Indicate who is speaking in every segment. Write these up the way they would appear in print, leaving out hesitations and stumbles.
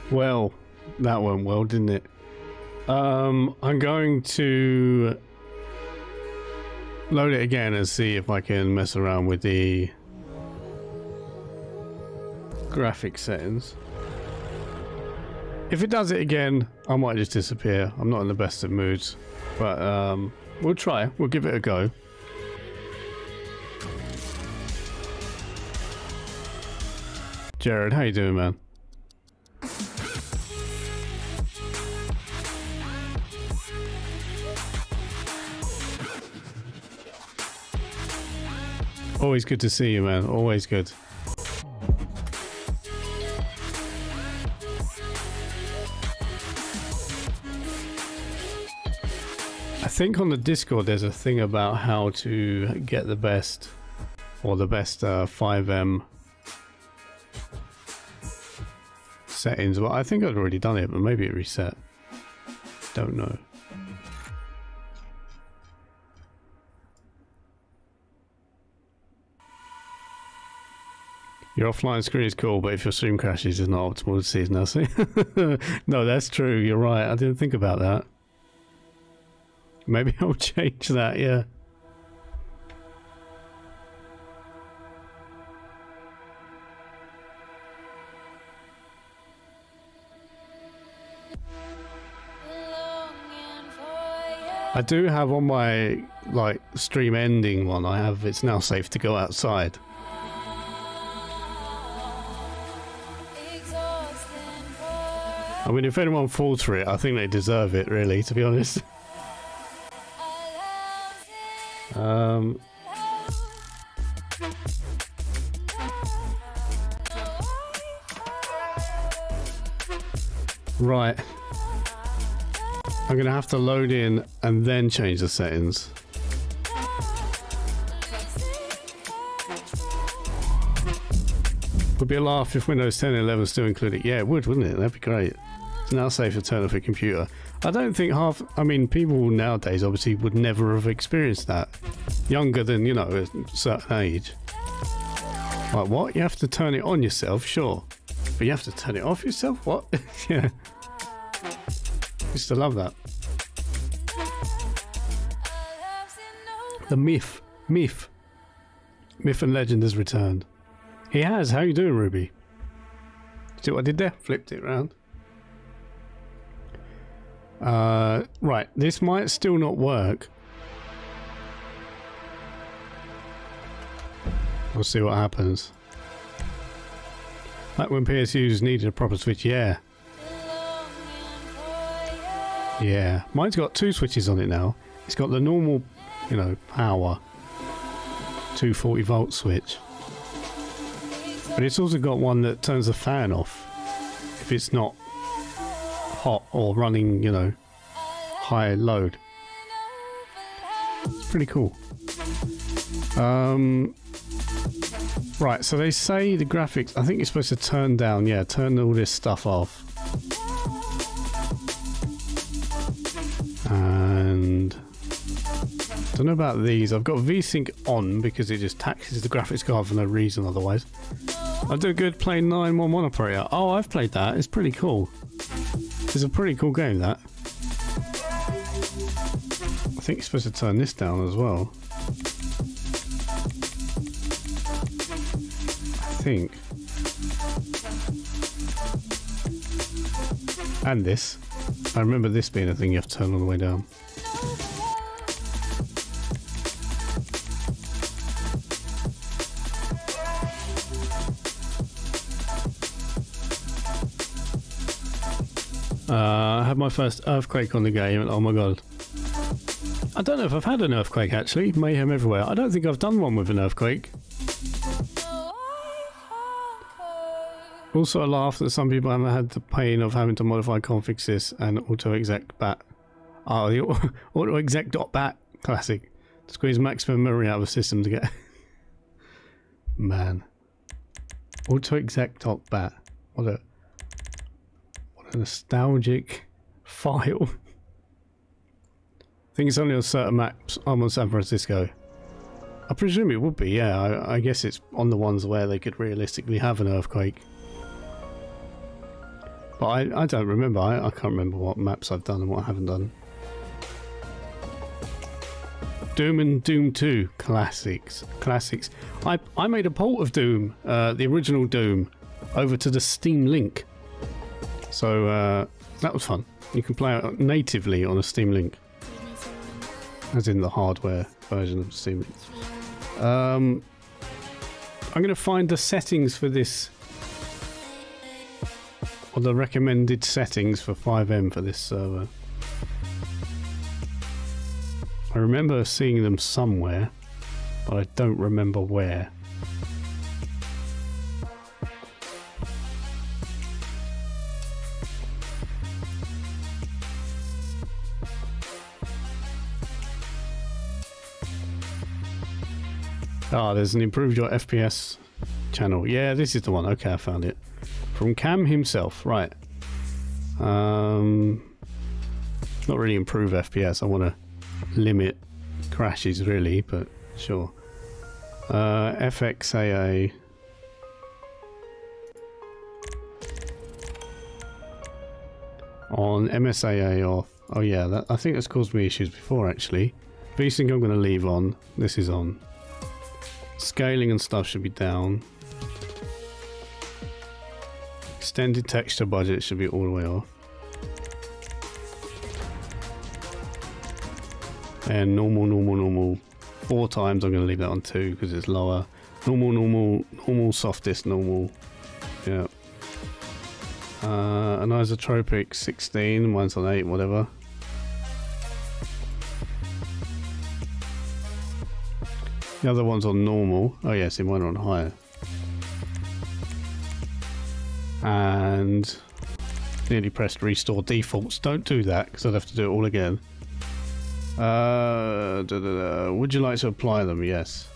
Speaker 1: Well, that went well, didn't it? I'm going to load it again and see if I can mess around with the graphic settings. If it does it again, I might just disappear. I'm not in the best of moods, but we'll try. We'll give it a go. Jared, how you doing, man? Always good to see you, man. Always good. I think on the Discord there's a thing about how to get the best, or the best 5M settings. Well, I think I'd already done it, but maybe it reset. Don't know. Your offline screen is cool, but if your stream crashes, it's not optimal to see it now. See? No, that's true. You're right. I didn't think about that. Maybe I'll change that, yeah. I do have on my like stream ending one, I have it's now safe to go outside. I mean, if anyone falls for it, I think they deserve it, really, to be honest. Right. I'm going to have to load in and then change the settings. Would be a laugh if Windows 10 and 11 still include it. Yeah, it would, wouldn't it? That'd be great. It's now safe to turn off a computer. I don't think I mean, people nowadays obviously would never have experienced that. Younger than, you know, a certain age. Like, what? You have to turn it on yourself, sure. But you have to turn it off yourself? What? Yeah. Used to love that. The myth and legend has returned. He has. How you doing, Ruby? See what I did there? Flipped it around. Right, this might still not work. We'll see what happens. Like when PSUs needed a proper switch, yeah. Yeah, mine's got two switches on it now. It's got the normal, you know, power 240 volt switch. But it's also got one that turns the fan off if it's not hot or running, you know, high load. It's pretty cool. Right, so they say the graphics, I think you're supposed to turn down, yeah, turn all this stuff off. And don't know about these. I've got VSync on because it just taxes the graphics card for no reason otherwise. I do good playing 911 Operator. Oh, I've played that. It's pretty cool. It's a pretty cool game, that. I think you're supposed to turn this down as well. I think. And this. I remember this being a thing you have to turn all the way down. I had my first earthquake on the game and oh my god. I don't know if I've had an earthquake actually. Mayhem everywhere. I don't think I've done one with an earthquake. Also, I laugh that some people haven't had the pain of having to modify configsys and auto-exec bat. Oh, the auto-exec.bat classic. Squeeze maximum memory out of a system to get. Man. Auto-exec.bat. What a nostalgic file. I think it's only on certain maps. I'm on San Francisco. I presume it would be, yeah. I guess it's on the ones where they could realistically have an earthquake. But I don't remember. I can't remember what maps I've done and what I haven't done. Doom and Doom 2 classics. I made a port of Doom, the original Doom, over to the Steam Link. So that was fun. You can play it natively on a Steam Link, as in the hardware version of Steam Link. I'm going to find the settings for this, or the recommended settings for 5M for this server. I remember seeing them somewhere, but I don't remember where. Ah, there's an improved your FPS channel. Yeah, this is the one. Okay, I found it. From Cam himself, right. Not really improve FPS. I want to limit crashes really, but sure. FXAA. On MSAA off. Oh yeah, I think that's caused me issues before actually. VSync I'm going to leave on. This is on. Scaling and stuff should be down. Extended texture budget should be all the way off. And normal 4 times. I'm going to leave that on 2 because it's lower. Normal, softest, normal. Yeah. Anisotropic 16, mine's on 8, whatever. The other one's on normal. Oh yeah, see, mine are on higher. And nearly pressed restore defaults. Don't do that because I'd have to do it all again. Would you like to apply them? Yes.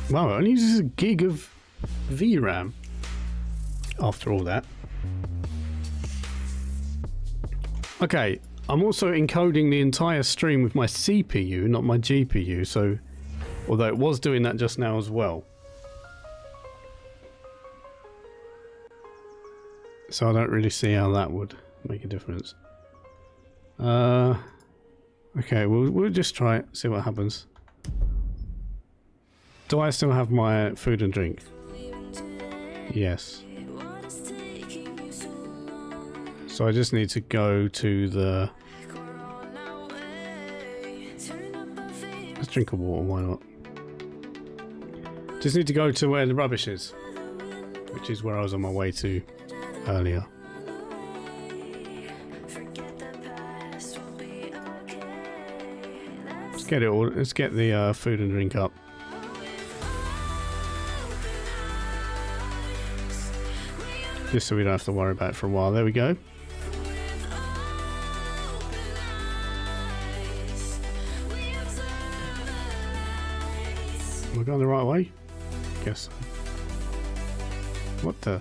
Speaker 1: Wow, it only uses a gig of VRAM after all that. Okay, I'm also encoding the entire stream with my CPU, not my GPU, so although it was doing that just now as well. So I don't really see how that would make a difference. Okay, we'll just try it, see what happens. Do I still have my food and drink? Yes. So I just need to go to the... Let's drink a water, why not? Just need to go to where the rubbish is, which is where I was on my way to earlier. Let's get it all. Let's get the food and drink up. Just so we don't have to worry about it for a while. There we go. Am I going the right way? Guess so. What the?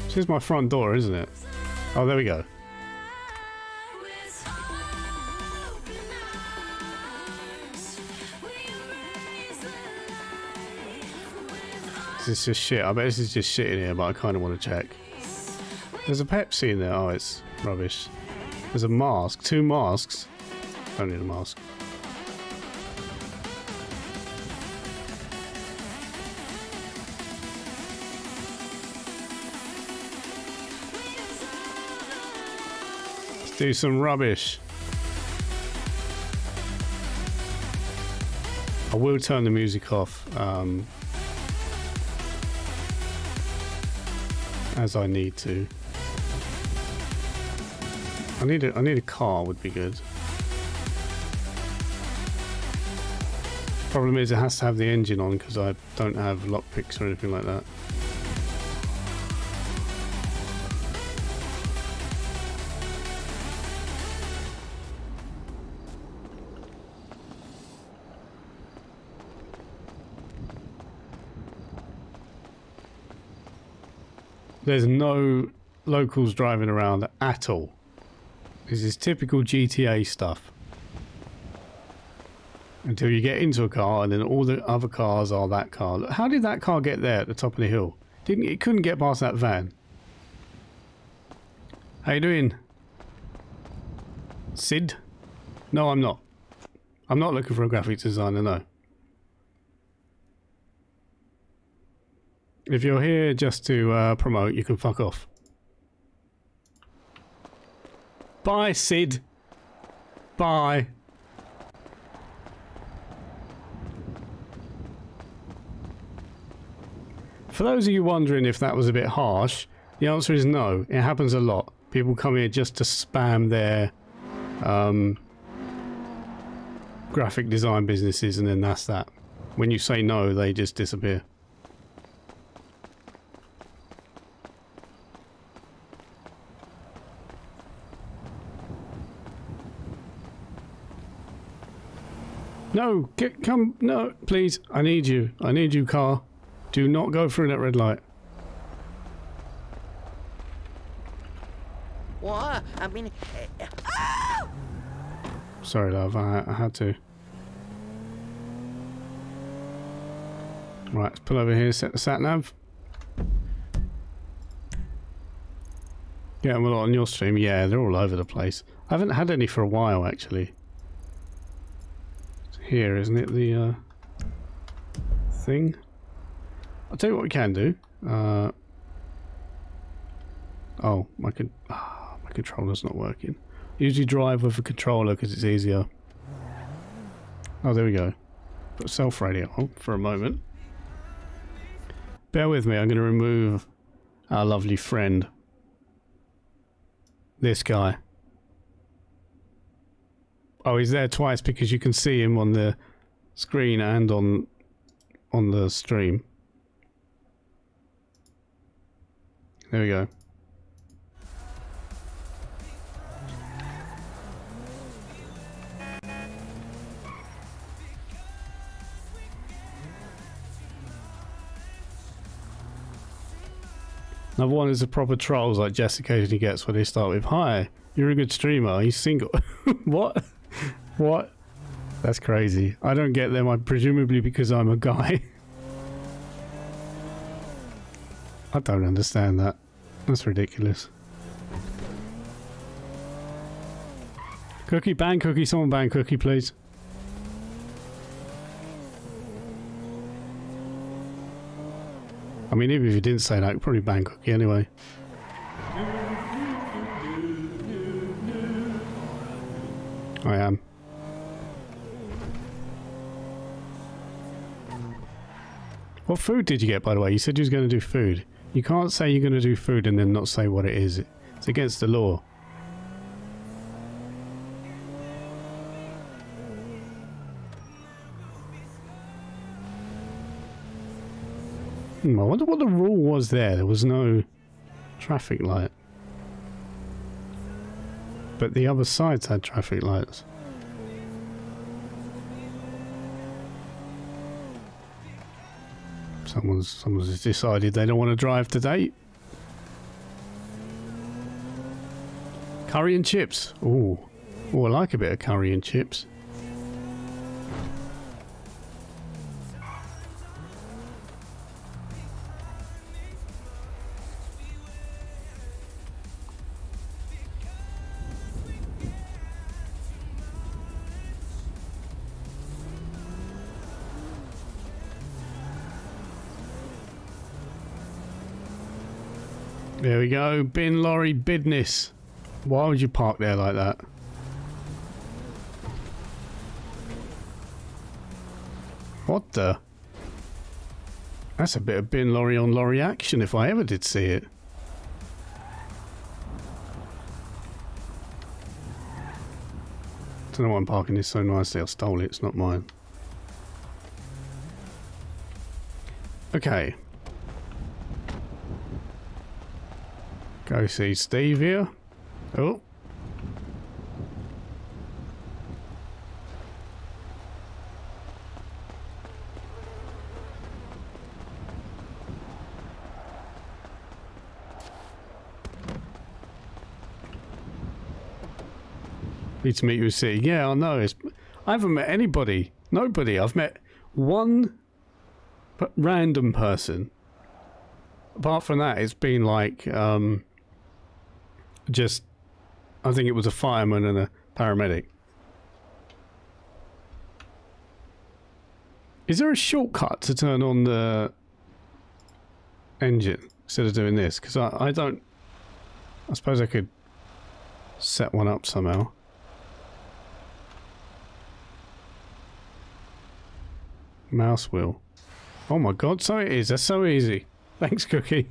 Speaker 1: This is my front door, isn't it? Oh, there we go. This is just shit. I bet this is just shit in here, but I kind of want to check. There's a Pepsi in there. Oh, it's rubbish. There's a mask. 2 masks. Don't need a mask. Let's do some rubbish. I will turn the music off as I need to. I need a car would be good. Problem is it has to have the engine on because I don't have lockpicks or anything like that. There's no locals driving around at all. This is typical GTA stuff. Until you get into a car, and then all the other cars are that car. How did that car get there at the top of the hill? It couldn't get past that van. How you doing? Sid? No, I'm not. I'm not looking for a graphic designer, no. If you're here just to promote, you can fuck off. Bye, Sid. Bye. For those of you wondering if that was a bit harsh, the answer is no. It happens a lot. People come here just to spam their graphic design businesses, and then that's that. When you say no, they just disappear. No, come, no, please. I need you. I need you, car. Do not go through that red light.
Speaker 2: What? I mean...
Speaker 1: Sorry, love. I had to. Right, let's pull over here, set the sat-nav. Get them a lot on your stream. Yeah, they're all over the place. I haven't had any for a while, actually. It's here, isn't it? The thing. I'll tell you what we can do. Oh, my controller's not working. Usually drive with a controller because it's easier. Oh, there we go. Put self radio on for a moment. Bear with me, I'm going to remove our lovely friend. This guy. Oh, he's there twice because you can see him on the screen and on the stream. There we go. Another one is the proper trolls like Jess occasionally gets where they start with, "Hi, you're a good streamer, are you single?" What? What? That's crazy. I don't get them, presumably because I'm a guy. I don't understand that. That's ridiculous. Cookie, ban Cookie, someone ban Cookie, please. I mean, even if you didn't say that, you'd probably ban Cookie anyway. I am. What food did you get, by the way? You said you was going to do food. You can't say you're going to do food and then not say what it is. It's against the law. I wonder what the rule was there. There was no traffic light. But the other sides had traffic lights. Someone's decided they don't want to drive today. Curry and chips. Ooh. Oh, I like a bit of curry and chips. There we go, bin lorry business. Why would you park there like that? What the? That's a bit of bin lorry on lorry action if I ever did see it. Don't know why I'm parking this so nicely. I stole it, it's not mine. Okay. Go see Steve here. Oh. Need to meet you with City. Yeah, I know. I haven't met anybody. Nobody. I've met one random person. Apart from that, it's been like just, I think it was a fireman and a paramedic. Is there a shortcut to turn on the engine instead of doing this? Because I don't... I suppose I could set one up somehow. Mouse wheel. Oh my god, so it is. That's so easy. Thanks, Cookie.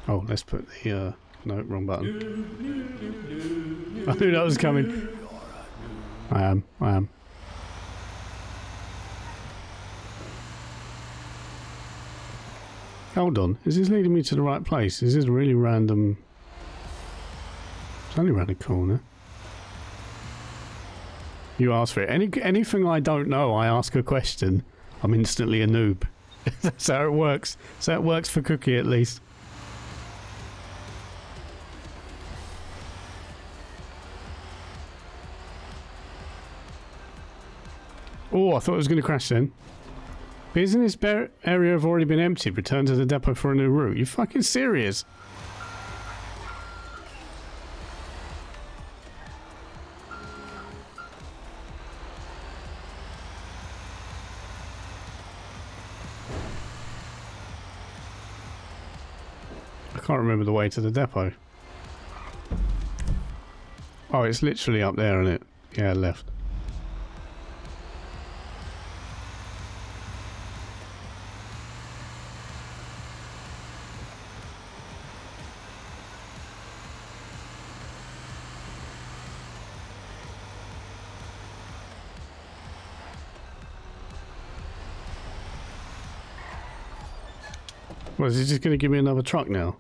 Speaker 1: Oh, let's put the... no, wrong button. I knew that was coming. I am. Hold on. Is this leading me to the right place? Is this really random? It's only around the corner. You ask for it. Anything I don't know, I ask a question. I'm instantly a noob. That's how it works. So it works for Cookie at least. Oh, I thought it was going to crash then. But isn't this area have already been emptied? Return to the depot for a new route. You fucking serious? I can't remember the way to the depot. Oh, it's literally up there, isn't it? Yeah, left. Well, is he just going to give me another truck now?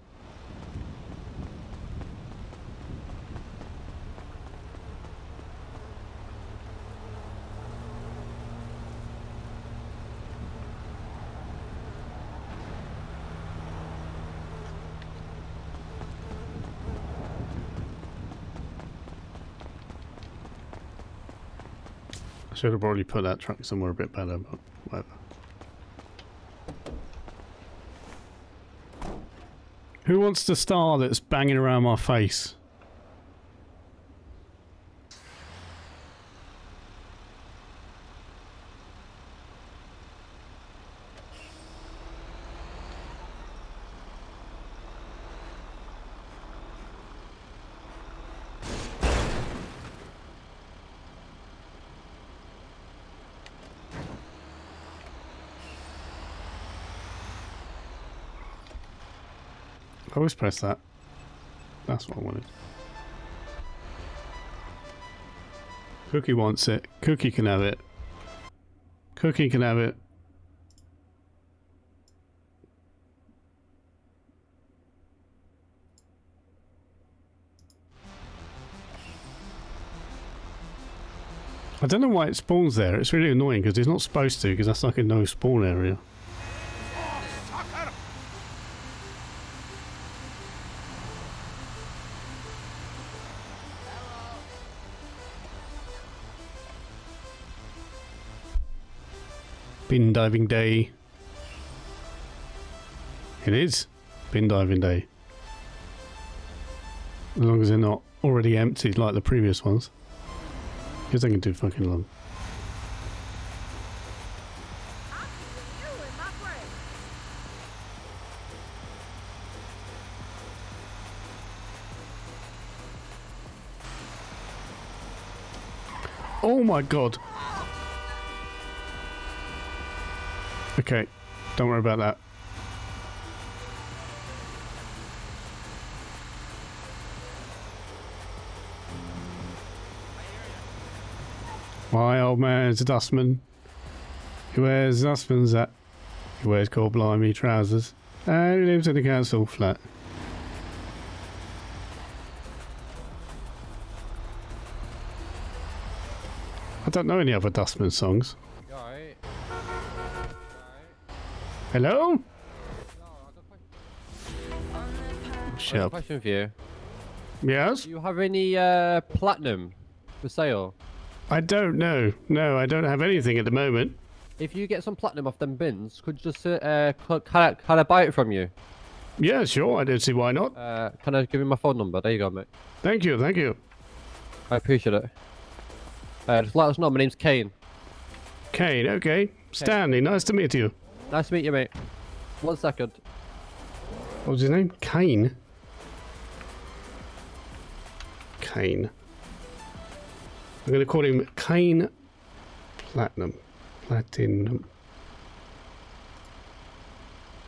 Speaker 1: I should have probably put that truck somewhere a bit better, but whatever. Who wants the star that's banging around my face? I always press that. That's what I wanted. Cookie wants it. Cookie can have it. Cookie can have it. I don't know why it spawns there. It's really annoying because it's not supposed to, because that's like a no spawn area. Bin diving day. It is bin diving day. As long as they're not already emptied like the previous ones. Because they can do fucking long. Oh my god. Okay, don't worry about that. My old man's a dustman. He wears dustman's hat. He wears cold blimey trousers. And he lives in a council flat. I don't know any other dustman songs. Hello? Shut up.
Speaker 2: Question for you.
Speaker 1: Yes?
Speaker 2: Do you have any platinum for sale?
Speaker 1: I don't know. No, I don't have anything at the moment.
Speaker 2: If you get some platinum off them bins, could you just can I buy it from you?
Speaker 1: Yeah, sure. I don't see why not.
Speaker 2: Can I give you my phone number? There you go, mate.
Speaker 1: Thank you. Thank you.
Speaker 2: I appreciate it. Just let us know. My name's Kane.
Speaker 1: Kane, okay. Stanley, nice to meet you.
Speaker 2: Nice to meet you, mate. 1 second.
Speaker 1: What was his name? Kane? Kane. I'm going to call him Kane Platinum. Platinum.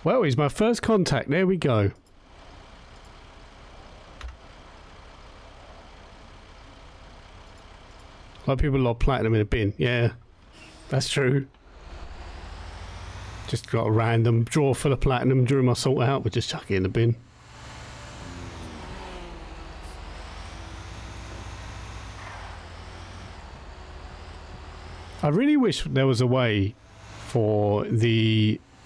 Speaker 1: Well, he's my first contact. There we go. A lot of people lob platinum in a bin. Yeah, that's true. Just got a random drawer full of platinum during my sort out, but just chuck it in the bin. I really wish there was a way for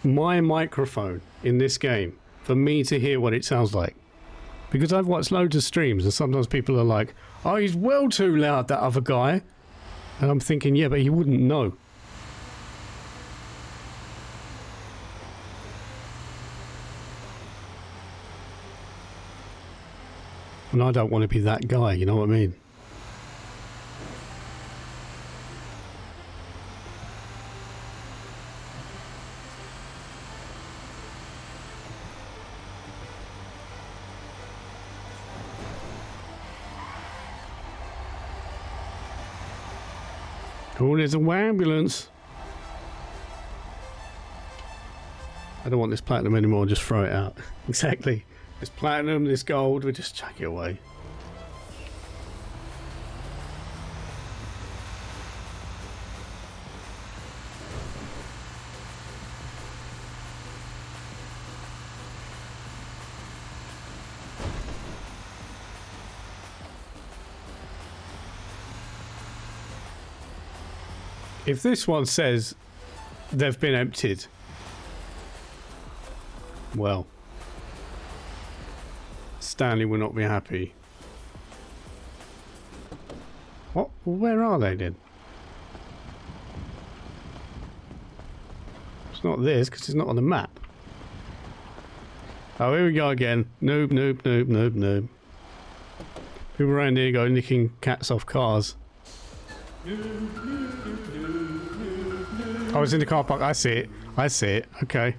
Speaker 1: my microphone in this game for me to hear what it sounds like. Because I've watched loads of streams and sometimes people are like, oh, he's well too loud, that other guy. And I'm thinking, yeah, but he wouldn't know. And I don't want to be that guy, you know what I mean? Oh, there's an ambulance. I don't want this platinum anymore, just throw it out. Exactly. This platinum, this gold, we just chuck it away. If this one says they've been emptied, well, Stanley will not be happy. What? Well, where are they then? It's not this because it's not on the map. Oh, here we go again. Noob, noob, noob, noob, noob. People around here go nicking cats off cars. I was in the car park. I see it. I see it. Okay.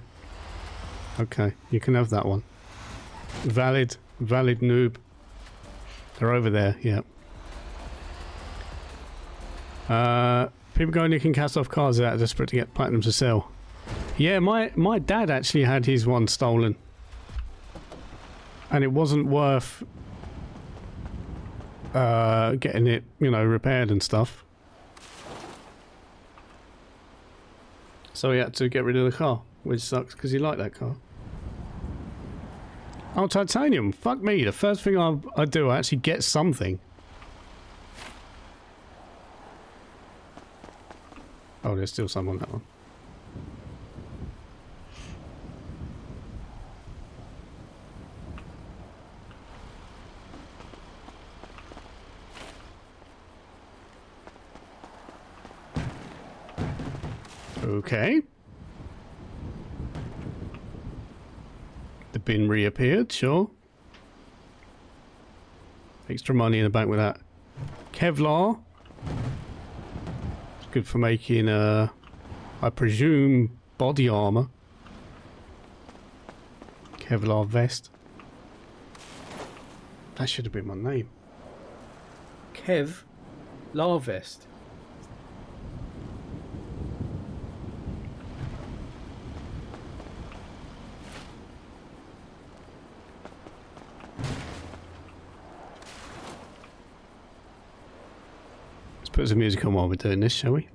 Speaker 1: Okay. You can have that one. Valid. Valid noob. They're over there. Yeah. People go nicking cats off cars that are desperate to get platinum to sell. Yeah, my dad actually had his one stolen. And it wasn't worth getting it, you know, repaired and stuff. So he had to get rid of the car, which sucks because he liked that car. Oh, titanium. Fuck me. The first thing I do, I actually get something. Oh, there's still some on that one. Okay. The bin reappeared, sure. Extra money in the bank with that. Kevlar. It's good for making, I presume, body armor. Kevlar vest. That should have been my name. Kevlar vest. Put some music on while we're doing this, shall we?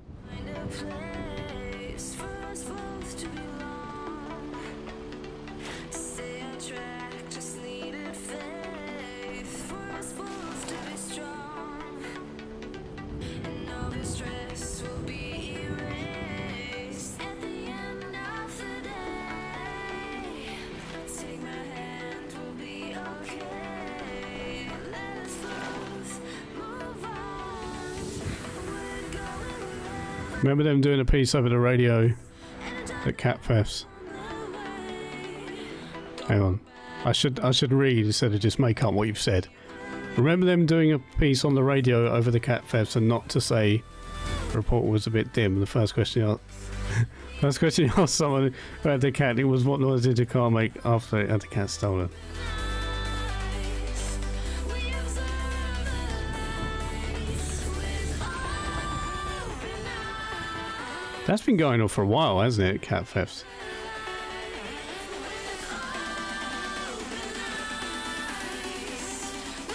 Speaker 1: Remember them doing a piece over the radio at cat thefts? Hang on. I should read instead of just make up what you've said. Remember them doing a piece on the radio over the cat thefts and not to say the report was a bit dim. The first question you asked someone who had the cat, it was what noise did the car make after it had the cat stolen? That's been going on for a while, hasn't it, cat thefts?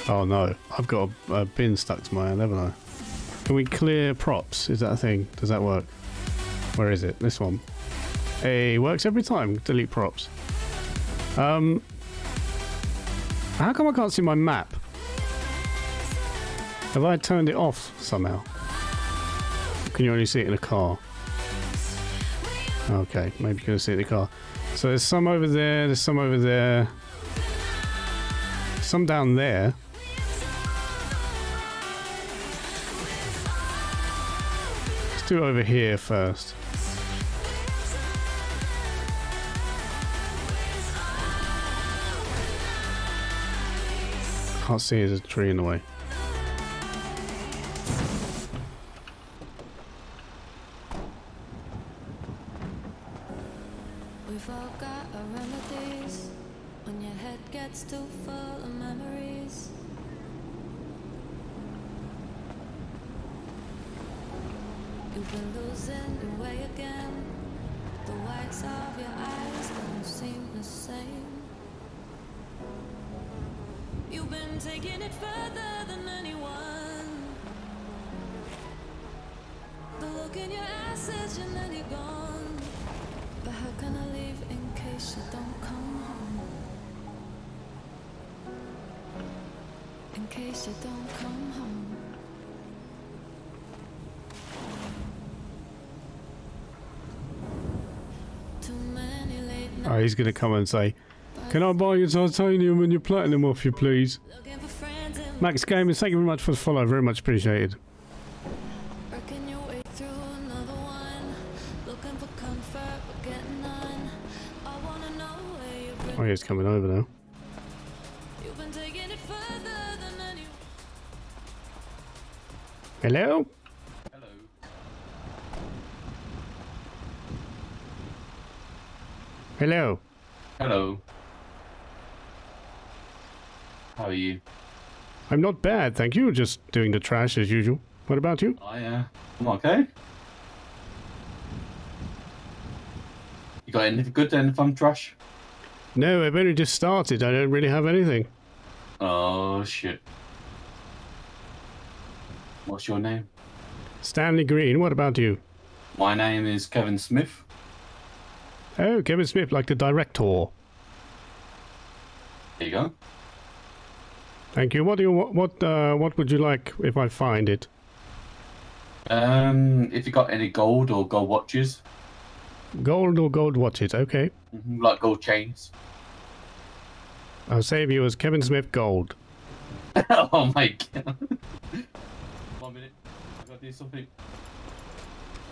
Speaker 1: Oh no, I've got a bin stuck to my hand, haven't I? Can we clear props? Is that a thing? Does that work? Where is it? This one. Hey, works every time. Delete props. How come I can't see my map? Have I turned it off somehow? Can you only see it in a car? Okay, maybe you can see it in the car. So there's some over there, there's some over there. Some down there. Let's do over here first. Can't see, there's a tree in the way.
Speaker 3: We've all got our remedies when your head gets too full of memories. You've been losing your way again. The whites of your eyes don't seem the same. You've been taking it further than anyone. The look in your eyes says you're nearly gone. But how can I leave in case you don't come home? In case you don't come home. Too many late nights.
Speaker 1: Oh, he's gonna come and say, "Can I buy your titanium and your platinum off you, please?" Max Gamers, thank you very much for the follow, very much appreciated.
Speaker 3: Working your way through another one, looking for comfort but getting none. I wanna know where you've
Speaker 1: Oh, he's coming over now.
Speaker 3: You've been taking it further than anyone.
Speaker 1: Hello?
Speaker 4: Hello.
Speaker 1: Hello.
Speaker 4: Hello. How are you?
Speaker 1: I'm not bad, thank you. Just doing the trash as usual. What about you?
Speaker 4: I'm okay. You got anything good then from trash?
Speaker 1: No, I've only just started. I don't really have anything.
Speaker 4: Oh shit. What's your name?
Speaker 1: Stanley Green, what about you?
Speaker 4: My name is Kevin Smith.
Speaker 1: Oh, Kevin Smith, like the director.
Speaker 4: There you go.
Speaker 1: Thank you. What do you what would you like if I find it?
Speaker 4: If you got any gold or gold watches,
Speaker 1: Gold or gold watches? Okay.
Speaker 4: like gold chains.
Speaker 1: I'll save you as Kevin Smith Gold.
Speaker 4: Oh my god. 1 minute. I gotta do something.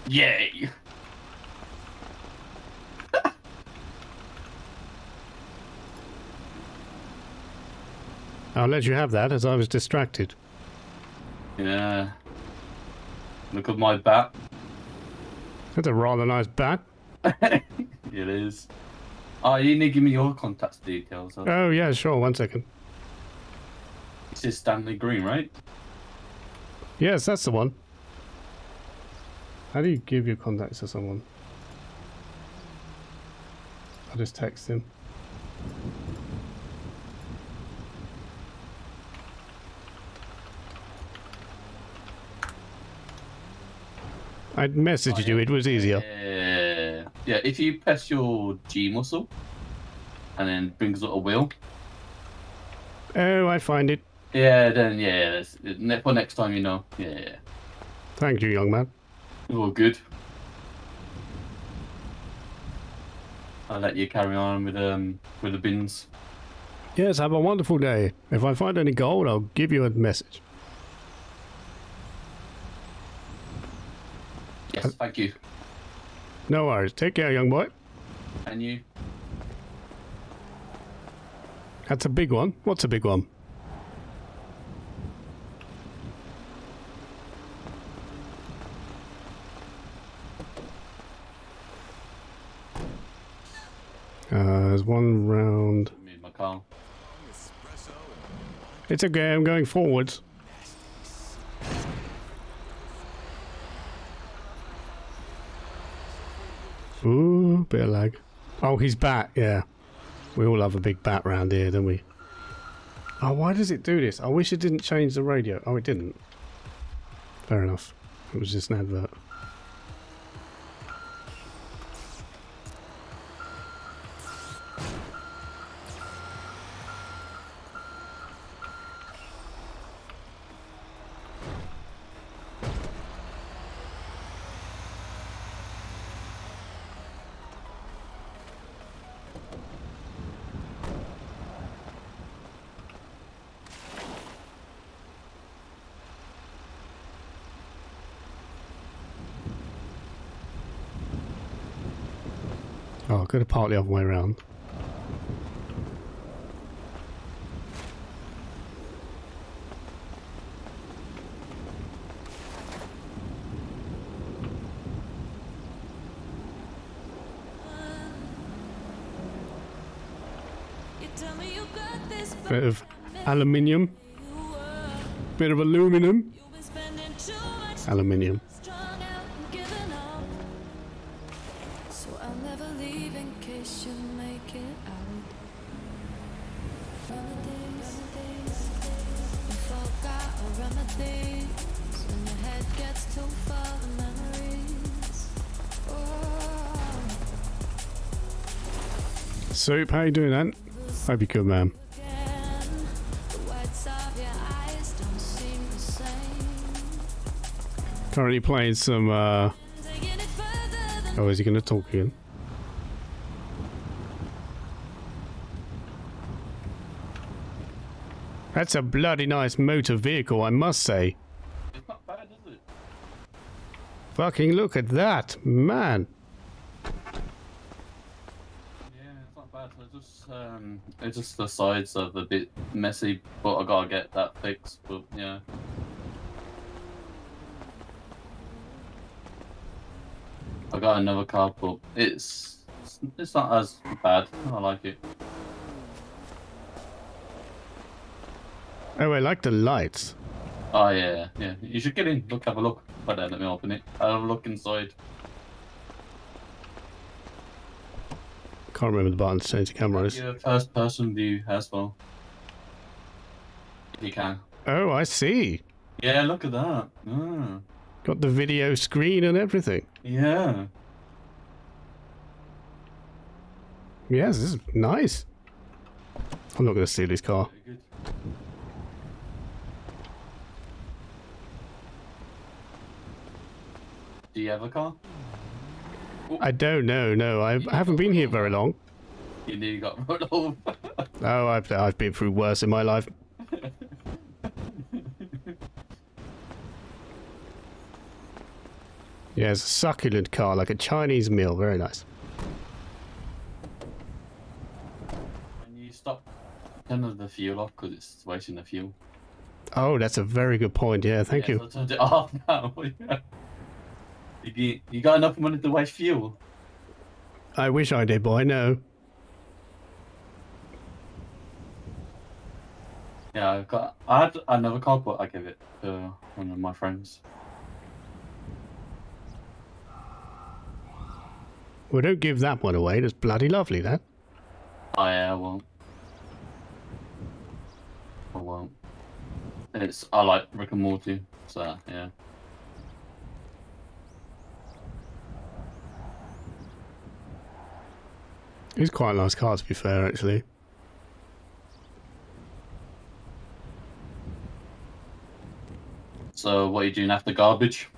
Speaker 4: Yay!
Speaker 1: I'll let you have that as I was distracted.
Speaker 4: Yeah. Look at my bat.
Speaker 1: That's a rather nice bat.
Speaker 4: It is. Oh, you need to give me your contact details.
Speaker 1: Oh, yeah, sure. 1 second.
Speaker 4: This is Stanley Green, right?
Speaker 1: Yes, that's the one. How do you give your contacts to someone? I'll just text him. I messaged you, it was easier.
Speaker 4: Yeah. Yeah, if you press your G muscle and then brings up a wheel.
Speaker 1: Oh, I find it.
Speaker 4: Yeah, then yeah, for next time you know. Yeah.
Speaker 1: Thank you, young man.
Speaker 4: All good. I'll let you carry on with the bins.
Speaker 1: Yes, have a wonderful day. If I find any gold, I'll give you a message.
Speaker 4: Yes. Yes, thank you.
Speaker 1: No worries. Take care, young boy.
Speaker 4: And you?
Speaker 1: That's a big one. What's a big one? There's one round.
Speaker 4: Me and my car.
Speaker 1: It's okay, I'm going forwards. Ooh, bit of lag. Oh, he's back, yeah. We all love a big bat round here, don't we? Oh, why does it do this? I wish it didn't change the radio. Oh, it didn't. Fair enough. It was just an advert. Oh, I could have parked the other way around.
Speaker 3: You tell me you got this, but
Speaker 1: Bit of aluminium. Bit of aluminum.
Speaker 3: you've been spending too much
Speaker 1: Aluminium.
Speaker 3: strung out and giving up. So I'll never leave in case you make it out. Remedies, you forgot a remedy. When your head gets too full of memories. Oh,
Speaker 1: Soup, how you doing, Ant? Hope you're good, man.
Speaker 3: again, the whites of your eyes don't seem the same.
Speaker 1: Currently playing some,
Speaker 3: Taking it further than
Speaker 1: oh, is he going to talk again? That's a bloody nice motor vehicle, I must say.
Speaker 4: It's not bad, is it?
Speaker 1: Fucking look at that, man.
Speaker 4: Yeah, it's not bad. It's just the sides are a bit messy, but I gotta get that fixed. But yeah. I got another car, but it's not as bad. I like it.
Speaker 1: Oh, I like the lights.
Speaker 4: Oh yeah, yeah. You should get in. Look, have a look. But let me open it. Have a look inside.
Speaker 1: Can't remember the button to change the cameras.
Speaker 4: Yeah, first person view as well. If you can.
Speaker 1: Oh, I see.
Speaker 4: Yeah, look at that. Ah,
Speaker 1: Got the video screen and everything.
Speaker 4: yeah.
Speaker 1: Yes, this is nice. I'm not going to steal his car.
Speaker 4: Very good. Do you have a car?
Speaker 1: I don't know, no. I haven't been here very long.
Speaker 4: You nearly got run over.
Speaker 1: Oh, I've been through worse in my life. Yeah, it's a succulent car, like a Chinese meal. Very nice.
Speaker 4: And you stop turning the fuel off because it's wasting the fuel.
Speaker 1: Oh, that's a very good point. Yeah, thank you.
Speaker 4: So I turned it off now. You got enough money to waste fuel?
Speaker 1: I wish I did, boy. No.
Speaker 4: Yeah, I had another car, but I gave it to one of my friends.
Speaker 1: Well, don't give that one away. That's bloody lovely, that.
Speaker 4: Oh yeah, I won't. I won't. I like Rick and Morty, so yeah.
Speaker 1: It's quite a nice car, to be fair, actually.
Speaker 4: So what are you doing after garbage?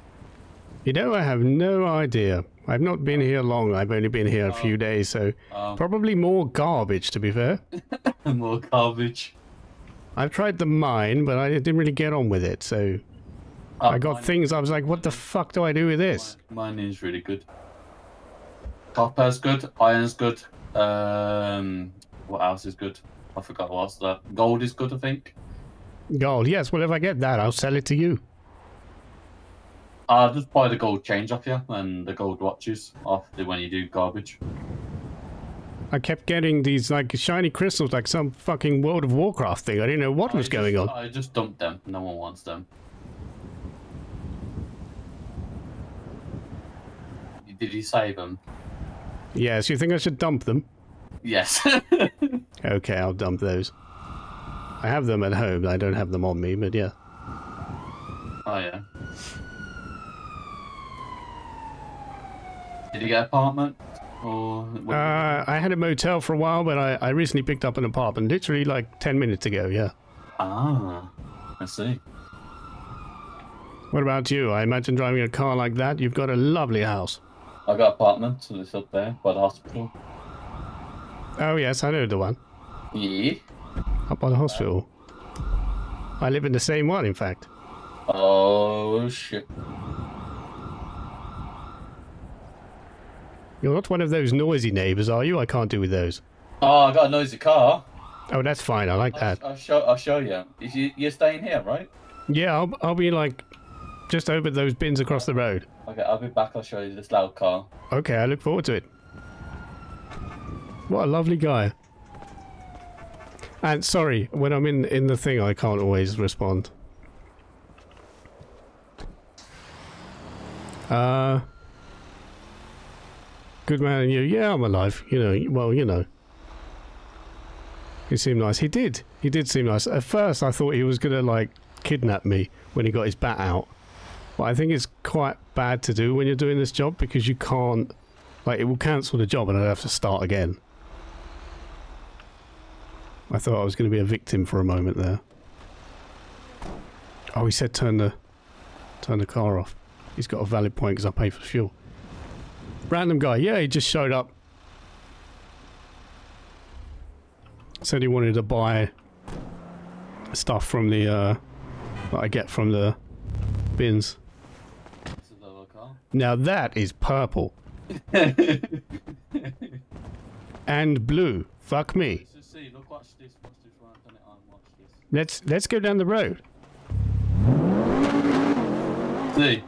Speaker 1: You know, I have no idea. I've not been here long. I've only been here a few days, so probably more garbage, to be fair.
Speaker 4: More garbage.
Speaker 1: I've tried the mine, but I didn't really get on with it, so I got things. I was like, what the fuck do I do with this?
Speaker 4: Mine is really good. Copper's good. Iron's good. What else is good? I forgot what's that. Gold is good, I think.
Speaker 1: Gold. Yes. Well, if I get that, I'll sell it to you.
Speaker 4: I'll just buy the gold change off you and the gold watches off when you do garbage.
Speaker 1: I kept getting these like shiny crystals, like some fucking World of Warcraft thing. I didn't know what was going on.
Speaker 4: I just dumped them. No one wants them. Did you save them?
Speaker 1: Yes. You think I should dump them?
Speaker 4: Yes.
Speaker 1: Okay, I'll dump those. I have them at home. I don't have them on me, but yeah.
Speaker 4: Oh yeah. Did you get an apartment? Or
Speaker 1: I had a motel for a while, but I recently picked up an apartment, literally like 10 minutes ago, yeah.
Speaker 4: Ah, I see.
Speaker 1: What about you? I imagine driving a car like that, you've got a lovely house.
Speaker 4: I got an apartment, it's up there by the hospital.
Speaker 1: Oh yes, I know the one.
Speaker 4: Yeah.
Speaker 1: Up by the hospital. I live in the same one, in fact.
Speaker 4: Oh shit.
Speaker 1: You're not one of those noisy neighbours, are you? I can't do with those.
Speaker 4: Oh, I got a noisy car.
Speaker 1: Oh, that's fine. I like that.
Speaker 4: I'll show you. You're staying here, right?
Speaker 1: Yeah, I'll be like just over those bins across the road.
Speaker 4: Okay, I'll be back. I'll show you this loud car.
Speaker 1: Okay, I look forward to it. What a lovely guy. And sorry, when I'm in the thing, I can't always respond. Good man, and you? Yeah, I'm alive. You know, well, you know. He seemed nice. He did seem nice. At first, I thought he was gonna like kidnap me when he got his bat out. But I think it's quite bad to do when you're doing this job because you can't, like, it will cancel the job and I'd have to start again. I thought I was going to be a victim for a moment there. Oh, he said turn the car off. He's got a valid point because I pay for fuel. Random guy. Yeah, he just showed up. Said he wanted to buy stuff from the, that I get from the bins.
Speaker 4: This is the car.
Speaker 1: Now that is purple. And blue. Fuck me.
Speaker 4: Let's see. Look, watch this. Watch this. Right, turn it on. Watch this.
Speaker 1: Let's go down the road.
Speaker 4: See.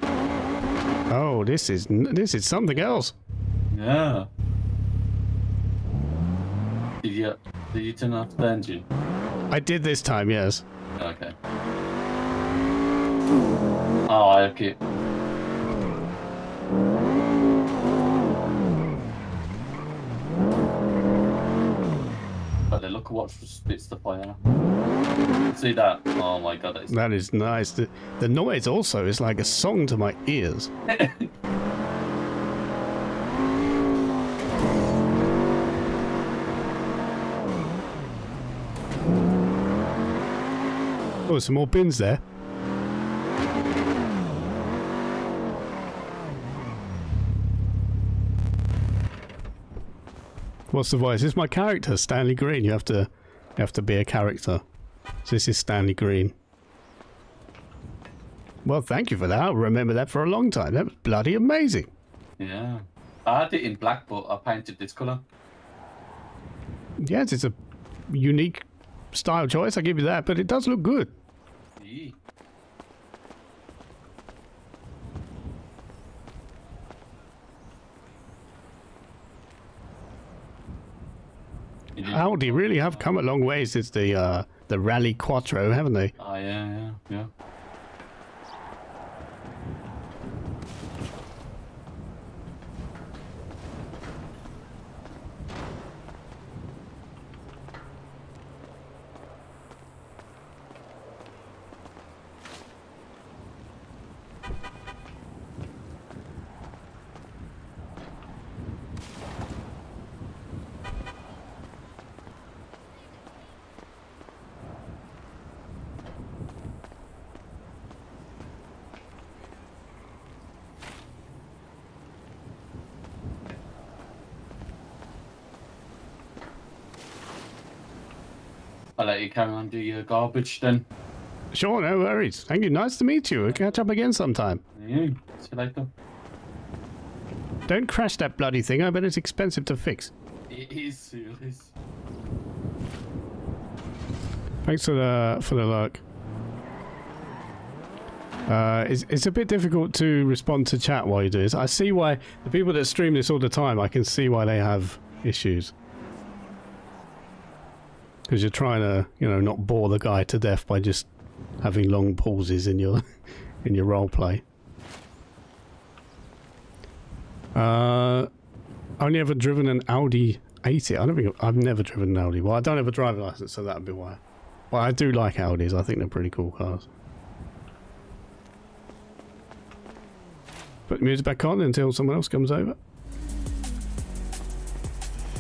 Speaker 1: Oh, this is something else.
Speaker 4: Yeah. Did you turn off the engine?
Speaker 1: I did this time, yes.
Speaker 4: Okay. Oh, I okay. But the look what spits the fire. See that? Oh my god,
Speaker 1: that is nice. The noise also is like a song to my ears. Oh, some more bins there. What's the voice? This is my character, Stanley Green. You have to be a character. So this is Stanley Green. Well, thank you for that. I'll remember that for a long time. That was bloody amazing.
Speaker 4: Yeah. I had it in black, but I painted this colour.
Speaker 1: Yes, it's a unique style choice, I give you that, but it does look good.
Speaker 4: Yeah.
Speaker 1: Audi really have come a long way since the Rally Quattro, haven't they?
Speaker 4: Oh yeah. I'll let you carry on do your garbage then.
Speaker 1: Sure, no worries. Thank you. Nice to meet you. We'll catch up again sometime.
Speaker 4: Yeah. See you later.
Speaker 1: Don't crash that bloody thing. I bet it's expensive to fix.
Speaker 4: It is. It is.
Speaker 1: Thanks for the lurk. It's a bit difficult to respond to chat while you do this. I see why the people that stream this all the time, I can see why they have issues. Because you're trying to, you know, not bore the guy to death by just having long pauses in your in your role play. Only ever driven an Audi 80. I don't think I've never driven an Audi. Well, I don't have a driving license, so that'd be why. But I do like Audis. I think they're pretty cool cars. Put the music back on until someone else comes over.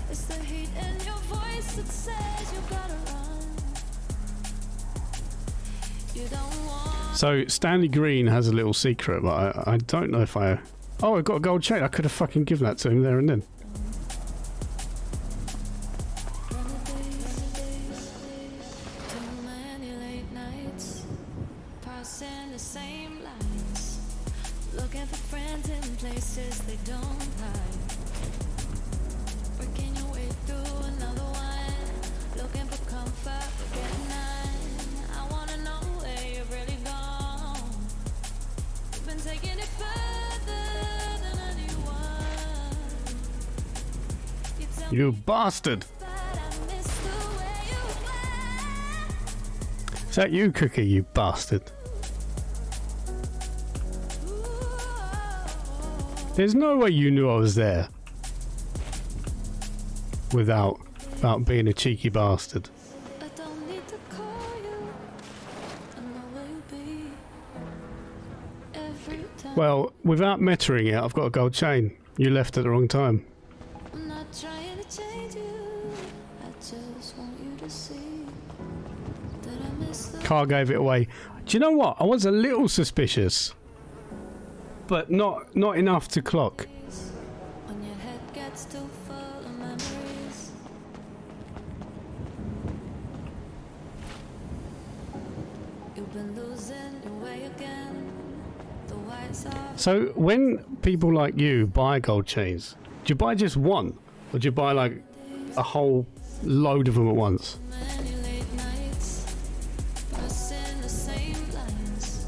Speaker 3: It's the heat in your voice that says you gotta run. You don't want
Speaker 1: So Stanley Green has a little secret, but I don't know if I... Oh, I got a gold chain. I could have fucking given that to him there and then.
Speaker 3: too many late nights, passing the same lights, looking for friends in places they don't hide. Working your way through another one, looking for comfort but getting none. I wanna know where you've really gone. You've been taking it further than anyone. You tell
Speaker 1: You
Speaker 3: me
Speaker 1: bastard!
Speaker 3: that I miss the way you were.
Speaker 1: Is that you, Cookie, you bastard? There's no way you knew I was there. Without being a cheeky bastard.
Speaker 3: I don't need to call you. I know where you'll be every time.
Speaker 1: Well, without mettering it, I've got a gold chain. You left at the wrong time.
Speaker 3: I'm not trying to change you. I just want you to see that I miss the
Speaker 1: Car gave it away. Do you know what? I was a little suspicious. But not enough to clock.
Speaker 3: days when your head gets too full of memories. You've been losing your way again. The whites are
Speaker 1: So when people like you buy gold chains, do you buy just one? Or do you buy like a whole load of them at once?
Speaker 3: many late nights, passing the same lines,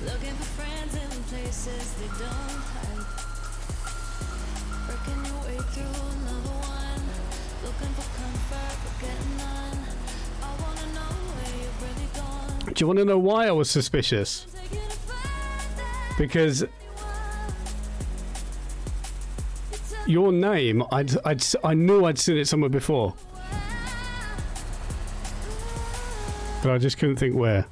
Speaker 3: looking for friends in places they don't hide. Working your way through another one, looking for comfort but getting none. I wanna know where you've really gone.
Speaker 1: Do you want to know why I was suspicious?
Speaker 3: Taking it further
Speaker 1: Because
Speaker 3: than you tell
Speaker 1: your name, I knew I'd seen it somewhere before, but I just couldn't think where.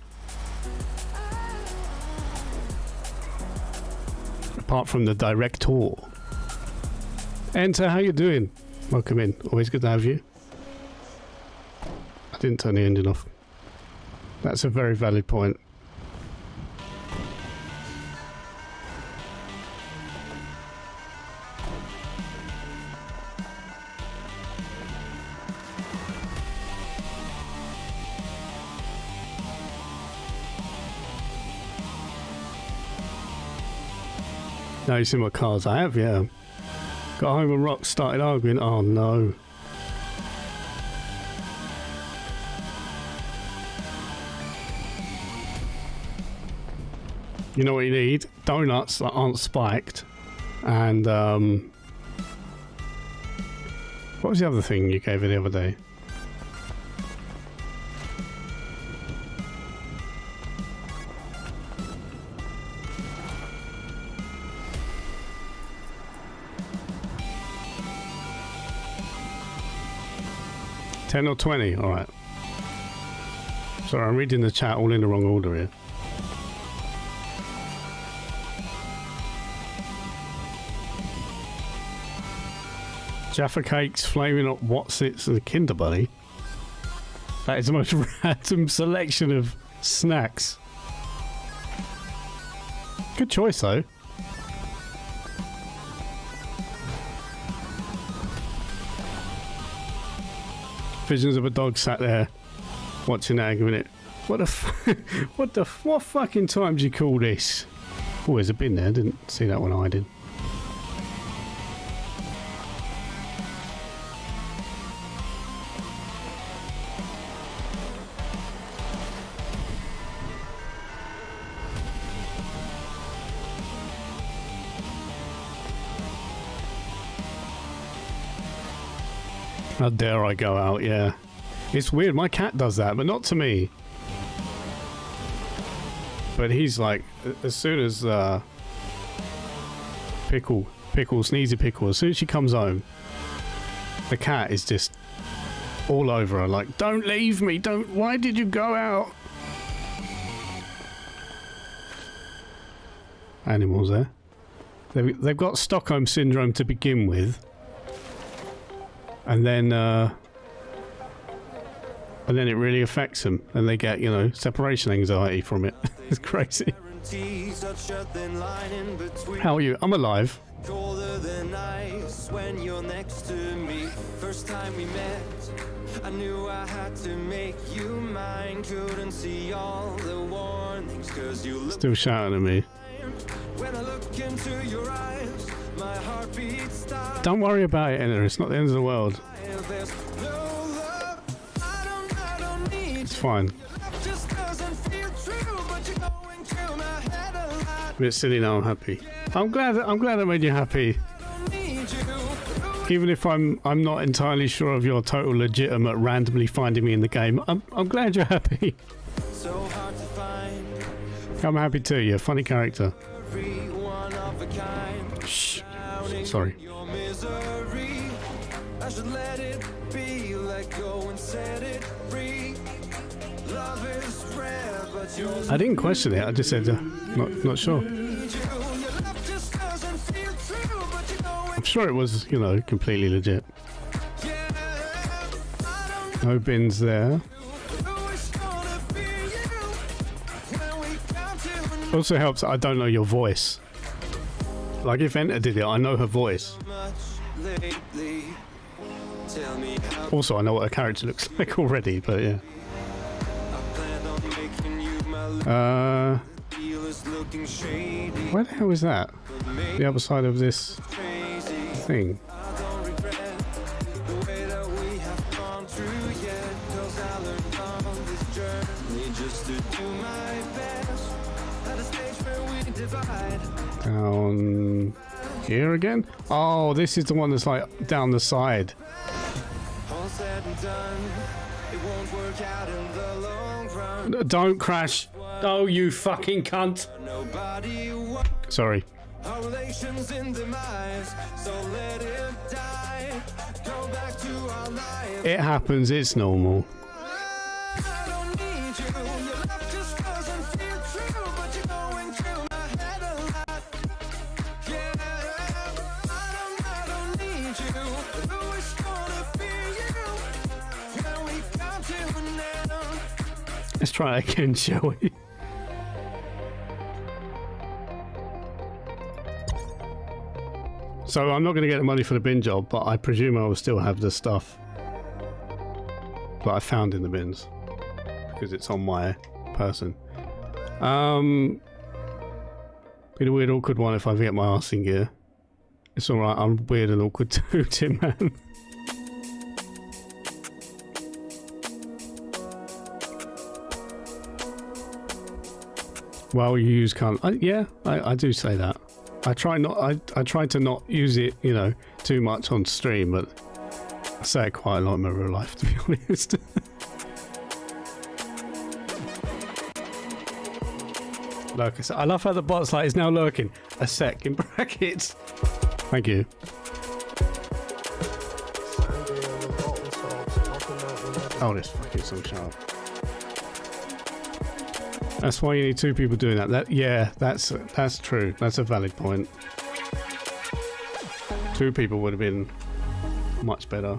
Speaker 1: Apart from the director. Enter, how you doing? Welcome in. Always good to have you. I didn't turn the engine off. That's a very valid point. Now you see what cars I have, yeah. Got home and Rock started arguing. Oh no. You know what you need? Donuts that aren't spiked. And what was the other thing you gave her the other day? $10 or $20? Alright. Sorry, I'm reading the chat all in the wrong order here. Jaffa Cakes, Flaming Hot Watsits, and a Kinder Bunny. That is the most random selection of snacks. Good choice, though. Visions of a dog sat there watching that, giving it. What what fucking time do you call this? Oh, there's a bin there. Didn't see that one hiding. How dare I go out? Yeah, it's weird. My cat does that, but not to me. But he's like, as soon as Sneezy Pickle, as soon as she comes home, the cat is just all over her, like, don't leave me, don't, why did you go out? Animals there. They've got Stockholm Syndrome to begin with. And then it really affects them, and they get, you know, separation anxiety from it. It's crazy. How are you? I'm alive.
Speaker 5: Colder than ice when you're next to me. First time we met, I knew I had to make you mine. Couldn't see all the warnings, 'cause you look
Speaker 1: Still shouting at me.
Speaker 5: when I look into your eyes, my heartbeat stops.
Speaker 1: Don't worry about it, Enna. It's not the end of the world.
Speaker 5: There's no love, I don't need
Speaker 1: It's fine.
Speaker 5: love, just doesn't feel true, but you're going through my head a lot.
Speaker 1: A bit silly now. I'm happy. I'm glad I made you happy.
Speaker 5: Don't need you.
Speaker 1: Even if I'm not entirely sure of your total legitimate randomly finding me in the game, I'm glad you're happy.
Speaker 5: So hard to find,
Speaker 1: I'm happy too. You're a funny character.
Speaker 5: every one of a kind.
Speaker 1: Shh.
Speaker 5: Drowning
Speaker 1: Sorry.
Speaker 5: in your misery. I should let it be, let go and set it free. Love is rare, but yours
Speaker 1: I didn't question it. I just said not sure.
Speaker 5: need you. Your love just doesn't feel true, but you're going,
Speaker 1: I'm sure it was, you know, completely legit.
Speaker 5: yeah. I
Speaker 1: No bins there.
Speaker 5: don't know who it's gonna be you when we come to
Speaker 1: Also helps that I don't know your voice. Like if Enter did it, I know her voice.
Speaker 5: much lately. Tell me how
Speaker 1: Also, I know what her character looks like already, but yeah.
Speaker 5: I planned on making you my deal is looking shady.
Speaker 1: Where the hell is that?
Speaker 5: But maybe
Speaker 1: The other side of this
Speaker 5: crazy.
Speaker 1: thing.
Speaker 5: I don't regret the way that we have gone through yet, 'cause I learned on this journey just to do my best. At a stage where we divide.
Speaker 1: Down here again? Oh, this is the one that's like down the side.
Speaker 5: All said and done, it won't work out in the long run.
Speaker 1: Don't crash. Oh, you fucking cunt.
Speaker 5: Nobody wants
Speaker 1: Sorry.
Speaker 5: our relations in demise, so let it die. Go back to our life.
Speaker 1: It happens. It's normal.
Speaker 5: I don't need you. Your love just doesn't feel true, but you're going through my head a lot. Yeah, I don't need you. Who is gonna be you when we come to an end?
Speaker 1: Let's try it again, shall we? So I'm not going to get the money for the bin job, but I presume I will still have the stuff that I found in the bins because it's on my person. Be a weird, awkward one if I get my arse in gear. It's all right. I'm weird and awkward too, Tim Man. Well, you use can't. Yeah, I do say that. I try not. I try to not use it, you know, too much on stream, but I say it quite a lot in my real life, to be honest. Like I said, I love how the bot's like is now lurking. A sec in brackets. Thank you. Oh, this fucking so sharp. That's why you need two people doing that. Yeah, that's true. That's a valid point. Two people would have been much better.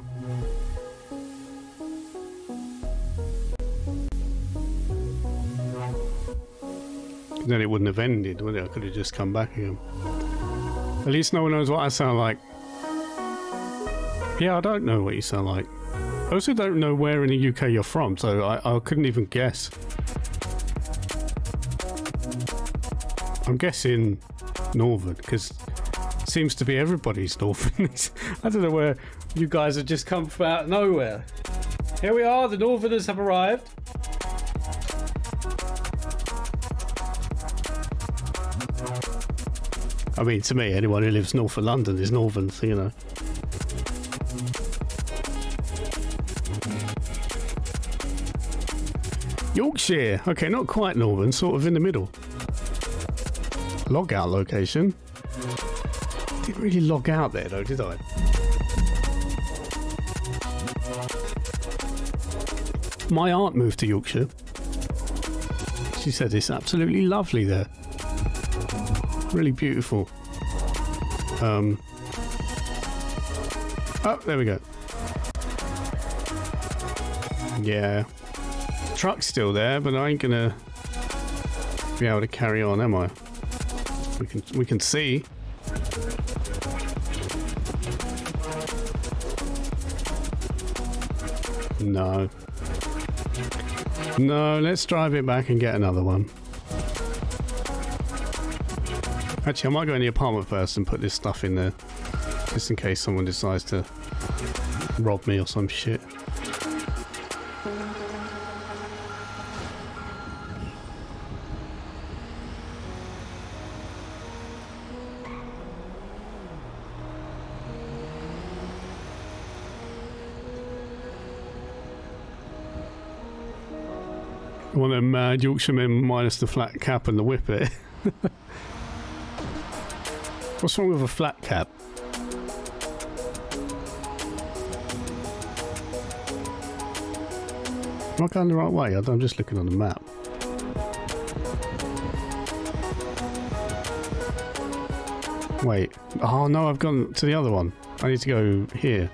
Speaker 1: Then it wouldn't have ended, would it? I could have just come back again. At least no one knows what I sound like. Yeah, I don't know what you sound like. I also don't know where in the UK you're from, so I couldn't even guess. I'm guessing northern, because it seems to be everybody's northern. I don't know where you guys have just come from out of nowhere. Here we are, the northerners have arrived. I mean, to me, anyone who lives north of London is northern, so you know. Yorkshire. Okay, not quite northern, sort of in the middle. Log out location. Didn't really log out there though, did I? My aunt moved to Yorkshire. She said it's absolutely lovely there. Really beautiful. Oh, there we go. Yeah. Truck's still there, but I ain't gonna be able to carry on, am I? We can see. No. No, let's drive it back and get another one. Actually, I might go in the apartment first and put this stuff in there, just in case someone decides to rob me or some shit. One of them mad Yorkshiremen minus the flat cap and the whippet. What's wrong with a flat cap? Am I going the right way? I'm just looking on the map. Wait. Oh no, I've gone to the other one. I need to go here.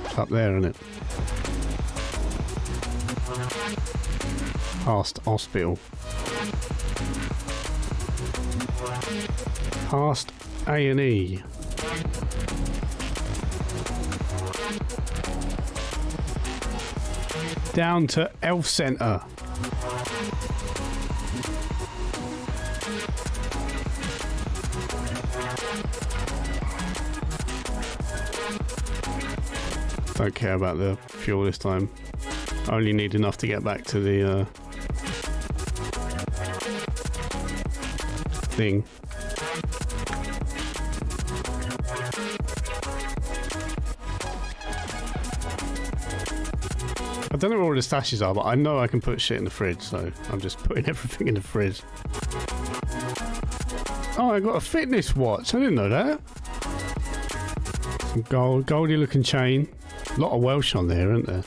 Speaker 1: It's up there, isn't it? Past hospital. Past A&E. Down to Elf Centre. Don't care about the fuel this time. I only need enough to get back to the thing. I don't know where all the stashes are, but I know I can put shit in the fridge, so I'm just putting everything in the fridge. Oh, I got a fitness watch. I didn't know that. Some goldy looking chain. A lot of Welsh on there, isn't there?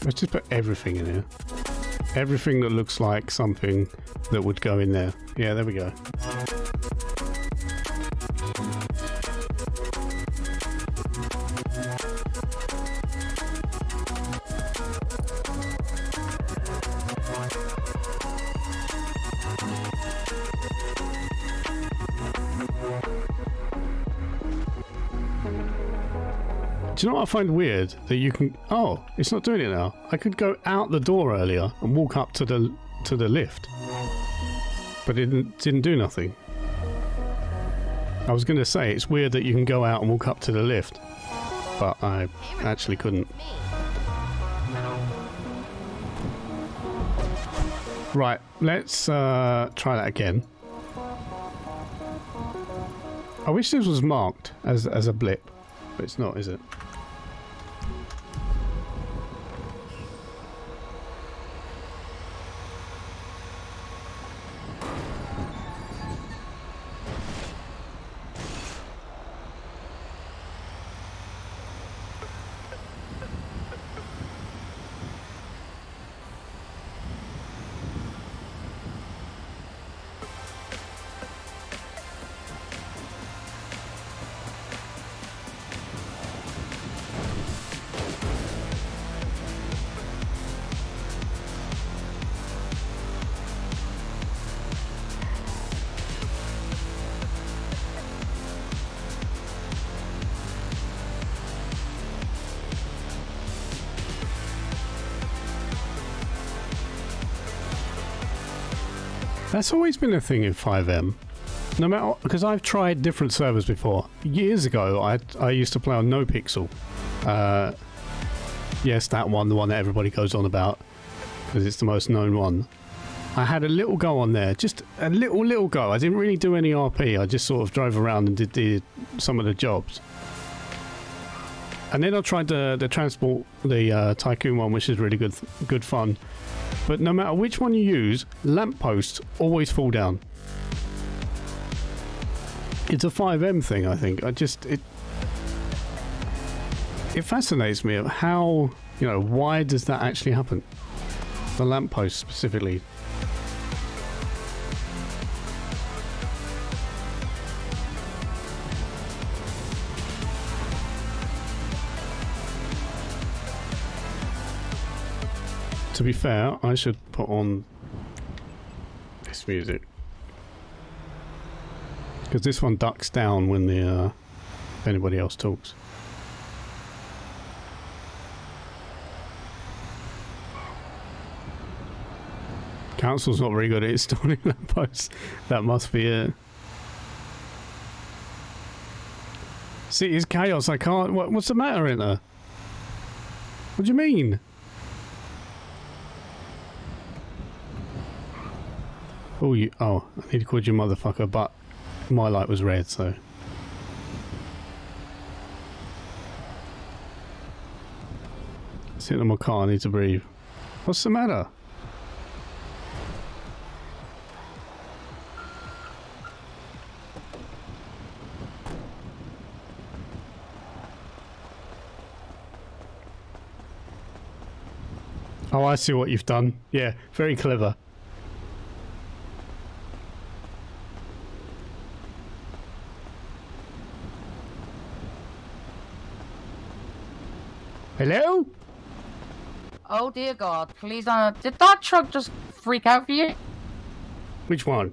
Speaker 1: Let's just put everything in here. Everything that looks like something that would go in there. Yeah, there we go. Do you know what I find weird? That you can... Oh, it's not doing it now. I could go out the door earlier and walk up to the lift. But it didn't do nothing. I was going to say, it's weird that you can go out and walk up to the lift. But I actually couldn't. Right, let's try that again. I wish this was marked as a blip. But it's not, is it? That's always been a thing in 5M. No matter, because I've tried different servers before. Years ago, I used to play on NoPixel. Yes, that one, the one that everybody goes on about, because it's the most known one. I had a little go on there, just a little go. I didn't really do any RP. I just sort of drove around and did some of the jobs. And then I tried the transport, the Tycoon one, which is really good fun. But no matter which one you use, lampposts always fall down. It's a 5M thing, I think. It fascinates me of how, you know, why does that actually happen? The lamppost specifically. To be fair, I should put on this music. Because this one ducks down when the if anybody else talks. Council's not very good at installing lampposts. That must be it. See, it's chaos. I can't. What's the matter in there? What do you mean? Oh, I need to call you motherfucker, but my light was red, so. Sitting on my car, I need to breathe. What's the matter? Oh, I see what you've done. Yeah, very clever. Hello?
Speaker 6: Oh dear God, please did that truck just freak out for you?
Speaker 1: Which one?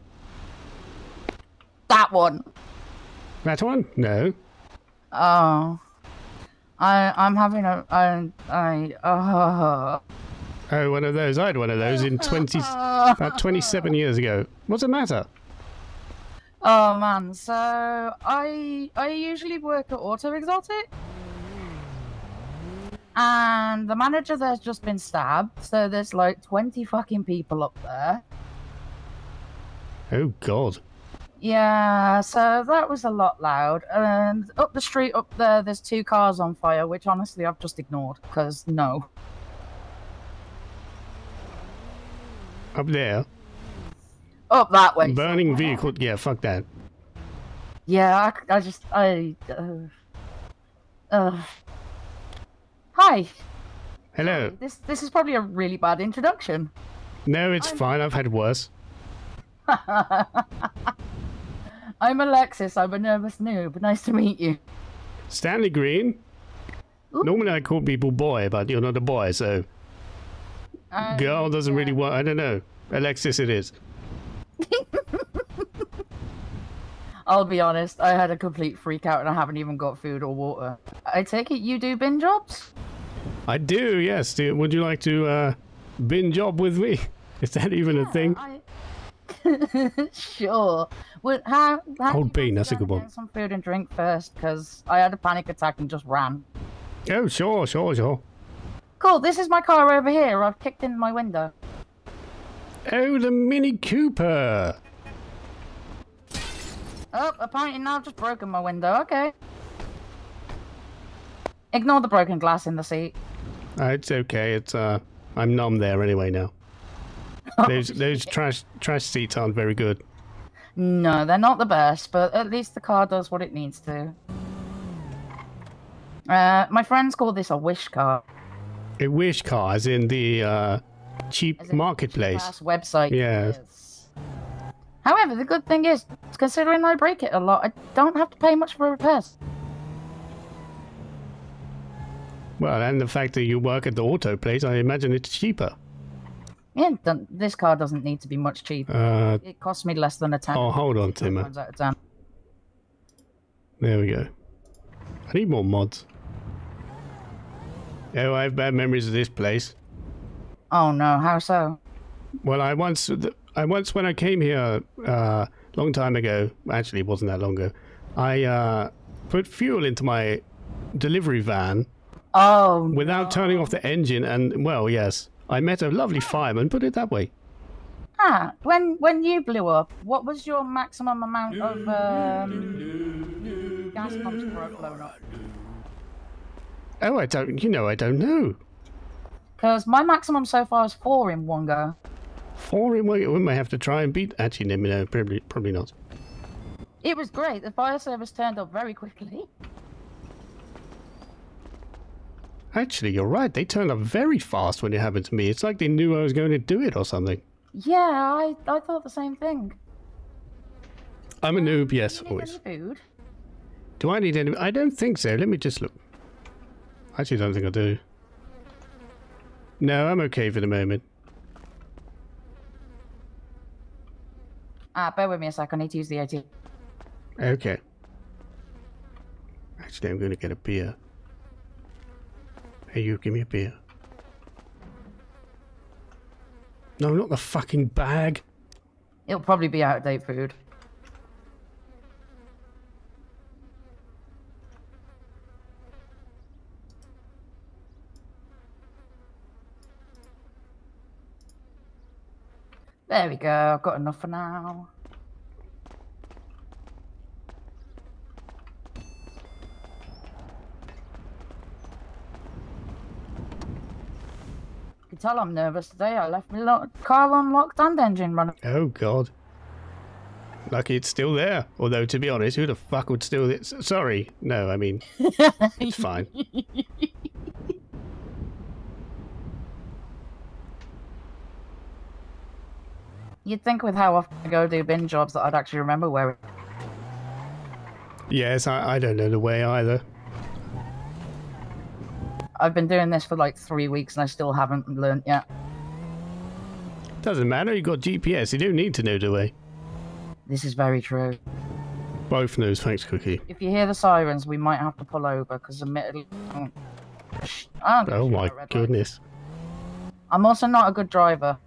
Speaker 6: That one.
Speaker 1: That one? No.
Speaker 6: Oh. I'm having a,
Speaker 1: Oh, one of those. I had one of those in about 27 years ago. What's the matter?
Speaker 6: Oh man, so I usually work at Auto Exotic. And the manager there's just been stabbed, so there's like 20 fucking people up there.
Speaker 1: Oh God.
Speaker 6: Yeah, so that was a lot loud. And up the street up there's 2 cars on fire, which honestly I've just ignored, because no.
Speaker 1: Up there?
Speaker 6: Up that way.
Speaker 1: Burning vehicle. Yeah, fuck that.
Speaker 6: Yeah, Hi.
Speaker 1: Hello.
Speaker 6: This is probably a really bad introduction.
Speaker 1: No, it's fine. I've had worse.
Speaker 6: I'm Alexis. I'm a nervous noob. Nice to meet you.
Speaker 1: Stanley Green.
Speaker 6: Ooh.
Speaker 1: Normally I call people boy, but you're not a boy, so girl doesn't really work. I don't know. Alexis, it is.
Speaker 6: I'll be honest. I had a complete freak out, and I haven't even got food or water. I take it you do bin jobs?
Speaker 1: I do. Yes. Would you like to bin job with me? Is that even a thing?
Speaker 6: Sure. Well, how
Speaker 1: Old bean. That's a good one.
Speaker 6: Get some food and drink first, because I had a panic attack and just ran.
Speaker 1: Oh, sure.
Speaker 6: Cool. This is my car over here. I've kicked in my window.
Speaker 1: Oh, the Mini Cooper.
Speaker 6: Oh, apparently now I've just broken my window. Okay. Ignore the broken glass in the seat.
Speaker 1: It's okay. It's I'm numb there anyway now. Those trash seats aren't very good.
Speaker 6: No, they're not the best, but at least the car does what it needs to. My friends call this a wish car.
Speaker 1: A wish car, as in the cheap marketplace.
Speaker 6: Website.
Speaker 1: Yeah.
Speaker 6: Yes. However, the good thing is, considering I break it a lot, I don't have to pay much for repairs.
Speaker 1: Well, and the fact that you work at the auto place, I imagine it's cheaper.
Speaker 6: Yeah, this car doesn't need to be much cheaper. It cost me less than a 10.
Speaker 1: Oh, hold on, Timmer.
Speaker 6: Out of 10.
Speaker 1: There we go. I need more mods. Oh, I have bad memories of this place.
Speaker 6: Oh no, how so?
Speaker 1: Well, I once, when I came here long time ago, actually it wasn't that long ago, I put fuel into my delivery van
Speaker 6: Oh,
Speaker 1: without turning off the engine, and well, yes, I met a lovely fireman. Put it that way.
Speaker 6: Ah, when you blew up, what was your maximum amount of gas pumps blown up?
Speaker 1: Oh, I don't. You know, I don't know.
Speaker 6: Because my maximum so far is 4 in one go.
Speaker 1: 4 in one. We may have to try and beat. Actually, no, probably not.
Speaker 6: It was great. The fire service turned up very quickly.
Speaker 1: Actually, you're right. They turned up very fast when it happened to me. It's like they knew I was going to do it or something.
Speaker 6: Yeah, I thought the same thing.
Speaker 1: I'm a noob, yes,
Speaker 6: Do you need
Speaker 1: always.
Speaker 6: any food?
Speaker 1: Do I need any? I don't think so. Let me just look. I actually don't think I do. No, I'm okay for the moment.
Speaker 6: Ah, bear with me a sec. I need to use the ATM.
Speaker 1: Okay. Actually, I'm going to get a beer. Hey, you, give me a beer. No, not the fucking bag.
Speaker 6: It'll probably be out-of-date food. There we go. I've got enough for now. You can tell I'm nervous today. I left my car unlocked and engine running.
Speaker 1: Oh, God. Lucky it's still there. Although, to be honest, who the fuck would steal it? Sorry. No, I mean, it's fine.
Speaker 6: You'd think with how often I go do bin jobs that I'd actually remember where it...
Speaker 1: Yes, I don't know the way either.
Speaker 6: I've been doing this for like 3 weeks and I still haven't learnt yet.
Speaker 1: Doesn't matter, you got GPS, you don't need to know the way.
Speaker 6: This is very true.
Speaker 1: Both knows, thanks, Cookie.
Speaker 6: If you hear the sirens, we might have to pull over because admittedly...
Speaker 1: Oh my goodness.
Speaker 6: I'm also not a good driver.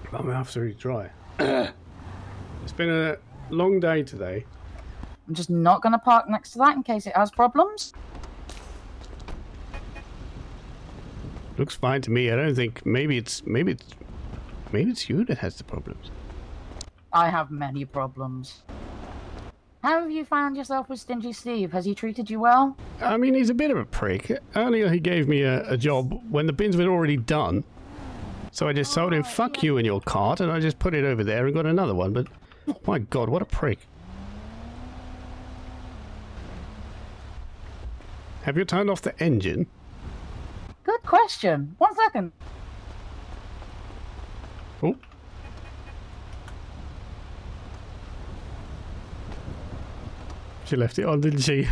Speaker 1: My mouth's really dry. It's been a long day today.
Speaker 6: I'm just not going to park next to that in case it has problems.
Speaker 1: Looks fine to me. I don't think maybe it's you that has the problems.
Speaker 6: I have many problems. How have you found yourself with Stingy Steve? Has he treated you well?
Speaker 1: I mean, he's a bit of a prick. Earlier he gave me a job when the bins were already done. So I just told him, fuck you and your cart, and I just put it over there and got another one. But, my God, what a prick. Have you turned off the engine?
Speaker 6: Good question. 1 second.
Speaker 1: Oh. She left it on, didn't she?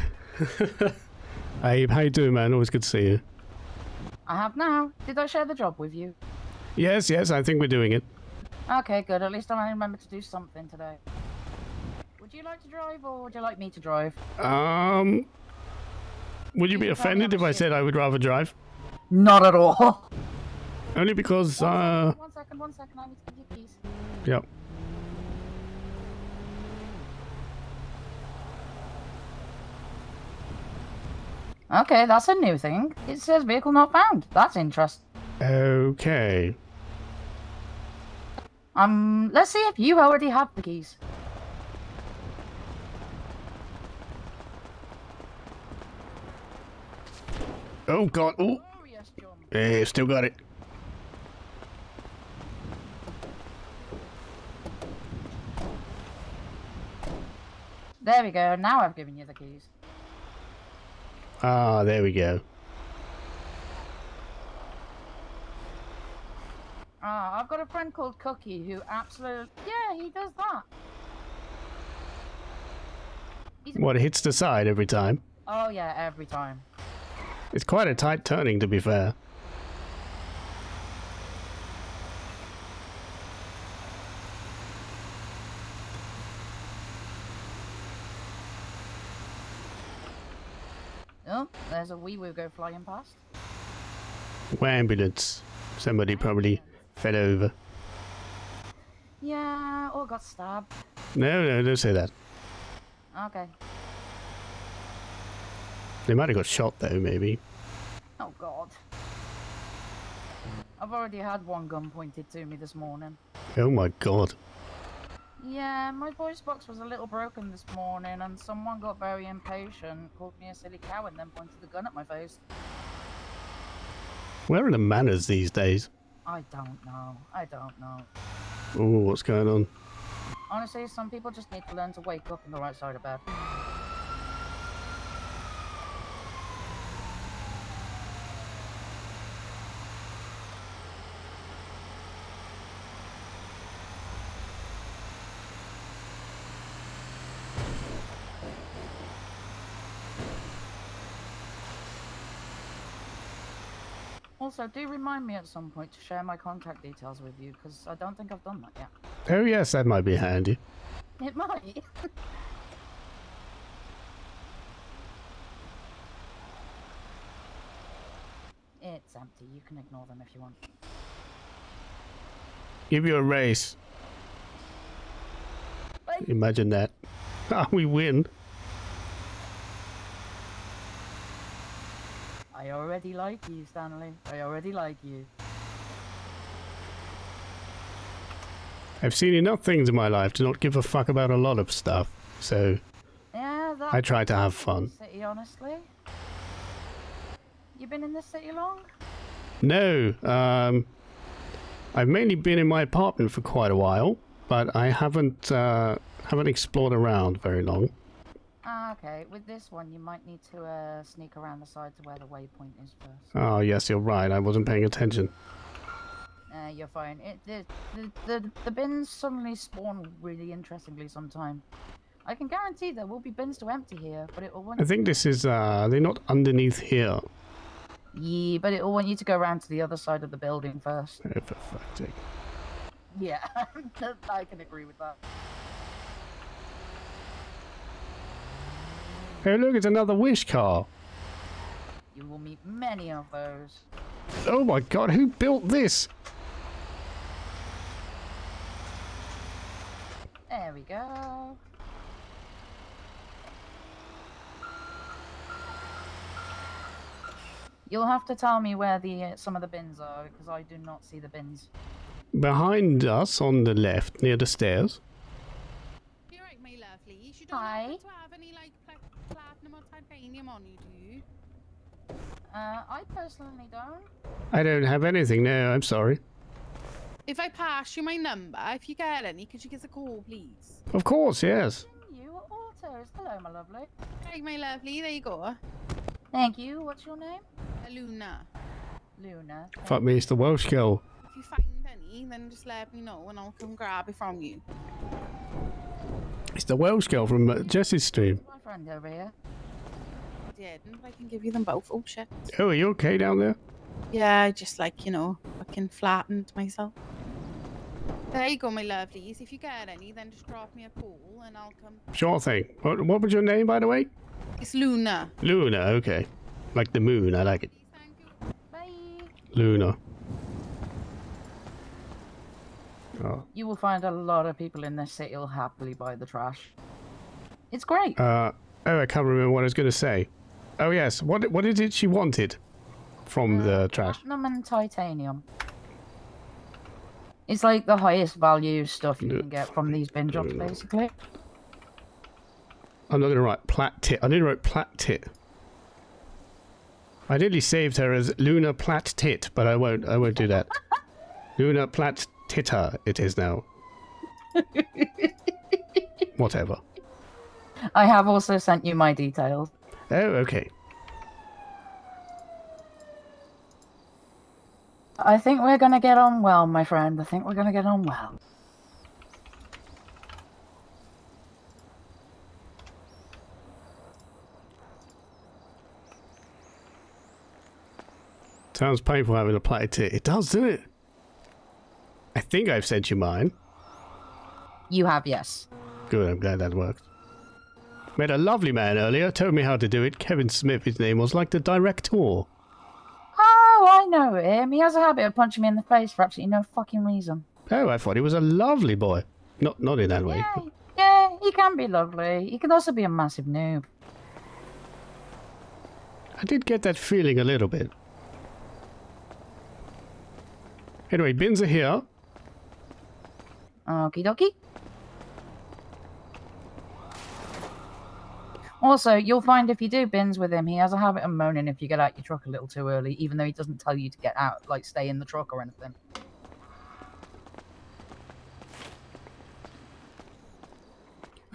Speaker 1: Hey, how you doing, man? Always good to see you.
Speaker 6: I have now. Did I share the job with you?
Speaker 1: Yes, I think we're doing it.
Speaker 6: Okay, good. At least I remember to do something today. Would you like to drive or would you like me to drive?
Speaker 1: Would you be offended if I said I would rather drive?
Speaker 6: Not at all.
Speaker 1: Only because,
Speaker 6: One second. I need to give you keys.
Speaker 1: Yep.
Speaker 6: Okay, that's a new thing. It says vehicle not found. That's interesting.
Speaker 1: Okay.
Speaker 6: Let's see if you already have the keys.
Speaker 1: Oh, God. Oh,
Speaker 6: Glorious, John.
Speaker 1: still got it.
Speaker 6: There we go. Now I've given you the keys.
Speaker 1: Ah, there we go.
Speaker 6: Ah, I've got a friend called Cookie who absolutely... Yeah, he does that.
Speaker 1: What, it hits the side every time?
Speaker 6: Oh, yeah, every time.
Speaker 1: It's quite a tight turning, to be fair.
Speaker 6: Oh, there's a wee woo go flying past.
Speaker 1: Ambulance. Somebody probably fell over.
Speaker 6: Yeah, or got stabbed.
Speaker 1: No, don't say that.
Speaker 6: Okay.
Speaker 1: They might have got shot though, maybe.
Speaker 6: Oh god. I've already had one gun pointed to me this morning.
Speaker 1: Oh my god.
Speaker 6: Yeah, my voice box was a little broken this morning and someone got very impatient, called me a silly cow and then pointed the gun at my face.
Speaker 1: Where are the manners these days?
Speaker 6: I don't know.
Speaker 1: Oh, what's going on?
Speaker 6: Honestly, some people just need to learn to wake up on the right side of bed. Also, do remind me at some point to share my contact details with you, because I don't think I've done that yet.
Speaker 1: Oh yes, that might be handy.
Speaker 6: It might. It's empty. You can ignore them if you want.
Speaker 1: Give you a race.
Speaker 6: Wait.
Speaker 1: Imagine that. Ah, we win.
Speaker 6: I already like you, Stanley. I already like you.
Speaker 1: I've seen enough things in my life to not give a fuck about a lot of stuff, so
Speaker 6: Yeah, that
Speaker 1: I try to have fun.
Speaker 6: city, honestly. You been in this city long?
Speaker 1: No, I've mainly been in my apartment for quite a while, but I haven't explored around very long.
Speaker 6: Ah, okay. With this one, you might need to sneak around the side to where the waypoint is first.
Speaker 1: Oh yes, you're right. I wasn't paying attention.
Speaker 6: You're fine. The bins suddenly spawn really interestingly sometimes. I can guarantee there will be bins to empty here, but it will want.
Speaker 1: I think this is they're not underneath here.
Speaker 6: Yeah, but it will want you to go around to the other side of the building first.
Speaker 1: Oh, for fuck's sake.
Speaker 6: Yeah, I can agree with that.
Speaker 1: Oh look, it's another wish car.
Speaker 6: You will meet many of those.
Speaker 1: Oh my god, who built this?
Speaker 6: There we go. You'll have to tell me where the some of the bins are, because I do not see the bins.
Speaker 1: Behind us on the left, near the stairs.
Speaker 7: You're right, my lovely. You don't
Speaker 6: Hi.
Speaker 7: happen to have any like platinum or titanium on you, do you?
Speaker 6: I personally don't.
Speaker 1: I don't have anything, no, I'm sorry.
Speaker 7: If I pass you my number, if you get any, could you give us a call, please?
Speaker 1: Of course, yes.
Speaker 6: You are Autos. Hello, my lovely.
Speaker 7: Right, my lovely. There you go.
Speaker 6: Thank you. What's your name?
Speaker 7: Luna.
Speaker 6: Luna.
Speaker 1: Fuck me, it's the Welsh girl.
Speaker 7: If you find any, then just let me know and I'll come grab it from you.
Speaker 1: It's the Welsh girl from Jess's stream.
Speaker 6: My friend over here.
Speaker 7: I didn't, but I can give you them both. Oh, shit.
Speaker 1: Oh, are you okay down there?
Speaker 7: Yeah, I just like, you know, fucking flattened myself. There you go, my lovelies. If you get any, then just drop me a call and I'll come.
Speaker 1: Sure thing. What was your name, by the way?
Speaker 7: It's Luna.
Speaker 1: Luna, okay. Like the moon, I like it.
Speaker 7: Thank you.
Speaker 6: Bye.
Speaker 1: Luna. Oh.
Speaker 6: You will find a lot of people in this city who'll happily buy the trash. It's great.
Speaker 1: Oh, I can't remember what I was going to say. Oh, yes. What is it she wanted from the trash?
Speaker 6: Platinum and titanium. It's like the highest value stuff you can get from these bin jobs, basically.
Speaker 1: I'm not going to write plat tit. I nearly wrote plat tit. I nearly saved her as Luna Plat Tit, but I won't do that. Luna Plat Titter it is now. Whatever.
Speaker 6: I have also sent you my details.
Speaker 1: Oh, okay.
Speaker 6: I think we're gonna get on well, my friend. I think we're gonna get on well.
Speaker 1: Sounds painful having a platted tit. It does, doesn't it? I think I've sent you mine.
Speaker 6: You have, yes.
Speaker 1: Good, I'm glad that worked. Met a lovely man earlier, told me how to do it. Kevin Smith, his name was, like the director.
Speaker 6: Oh, I know him. He has a habit of punching me in the face for absolutely no fucking reason.
Speaker 1: Oh, I thought he was a lovely boy. Not in that way.
Speaker 6: Yeah, he can be lovely. He can also be a massive noob.
Speaker 1: I did get that feeling a little bit. Anyway, bins are here.
Speaker 6: Okie dokie. Also, you'll find if you do bins with him, he has a habit of moaning if you get out your truck a little too early, even though he doesn't tell you to get out, like stay in the truck or anything.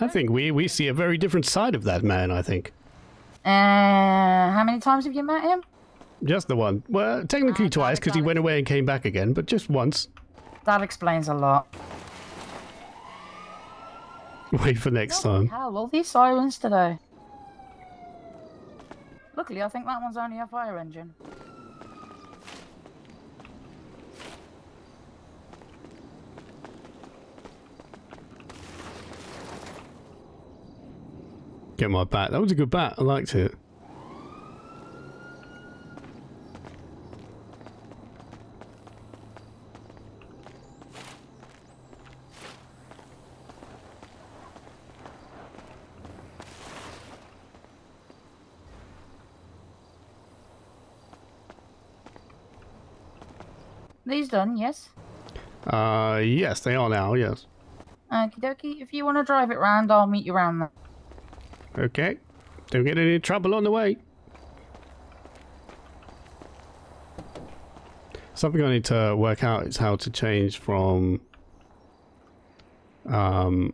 Speaker 1: I think we see a very different side of that man, I think.
Speaker 6: How many times have you met him?
Speaker 1: Just the one. Well, technically twice, because he went away and came back again, but just once.
Speaker 6: That explains a lot.
Speaker 1: Wait for next time.
Speaker 6: Hell, all these sirens today. Luckily, I think that one's only a fire engine.
Speaker 1: Get my bat. That was a good bat. I liked it.
Speaker 6: These done, yes?
Speaker 1: Yes, they are now, yes.
Speaker 6: Okie dokie. If you want to drive it round, I'll meet you round there.
Speaker 1: Okay. Don't get any trouble on the way. Something I need to work out is how to change from normal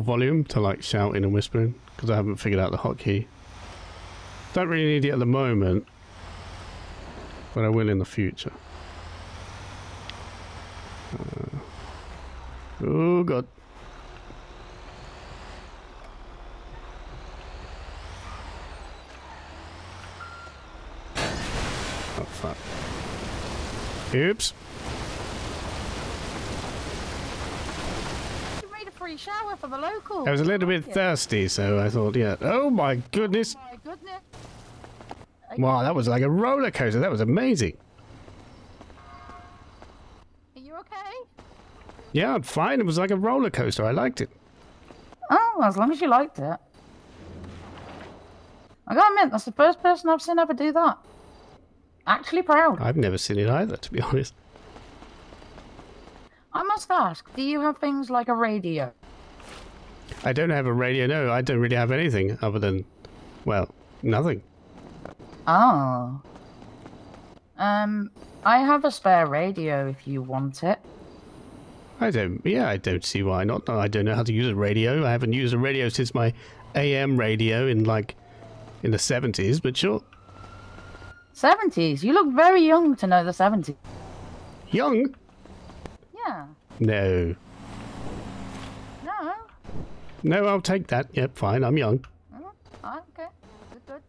Speaker 1: volume to like shouting and whispering, because I haven't figured out the hotkey. Don't really need it at the moment, but I will in the future. Oh god. Oh fuck. Oops.
Speaker 6: You made a free shower for the locals.
Speaker 1: I was a little bit thirsty, so I thought, yeah. Oh my goodness.
Speaker 6: Oh my goodness.
Speaker 1: Wow, that was like a roller coaster. That was amazing.
Speaker 6: Are you okay?
Speaker 1: Yeah, I'm fine. It was like a roller coaster. I liked it.
Speaker 6: Oh, as long as you liked it. I gotta admit, that's the first person I've seen ever do that. Actually proud.
Speaker 1: I've never seen it either, to be honest.
Speaker 6: I must ask, do you have things like a radio?
Speaker 1: I don't have a radio. No, I don't really have anything other than, well, nothing.
Speaker 6: Oh. I have a spare radio if you want it.
Speaker 1: I don't see why not. No, I don't know how to use a radio. I haven't used a radio since my AM radio in the 70s, but sure.
Speaker 6: 70s? You look very young to know the 70s.
Speaker 1: Young?
Speaker 6: Yeah.
Speaker 1: No.
Speaker 6: No.
Speaker 1: No, I'll take that. Yep, fine. I'm young.
Speaker 6: Okay. Good.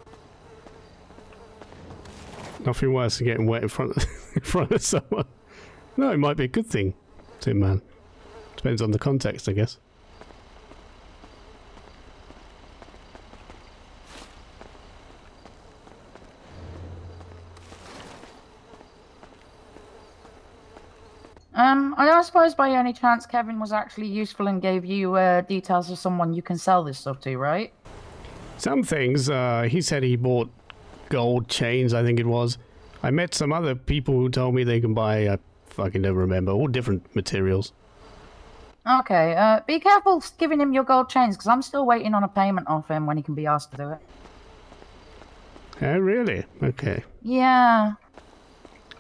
Speaker 1: Nothing worse than getting wet in front of someone. No, it might be a good thing, Tin Man. Depends on the context, I guess.
Speaker 6: I don't suppose by any chance Kevin was actually useful and gave you details of someone you can sell this stuff to, right?
Speaker 1: Some things, he said he bought gold chains, I think it was. I met some other people who told me they can buy, I fucking don't remember, all different materials.
Speaker 6: Okay, be careful giving him your gold chains, because I'm still waiting on a payment off him when he can be asked to do it.
Speaker 1: Oh, really? Okay.
Speaker 6: Yeah.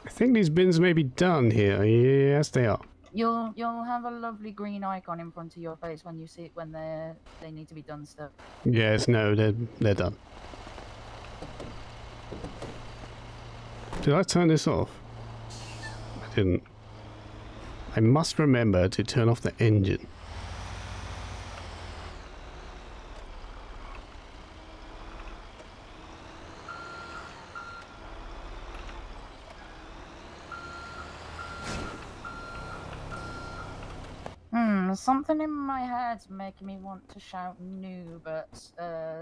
Speaker 1: I think these bins may be done here. Yes, they are.
Speaker 6: You'll have a lovely green icon in front of your face when you see it when they need to be done still.
Speaker 1: Yes, no, they're done. Did I turn this off? I didn't. I must remember to turn off the engine.
Speaker 6: Something in my head's making me want to shout noob at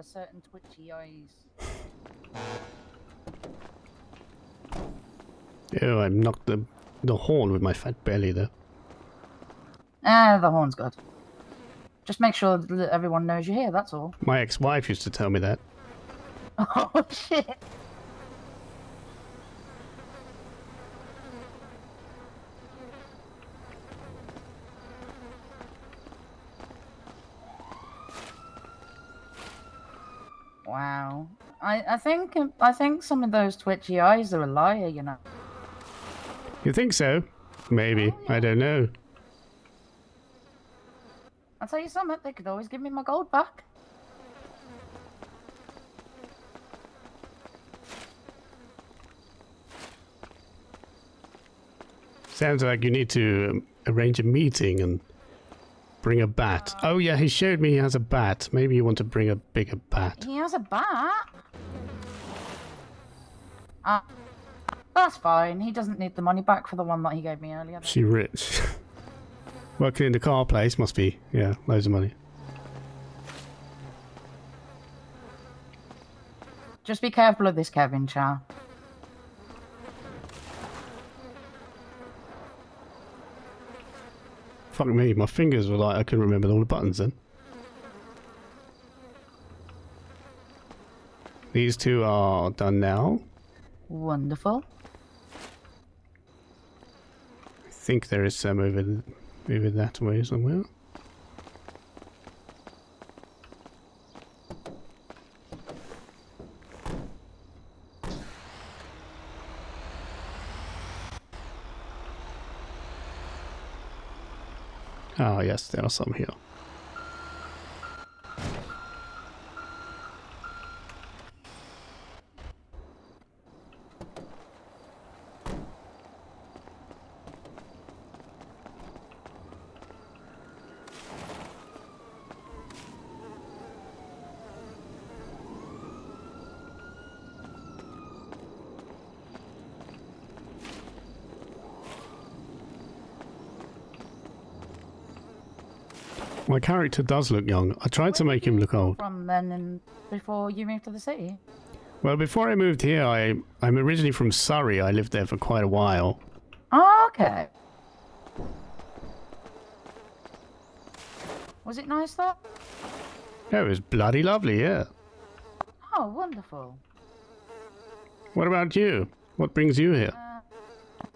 Speaker 6: certain twitchy eyes.
Speaker 1: Oh, I knocked the horn with my fat belly there.
Speaker 6: The horn's good. Just make sure that everyone knows you're here, that's all.
Speaker 1: My ex-wife used to tell me that.
Speaker 6: Oh, shit. Wow. I think some of those twitchy eyes are a liar, you know.
Speaker 1: You think so? Maybe. I don't know.
Speaker 6: I'll tell you something, they could always give me my gold back.
Speaker 1: Sounds like you need to arrange a meeting and bring a bat. Oh yeah, he showed me he has a bat. Maybe you want to bring a bigger bat.
Speaker 6: He has a bat? That's fine. He doesn't need the money back for the one that he gave me earlier.
Speaker 1: She rich. Working in the car place must be, yeah, loads of money.
Speaker 6: Just be careful of this Kevin, Chow.
Speaker 1: Fuck me, my fingers were like, I couldn't remember all the buttons then. These two are done now.
Speaker 6: Wonderful.
Speaker 1: I think there is some over that way somewhere. Ah, yes, there are some here. My character does look young. I tried to make him look old.
Speaker 6: From then and before you moved to the city?
Speaker 1: Well, before I moved here, I'm originally from Surrey. I lived there for quite a while.
Speaker 6: Oh, okay. Was it nice though?
Speaker 1: Yeah, it was bloody lovely, yeah.
Speaker 6: Oh, wonderful.
Speaker 1: What about you? What brings you here?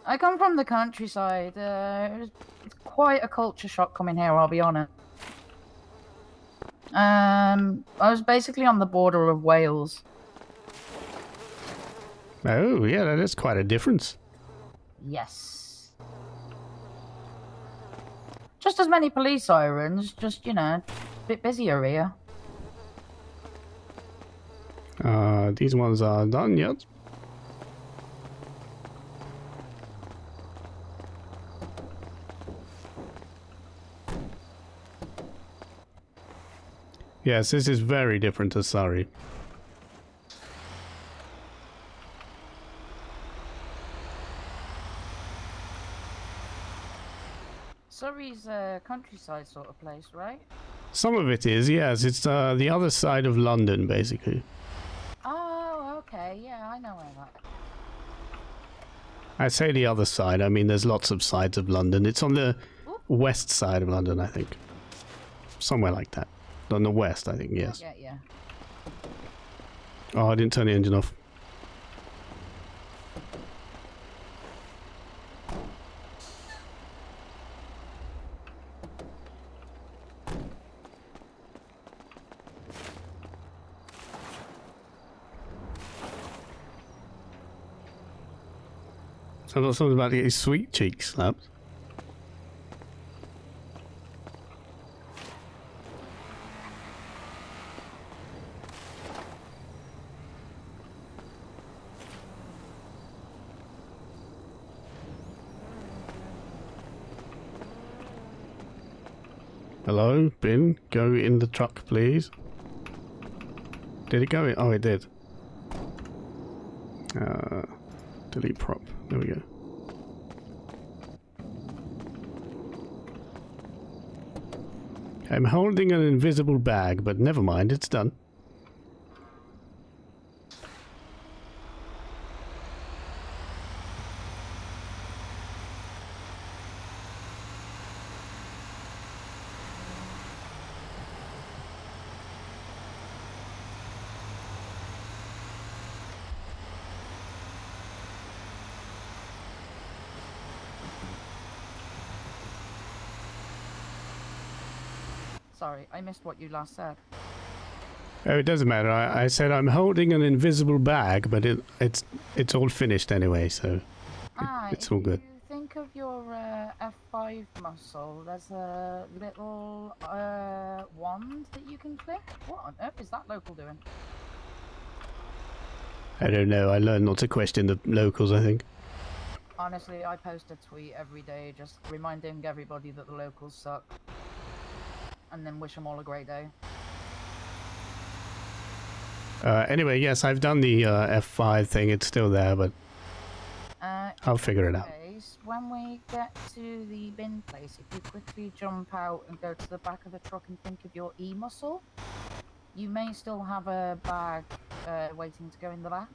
Speaker 6: I come from the countryside. It's quite a culture shock coming here, I'll be honest. I was basically on the border of Wales.
Speaker 1: Oh, yeah, that is quite a difference.
Speaker 6: Yes. Just as many police sirens, just, you know, a bit busier here.
Speaker 1: These ones are done yet. Yes, this is very different to Surrey.
Speaker 6: Surrey's a countryside sort of place, right?
Speaker 1: Some of it is, yes. It's the other side of London, basically.
Speaker 6: Oh, okay. Yeah, I know where that is.
Speaker 1: I say the other side. I mean, there's lots of sides of London. It's on the west side of London, I think. Somewhere like that. On the west, I think, yes.
Speaker 6: Yeah.
Speaker 1: Oh, I didn't turn the engine off. So I got something about getting sweet cheeks slapped. Hello, bin, go in the truck, please. Did it go in? Oh, it did. Delete prop. There we go. I'm holding an invisible bag, but never mind, it's done.
Speaker 6: Sorry, I missed what you last said.
Speaker 1: Oh, it doesn't matter. I said I'm holding an invisible bag, but it's all finished anyway, so it's all good.
Speaker 6: If you think of your F5 muscle, there's a little wand that you can click. What on earth is that local doing?
Speaker 1: I don't know. I learned not to question the locals, I think.
Speaker 6: Honestly, I post a tweet every day just reminding everybody that the locals suck. And then wish them all a great day.
Speaker 1: Anyway, yes, I've done the F5 thing. It's still there, but I'll figure it out.
Speaker 6: When we get to the bin place, if you quickly jump out and go to the back of the truck and think of your E muscle, you may still have a bag waiting to go in the back.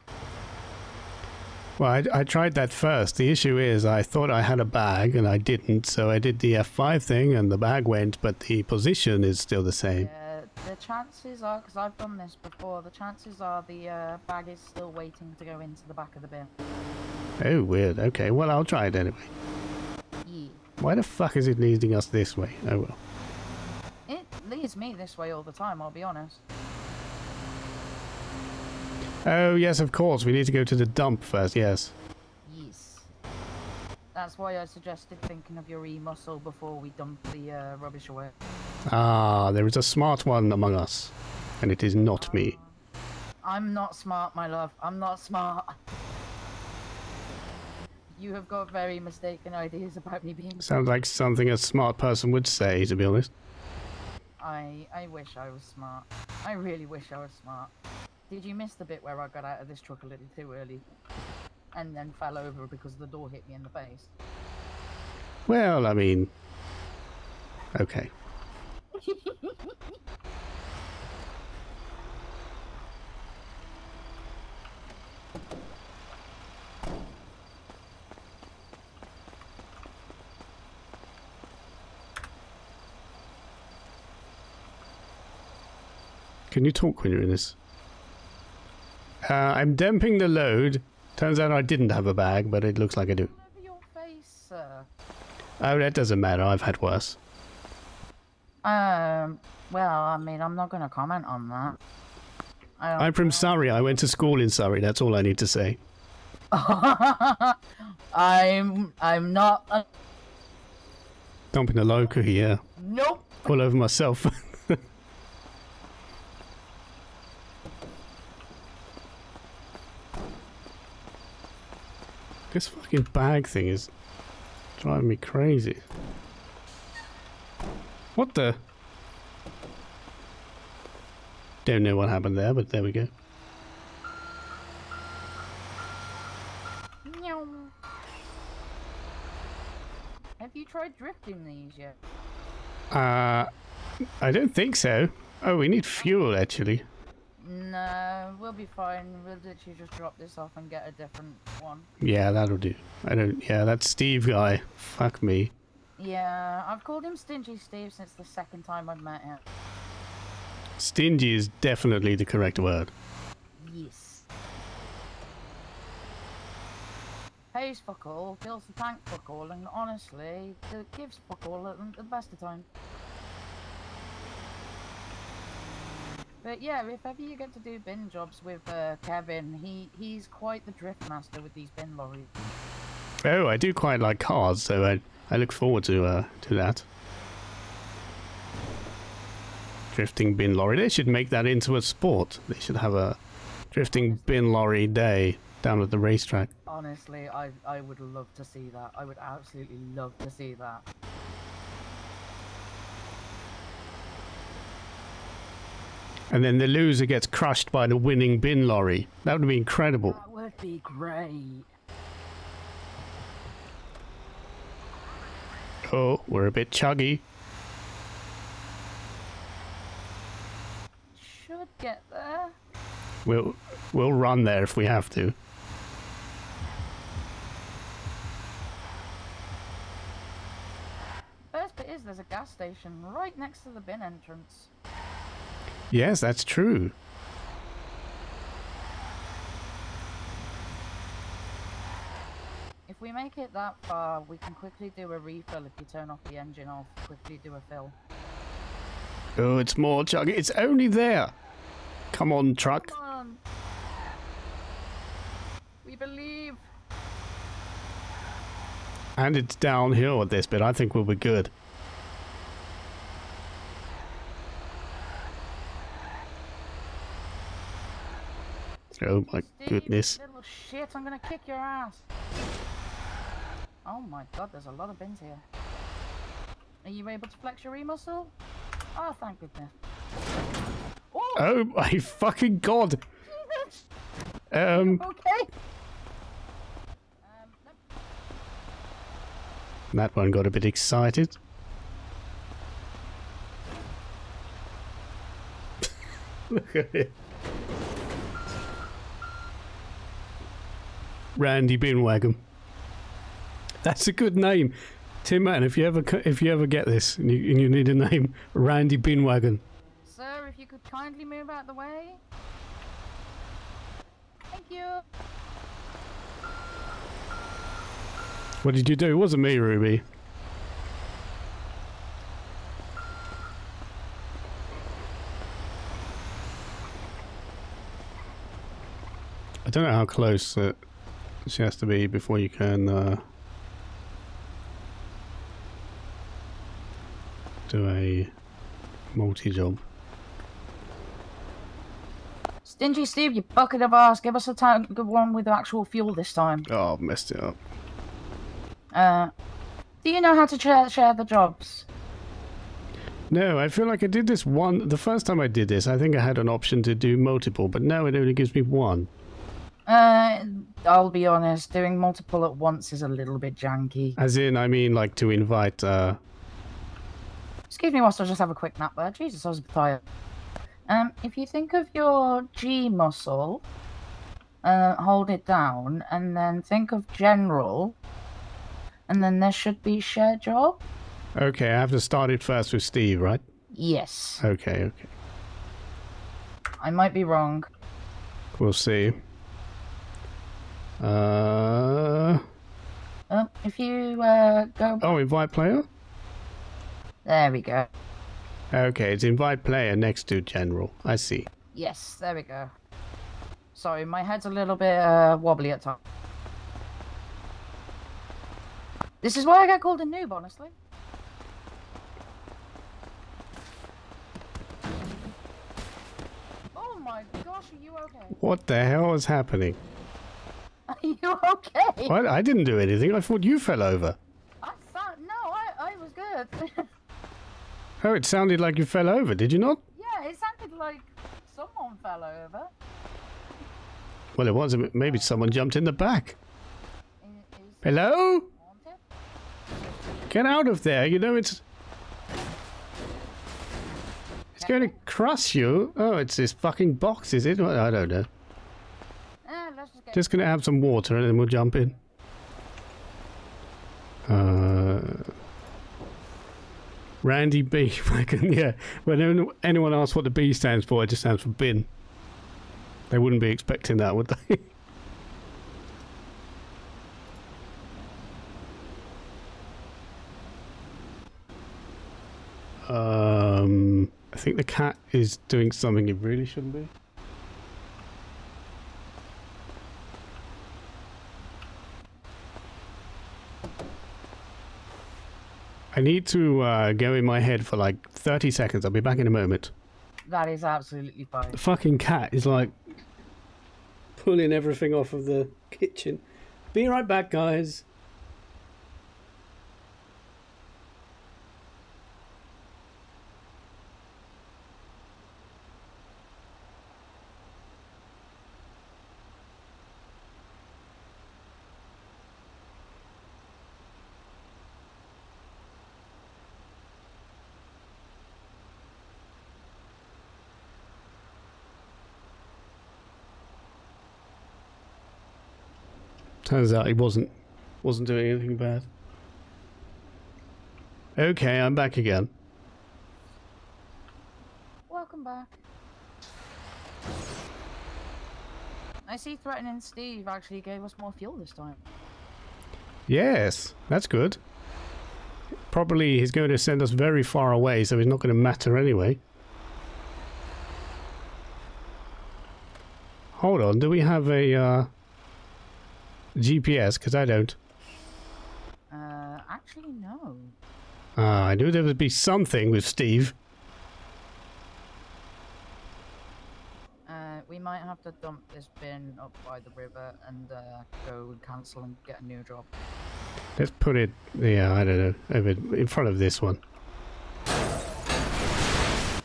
Speaker 1: Well, I tried that first. The issue is I thought I had a bag and I didn't, so I did the F5 thing and the bag went, but the position is still the same.
Speaker 6: Yeah, the chances are, because I've done this before, the chances are the bag is still waiting to go into the back of the bin.
Speaker 1: Oh, weird. Okay, well, I'll try it anyway.
Speaker 6: Yeah.
Speaker 1: Why the fuck is it leading us this way? Oh, well.
Speaker 6: It leads me this way all the time, I'll be honest.
Speaker 1: Oh, yes, of course. We need to go to the dump first, yes.
Speaker 6: Yes. That's why I suggested thinking of your E-muscle before we dump the rubbish away.
Speaker 1: Ah, there is a smart one among us. And it is not me.
Speaker 6: I'm not smart, my love. I'm not smart. You have got very mistaken ideas about me being...
Speaker 1: Sounds like something a smart person would say, to be honest.
Speaker 6: I wish I was smart. I really wish I was smart. Did you miss the bit where I got out of this truck a little too early and then fell over because the door hit me in the face?
Speaker 1: Well, I mean... Okay. Can you talk when you're in this? I'm dumping the load. Turns out I didn't have a bag, but it looks like I do.
Speaker 6: Over your face, sir.
Speaker 1: Oh, that doesn't matter. I've had worse.
Speaker 6: Well, I mean, I'm not going to comment on that.
Speaker 1: I'm from Surrey. I went to school in Surrey. That's all I need to say.
Speaker 6: I'm not.
Speaker 1: Dumping a local here.
Speaker 6: Nope.
Speaker 1: All over myself. This fucking bag thing is driving me crazy. What the? Don't know what happened there, but there we go.
Speaker 6: Have you tried drifting these yet?
Speaker 1: I don't think so. Oh, we need fuel actually.
Speaker 6: No, we'll be fine. We'll literally just drop this off and get a different one.
Speaker 1: Yeah, that'll do. Yeah, that Steve guy. Fuck me.
Speaker 6: Yeah, I've called him Stingy Steve since the second time I've met him.
Speaker 1: Stingy is definitely the correct word.
Speaker 6: Yes. Pays fuck all, fills the tank fuck all, and honestly, gives fuck all at the best of times. But yeah, if ever you get to do bin jobs with Kevin, he's quite the drift master with these bin lorries.
Speaker 1: Oh, I do quite like cars, so I look forward to that. Drifting bin lorry. They should make that into a sport. They should have a drifting bin lorry day down at the racetrack.
Speaker 6: Honestly, I would love to see that. I would absolutely love to see that.
Speaker 1: And then the loser gets crushed by the winning bin lorry. That would be incredible.
Speaker 6: That would be great.
Speaker 1: Oh, we're a bit chuggy.
Speaker 6: should get there.
Speaker 1: We'll run there if we have to.
Speaker 6: First bit is there's a gas station right next to the bin entrance.
Speaker 1: Yes, that's true.
Speaker 6: If we make it that far, we can quickly do a refill if you turn off the engine off. Quickly do a fill.
Speaker 1: Oh, it's more chug. It's only there. Come on, truck.
Speaker 6: Come on. We believe.
Speaker 1: And it's downhill at this bit. I think we'll be good. Oh my
Speaker 6: Steve,
Speaker 1: goodness.
Speaker 6: Little shit, I'm gonna kick your ass. Oh my god, there's a lot of bins here. Are you able to flex your E-muscle? Oh, thank goodness.
Speaker 1: Oh my fucking god.
Speaker 6: Okay.
Speaker 1: That one got a bit excited. Look at it. Randy Binwagon. That's a good name, Tim Man. If you ever get this and you need a name, Randy Binwagon.
Speaker 6: Sir, if you could kindly move out the way. Thank you.
Speaker 1: What did you do? It wasn't me, Ruby. I don't know how close she has to be before you can do a multi-job.
Speaker 6: Stingy Steve, you bucket of ass. Give us a good one with actual fuel this time.
Speaker 1: Oh, I've messed it up.
Speaker 6: Do you know how to share the jobs?
Speaker 1: No, I feel like I did this one. The first time I did this, I think I had an option to do multiple, but now it only gives me one.
Speaker 6: I'll be honest, doing multiple at once is a little bit janky.
Speaker 1: As in, I mean, like to invite,
Speaker 6: Excuse me whilst I just have a quick nap there. Jesus, I was tired. If you think of your G muscle, hold it down, and then think of general, and then there should be share job.
Speaker 1: Okay, I have to start it first with Steve, right?
Speaker 6: Yes.
Speaker 1: Okay.
Speaker 6: I might be wrong.
Speaker 1: We'll see.
Speaker 6: If you go...
Speaker 1: Oh, invite player?
Speaker 6: There we go.
Speaker 1: Okay, it's invite player next to general. I see.
Speaker 6: Yes, there we go. Sorry, my head's a little bit wobbly at times. This is why I get called a noob, honestly. Oh my gosh, are you okay?
Speaker 1: What the hell is happening?
Speaker 6: Are you okay?
Speaker 1: What? I didn't do anything. I thought you fell over.
Speaker 6: I thought, no, I was good.
Speaker 1: Oh, it sounded like you fell over, did you not?
Speaker 6: Yeah, it sounded like someone fell over.
Speaker 1: Well, it wasn't. Maybe someone jumped in the back.
Speaker 6: Is
Speaker 1: Hello?
Speaker 6: haunted?
Speaker 1: Get out of there. You know it's going to crush you. Oh, it's this fucking box, is it? Well, I don't know.
Speaker 6: Let's just get...
Speaker 1: Just going to have some water and then we'll jump in. Randy B. Yeah. When anyone asks what the B stands for, it just stands for bin. They wouldn't be expecting that, would they? I think the cat is doing something it really shouldn't be. I need to go in my head for like 30 seconds. I'll be back in a moment.
Speaker 6: That is absolutely fine.
Speaker 1: The fucking cat is like pulling everything off of the kitchen. Be right back, guys. Turns out he wasn't doing anything bad. Okay, I'm back again.
Speaker 6: Welcome back. I see threatening Steve actually gave us more fuel this time.
Speaker 1: Yes, that's good. Probably he's going to send us very far away, so it's not going to matter anyway. Hold on, do we have a GPS? Because I don't.
Speaker 6: Actually no.
Speaker 1: I knew there would be something with Steve.
Speaker 6: We might have to dump this bin up by the river and go and cancel and get a new job.
Speaker 1: Let's put it, yeah, I don't know, over in front of this one.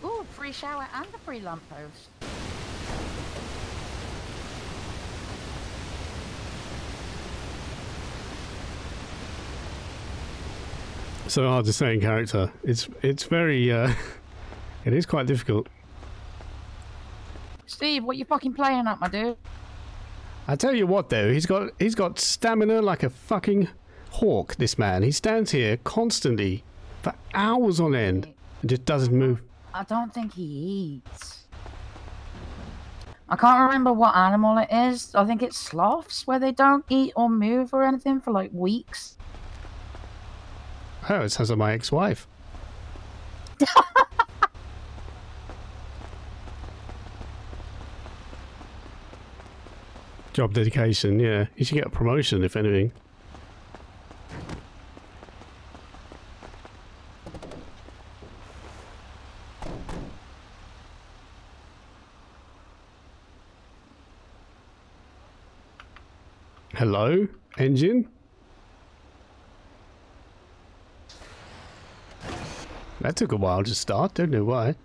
Speaker 6: Ooh, free shower and a free lamppost.
Speaker 1: So hard to say in character. It's very, it is quite difficult.
Speaker 6: Steve, what you fucking playing at, my dude?
Speaker 1: I tell you what though, he's got stamina like a fucking hawk, this man. He stands here constantly for hours on end and just doesn't move.
Speaker 6: I don't think he eats. I can't remember what animal it is. I think it's sloths where they don't eat or move or anything for like weeks.
Speaker 1: Oh, it sounds like my ex-wife. Job dedication, yeah. You should get a promotion, if anything. Hello, engine? That took a while to start, don't know why.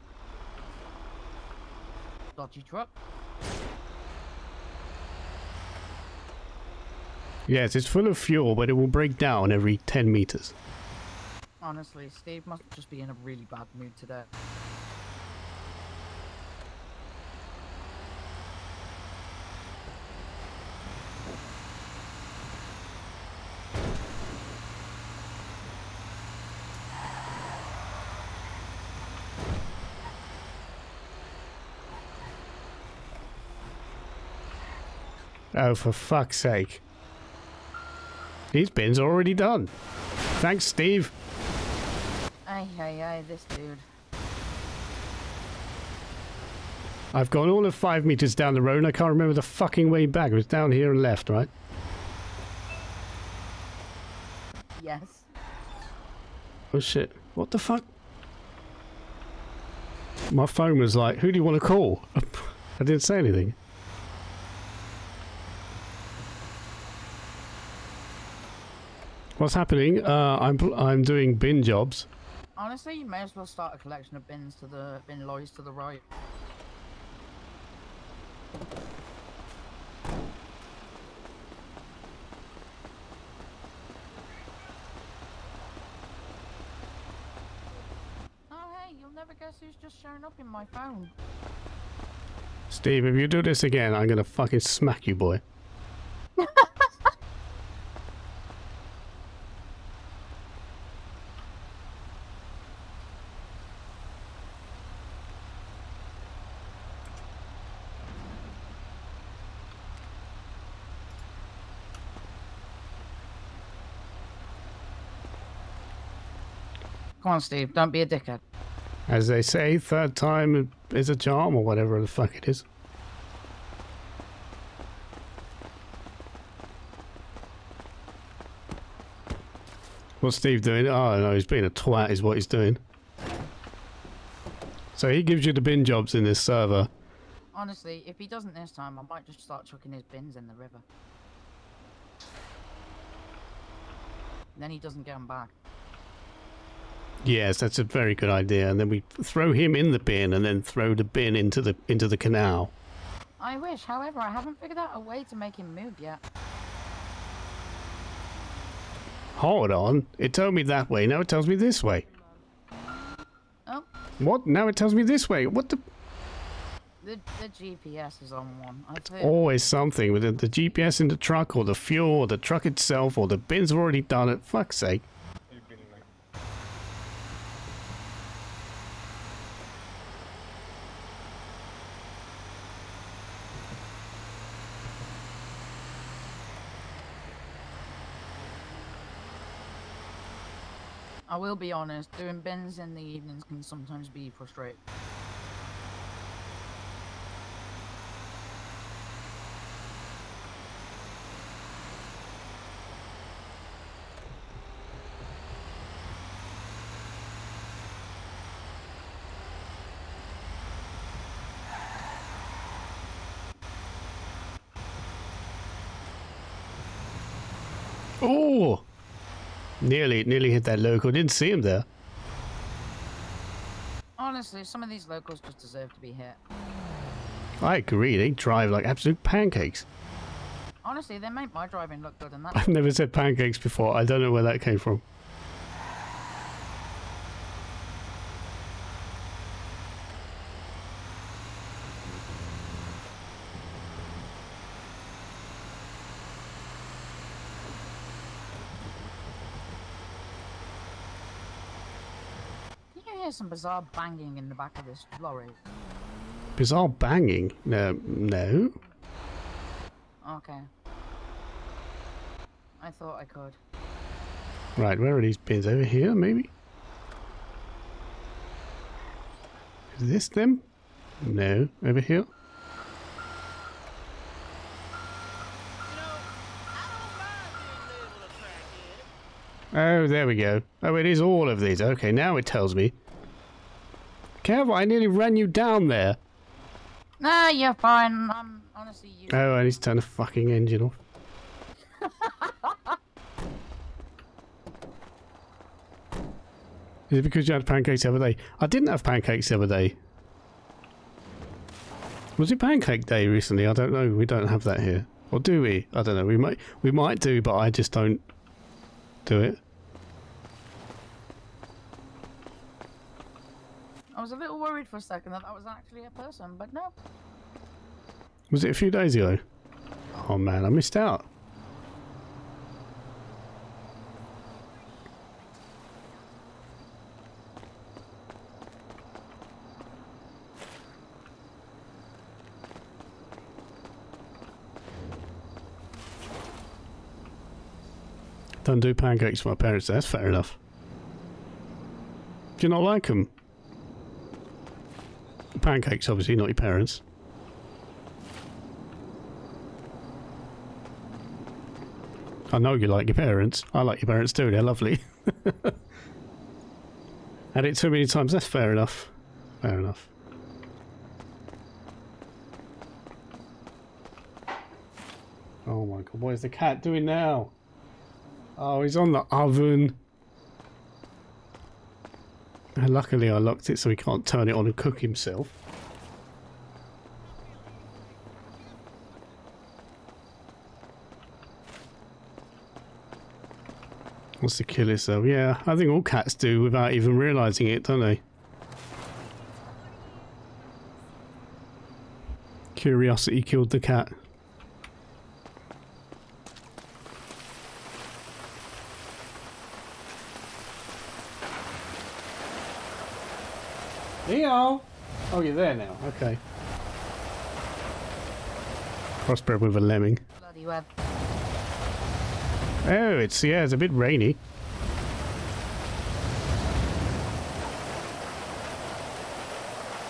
Speaker 6: Dodgy truck.
Speaker 1: Yes, it's full of fuel, but it will break down every 10 meters.
Speaker 6: Honestly, Steve must just be in a really bad mood today.
Speaker 1: Oh, for fuck's sake. These bins are already done. Thanks, Steve.
Speaker 6: Ay, this dude.
Speaker 1: I've gone all of 5 meters down the road and I can't remember the fucking way back. It was down here and left, right?
Speaker 6: Yes.
Speaker 1: Oh shit. What the fuck? My phone was like, who do you want to call? I didn't say anything. What's happening? I'm doing bin jobs.
Speaker 6: Honestly, you may as well start a collection of bins to the bin lorries to the right. Oh hey, you'll never guess who's just showing up in my phone.
Speaker 1: Steve, if you do this again, I'm gonna fucking smack you, boy.
Speaker 6: Come on, Steve, don't be a dickhead.
Speaker 1: As they say, third time is a charm, or whatever the fuck it is. What's Steve doing? Oh no, he's being a twat is what he's doing. So he gives you the bin jobs in this server.
Speaker 6: Honestly, if he doesn't this time, I might just start chucking his bins in the river. Then he doesn't get them back.
Speaker 1: Yes, that's a very good idea. And then we throw him in the bin and then throw the bin into the canal.
Speaker 6: I wish, however, I haven't figured out a way to make him move yet.
Speaker 1: Hold on. It told me that way. Now it tells me this way.
Speaker 6: Oh.
Speaker 1: What? Now it tells me this way. What the?
Speaker 6: The GPS is on one. I think.
Speaker 1: Always something with the GPS in the truck, or the fuel, or the truck itself, or the bins are already done it. Fuck's sake.
Speaker 6: I will be honest, doing bins in the evenings can sometimes be frustrating.
Speaker 1: Oh! Nearly hit that local. Didn't see him there.
Speaker 6: Honestly, some of these locals just deserve to be hit.
Speaker 1: I agree. They drive like absolute pancakes.
Speaker 6: Honestly, they make my driving look good, and that.
Speaker 1: I've never said pancakes before. I don't know where that came from.
Speaker 6: Can you hear some bizarre banging in the back of this lorry?
Speaker 1: Bizarre banging? No.
Speaker 6: Okay. I thought I could.
Speaker 1: Right, where are these bins? Over here, maybe? Is this them? No. Over here? Oh, there we go. Oh, it is all of these. Okay, now it tells me. Careful, I nearly ran you down there.
Speaker 6: Nah, you're fine. I'm honestly you.
Speaker 1: Oh, I need to turn the fucking engine off. Is it because you had pancakes the other day? I didn't have pancakes the other day. Was it pancake day recently? I don't know. We don't have that here. Or do we? I don't know. We might do, but I just don't do it.
Speaker 6: I was a little worried for a second that was actually a person, but no.
Speaker 1: Was it a few days ago? Oh man, I missed out. Don't do pancakes for my parents. That's fair enough. Do you not like them? Pancakes, obviously, not your parents. I know you like your parents. I like your parents too. They're lovely. Had it too many times. That's fair enough. Fair enough. Oh my god, what is the cat doing now? Oh, he's on the oven. And luckily I locked it so he can't turn it on and cook himself. Wants to kill himself. Yeah, I think all cats do without even realising it, don't they? Curiosity killed the cat. Leo! Oh, you're there now. Okay. Crossbred with a lemming.
Speaker 6: Bloody web.
Speaker 1: Oh, it's a bit rainy.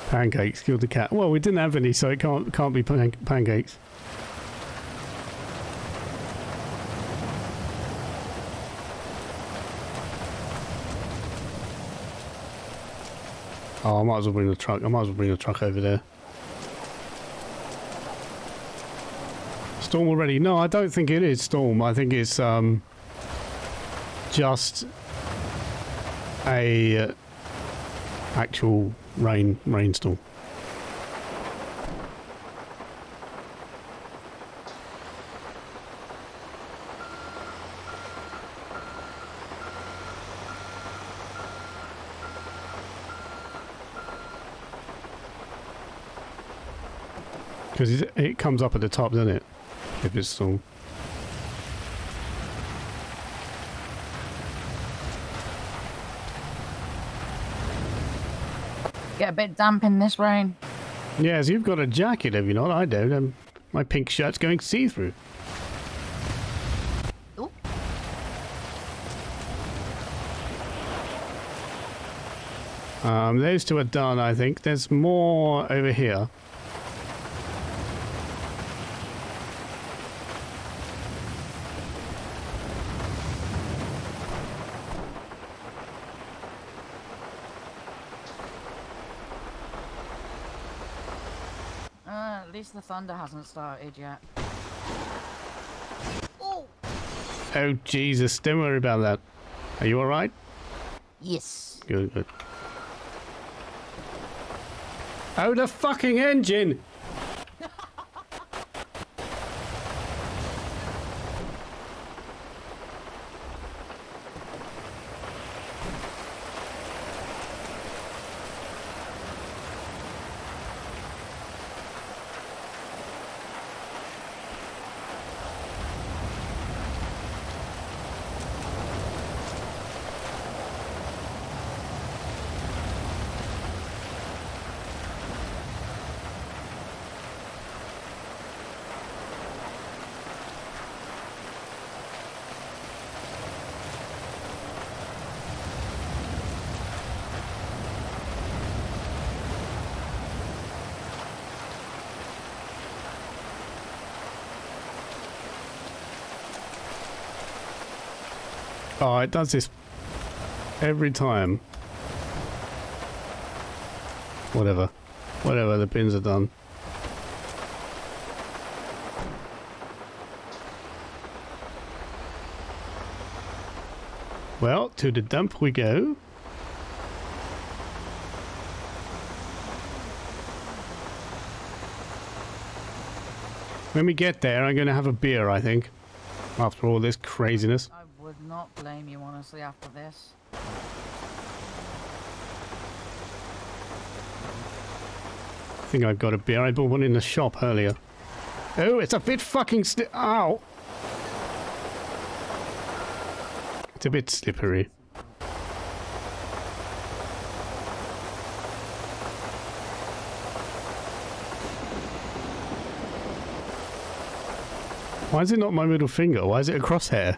Speaker 1: Pancakes killed the cat. Well, we didn't have any, so it can't be pancakes. Oh, I might as well bring the truck. I might as well bring the truck over there. Storm already? No, I don't think it is storm. I think it's just a actual rainstorm. Because it comes up at the top, doesn't it? If it's still...
Speaker 6: Get a bit damp in this rain.
Speaker 1: Yes, you've got a jacket, have you not? I don't. My pink shirt's going see-through.
Speaker 6: Ooh.
Speaker 1: Those two are done, I think. There's more over here.
Speaker 6: At least the thunder hasn't started yet. Oh!
Speaker 1: Oh, Jesus. Don't worry about that. Are you alright?
Speaker 6: Yes.
Speaker 1: Good, good. Oh, the fucking engine! Oh, it does this every time. Whatever. Whatever, the bins are done. Well, to the dump we go. When we get there, I'm going to have a beer, I think. After all this craziness.
Speaker 6: I would not blame you, honestly, after this.
Speaker 1: I think I've got a beer. I bought one in the shop earlier. Oh, it's a bit fucking ow! It's a bit slippery. Why is it not my middle finger? Why is it a crosshair?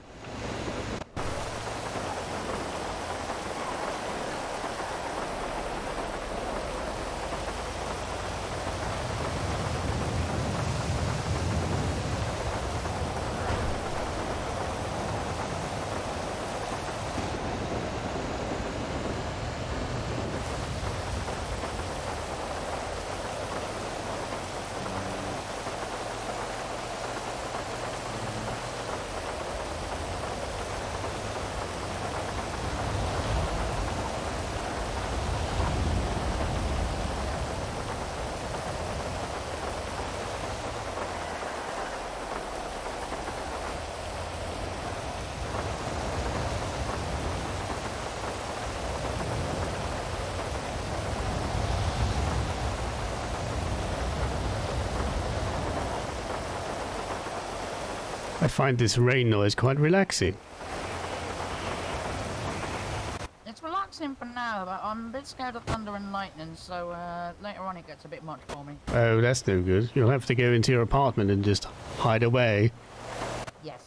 Speaker 1: I find this rain noise quite relaxing.
Speaker 6: It's relaxing for now, but I'm a bit scared of thunder and lightning, so later on it gets a bit much for me.
Speaker 1: Oh, that's no good. You'll have to go into your apartment and just hide away.
Speaker 6: Yes.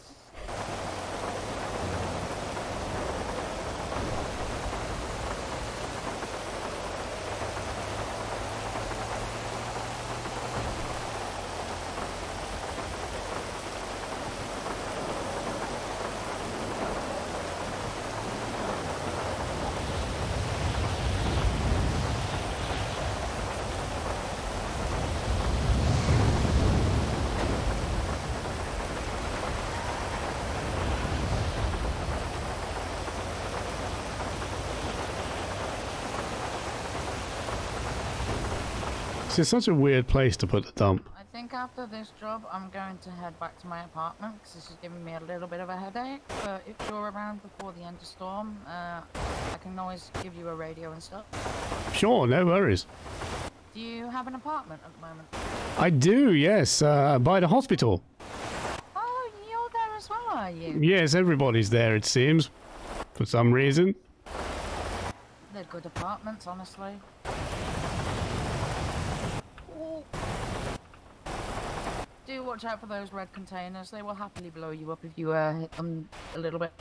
Speaker 1: It's such a weird place to put the dump.
Speaker 6: I think after this job, I'm going to head back to my apartment because this is giving me a little bit of a headache. But if you're around before the end of storm, I can always give you a radio and stuff.
Speaker 1: Sure, no worries.
Speaker 6: Do you have an apartment at the moment?
Speaker 1: I do, yes, by the hospital.
Speaker 6: Oh, you're there as well, are you?
Speaker 1: Yes, everybody's there, it seems, for some reason.
Speaker 6: They're good apartments, honestly. Ooh. Do watch out for those red containers. They will happily blow you up if you hit them a little bit.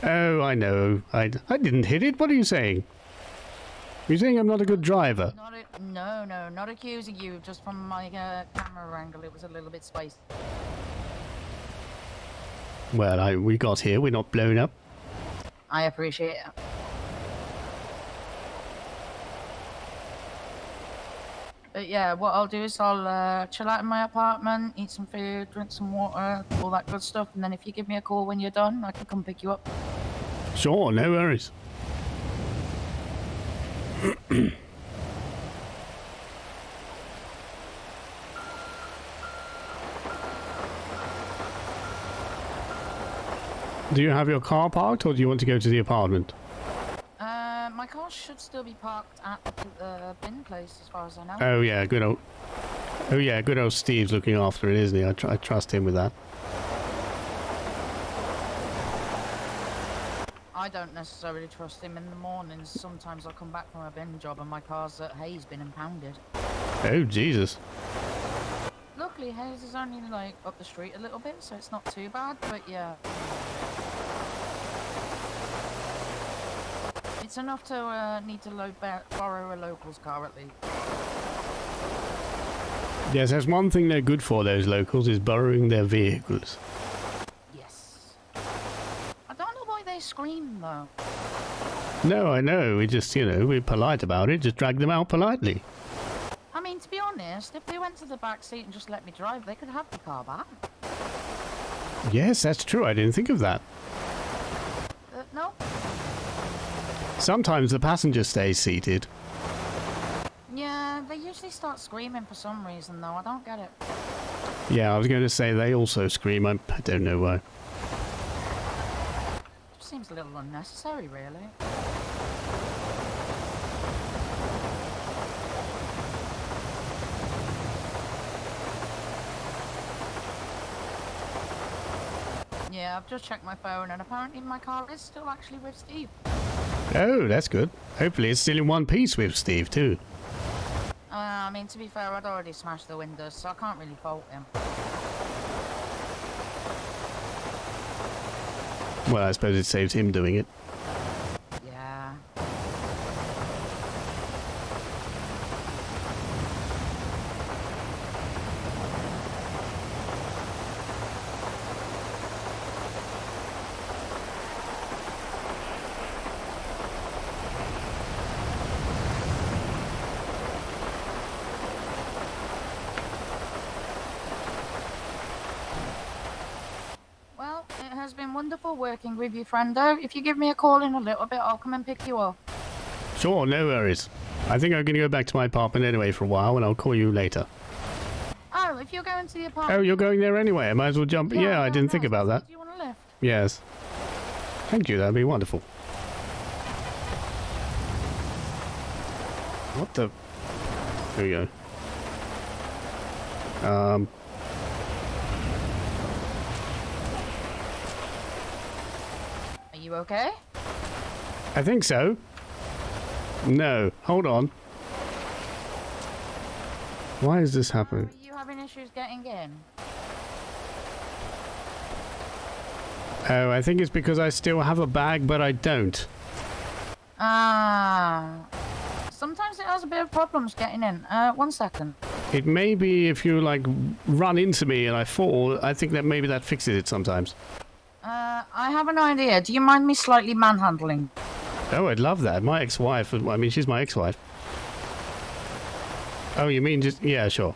Speaker 1: Oh, I know. I didn't hit it. What are you saying? You're saying I'm not a good driver?
Speaker 6: No, not accusing you. Just from my camera angle, it was a little bit spicy.
Speaker 1: Well, we got here. We're not blown up.
Speaker 6: I appreciate it. But yeah, what I'll do is I'll chill out in my apartment, eat some food, drink some water, all that good stuff, and then if you give me a call when you're done, I can come pick you up.
Speaker 1: Sure, no worries. Do you have your car parked, or do you want to go to the apartment?
Speaker 6: My car should still be parked at the bin place, as far as I know.
Speaker 1: Oh yeah, good old. Oh yeah, good old Steve's looking after it, isn't he? I trust him with that.
Speaker 6: I don't necessarily trust him in the mornings. Sometimes I come back from a bin job and my car's at Hayes been impounded.
Speaker 1: Oh Jesus.
Speaker 6: Luckily, Hayes is only like up the street a little bit, so it's not too bad. But yeah, it's enough to need to borrow a local's car at least.
Speaker 1: Yes, that's one thing they're good for. Those locals is borrowing their vehicles.
Speaker 6: Yes. I don't know why they scream though.
Speaker 1: No, I know. We just, we're polite about it. Just drag them out politely.
Speaker 6: I mean, to be honest, if they went to the back seat and just let me drive, they could have the car back.
Speaker 1: Yes, that's true. I didn't think of that.
Speaker 6: No.
Speaker 1: Sometimes the passenger stays seated.
Speaker 6: Yeah, they usually start screaming for some reason, though. I don't get it.
Speaker 1: Yeah, I was going to say they also scream. I don't know why.
Speaker 6: Just seems a little unnecessary, really. Yeah, I've just checked my phone, and apparently my car is still actually with Steve.
Speaker 1: Oh, that's good. Hopefully it's still in one piece with Steve, too.
Speaker 6: I mean, to be fair, I'd already smashed the windows, so I can't really fault him.
Speaker 1: Well, I suppose it saves him doing it.
Speaker 6: Yeah. Well, it has been wonderful working with you, friendo. If you give me a call in a little bit, I'll come and pick you up.
Speaker 1: Sure, no worries. I think I'm going to go back to my apartment anyway for a while, and I'll call you later.
Speaker 6: Oh, if you're going to the apartment...
Speaker 1: Oh, you're going there anyway. I might as well jump. Yeah, I didn't think about that.
Speaker 6: Do you want to lift?
Speaker 1: Yes. Thank you, that'd be wonderful. What the... Here we go.
Speaker 6: Are you okay?
Speaker 1: I think so. No, hold on. Why is this happening?
Speaker 6: Are you having issues getting in?
Speaker 1: Oh, I think it's because I still have a bag, but I don't.
Speaker 6: Ah. Sometimes it has a bit of problems getting in. 1 second.
Speaker 1: It may be if you, like, run into me and I fall, I think that maybe that fixes it sometimes.
Speaker 6: I have an idea. Do you mind me slightly manhandling?
Speaker 1: Oh, I'd love that. My ex-wife, I mean, she's my ex-wife. Oh, you mean just... Yeah, sure.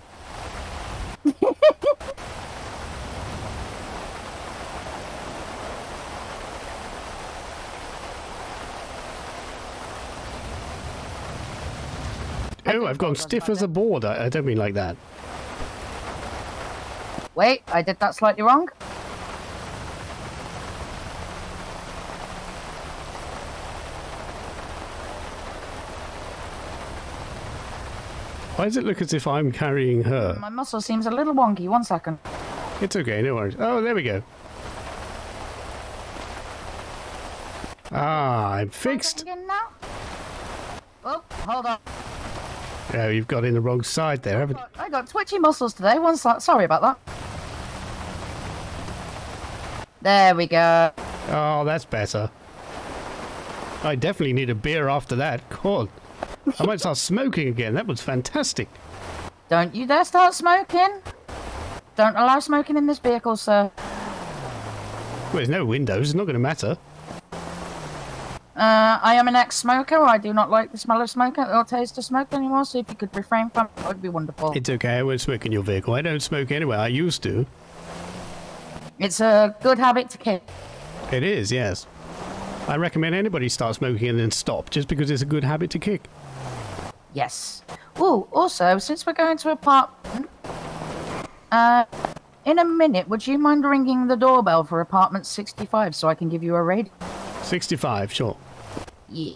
Speaker 1: Oh, I've gone stiff as a board. I don't mean like that.
Speaker 6: Wait, I did that slightly wrong.
Speaker 1: Why does it look as if I'm carrying her?
Speaker 6: My muscle seems a little wonky. 1 second.
Speaker 1: It's okay, no worries. Oh, there we go. Ah, I'm fixed.
Speaker 6: Again now? Oh, hold on.
Speaker 1: Oh, you've got in the wrong side there, haven't you?
Speaker 6: I got twitchy muscles today. Sorry about that. There we go.
Speaker 1: Oh, that's better. I definitely need a beer after that. God. I might start smoking again. That was fantastic.
Speaker 6: Don't you dare start smoking. Don't allow smoking in this vehicle, sir.
Speaker 1: Well, there's no windows. It's not going to matter.
Speaker 6: I am an ex-smoker. I do not like the smell of smoke or taste of smoke anymore, so if you could refrain from it, that would be wonderful.
Speaker 1: It's okay. I won't smoke in your vehicle. I don't smoke anyway. I used to.
Speaker 6: It's a good habit to kick.
Speaker 1: It is, yes. I recommend anybody start smoking and then stop, just because it's a good habit to kick.
Speaker 6: Yes. Ooh, also, since we're going to apartment, in a minute, would you mind ringing the doorbell for apartment 65 so I can give you a raid?
Speaker 1: 65, sure.
Speaker 6: Yeah.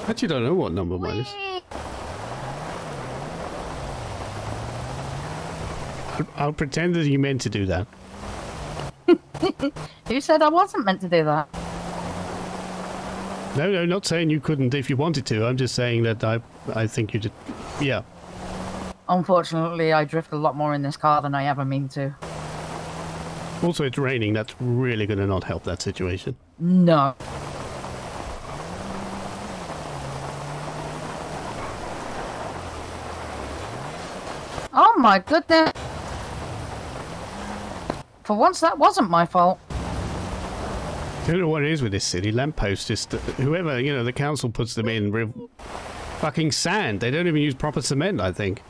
Speaker 1: Actually, don't know what number mine is. I'll pretend that you meant to do that.
Speaker 6: Who said I wasn't meant to do that?
Speaker 1: No, not saying you couldn't if you wanted to. I'm just saying that I think you did. Yeah.
Speaker 6: Unfortunately, I drift a lot more in this car than I ever mean to.
Speaker 1: Also, it's raining. That's really going to not help that situation.
Speaker 6: No. Oh my goodness. For once, that wasn't my fault.
Speaker 1: I don't know what it is with this city. Lampposts, just whoever, you know, the council puts them in fucking sand. They don't even use proper cement, I think.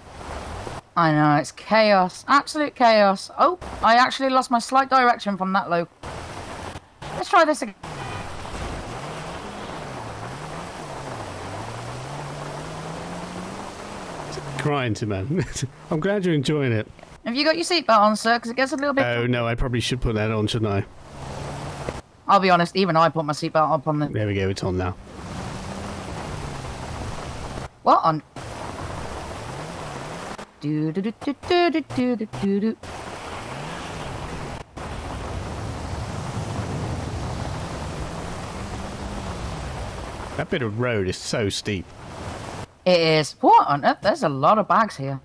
Speaker 6: I know, it's chaos. Absolute chaos. Oh, I actually lost my slight direction from that loop. Let's try this again.
Speaker 1: Crying to man. I'm glad you're enjoying it.
Speaker 6: Have you got your seatbelt on, sir? Because it gets a little bit...
Speaker 1: Oh, no, I probably should put that on, shouldn't I?
Speaker 6: I'll be honest, even I put my seatbelt up on the...
Speaker 1: There we go, it's on now.
Speaker 6: What on... Do do do do do do do do do do.
Speaker 1: That bit of road is so steep.
Speaker 6: It is. What on earth? There's a lot of bags here.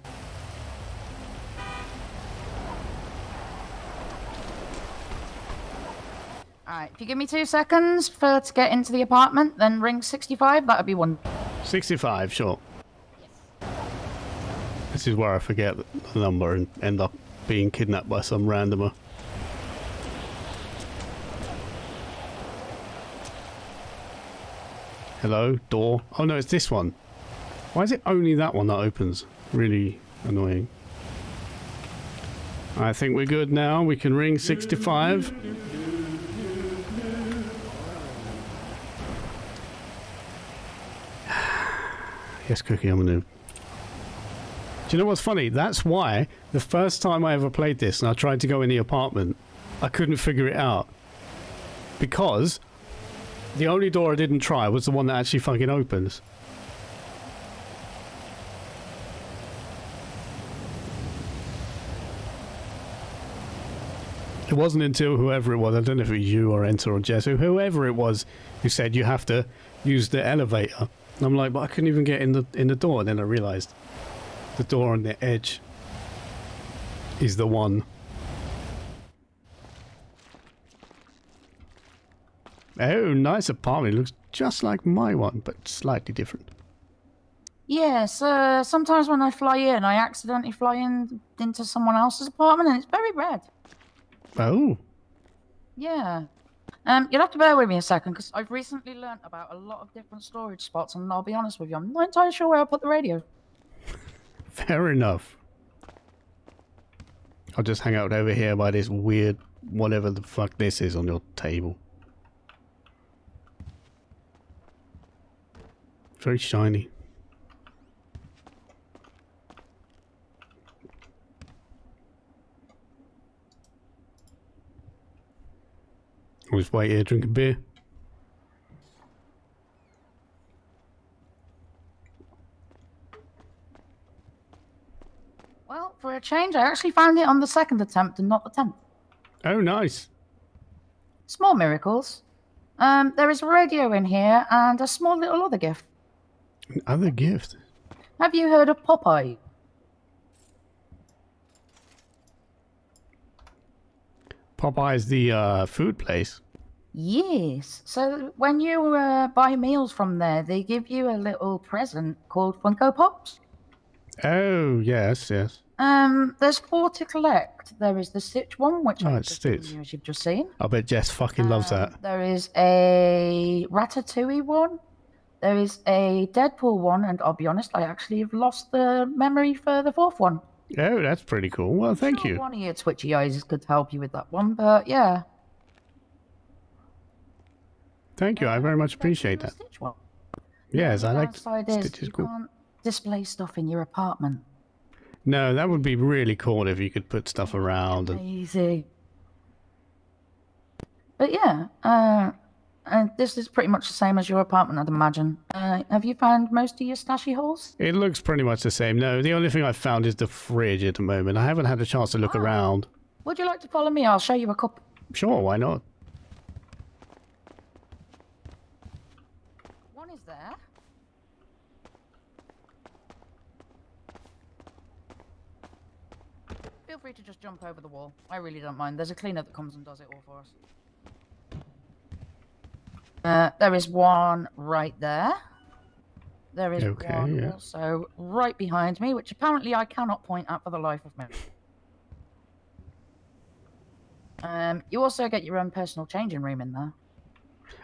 Speaker 6: Alright, if you give me 2 seconds to get into the apartment, then ring 65, that would be one.
Speaker 1: 65, sure. This is where I forget the number and end up being kidnapped by some randomer. Hello? Door? Oh no, it's this one. Why is it only that one that opens? Really annoying. I think we're good now. We can ring 65. Yes, Cookie, I'm a noob. Do you know what's funny? That's why the first time I ever played this and I tried to go in the apartment, I couldn't figure it out. Because the only door I didn't try was the one that actually fucking opens. It wasn't until whoever it was, I don't know if it was you or Enter or Jess, or whoever it was, who said you have to use the elevator. And I'm like, but I couldn't even get in the door. And then I realised the door on the edge is the one. Oh, nice apartment. It looks just like my one, but slightly different.
Speaker 6: Yes, sometimes when I fly in, I accidentally fly into someone else's apartment, and it's very red.
Speaker 1: Oh.
Speaker 6: Yeah. You'll have to bear with me a second, because I've recently learnt about a lot of different storage spots, and I'll be honest with you, I'm not entirely sure where I put the radio.
Speaker 1: Fair enough. I'll just hang out over here by this weird whatever the fuck this is on your table. Very shiny. I'll just wait here, drink a beer.
Speaker 6: Well, for a change, I actually found it on the second attempt and not the 10th.
Speaker 1: Oh, nice.
Speaker 6: Small miracles. There is a radio in here and a small little other gift.
Speaker 1: Another gift.
Speaker 6: Have you heard of Popeye?
Speaker 1: Popeye's the food place.
Speaker 6: Yes. So when you buy meals from there, they give you a little present called Funko Pops.
Speaker 1: Oh, yes, yes.
Speaker 6: There's 4 to collect. There is the Stitch one, which
Speaker 1: Oh,
Speaker 6: I've
Speaker 1: it's
Speaker 6: just given
Speaker 1: Stitch.
Speaker 6: you, as you've just seen.
Speaker 1: I bet Jess fucking loves that.
Speaker 6: There is a Ratatouille one. There is a Deadpool one, and I'll be honest, I actually have lost the memory for the 4th one.
Speaker 1: Oh, that's pretty cool. Well, thank
Speaker 6: Sure,
Speaker 1: you.
Speaker 6: one of your twitchy eyes could help you with that one, but yeah.
Speaker 1: Thank you. I very much appreciate that.
Speaker 6: Stitch one.
Speaker 1: Yes, I
Speaker 6: The
Speaker 1: like
Speaker 6: downside is
Speaker 1: Stitch is
Speaker 6: you
Speaker 1: cool.
Speaker 6: can't display stuff in your apartment.
Speaker 1: No, that would be really cool if you could put stuff around. And...
Speaker 6: Easy. But yeah, and this is pretty much the same as your apartment, I'd imagine. Have you found most of your stashy holes?
Speaker 1: It looks pretty much the same. No, the only thing I've found is the fridge at the moment. I haven't had a chance to look around.
Speaker 6: Would you like to follow me? I'll show you a couple.
Speaker 1: Sure, why not?
Speaker 6: One is there. Feel free to just jump over the wall. I really don't mind. There's a cleaner that comes and does it all for us. There is one right there. There is one also right behind me, which apparently I cannot point at for the life of me. You also get your own personal changing room in there.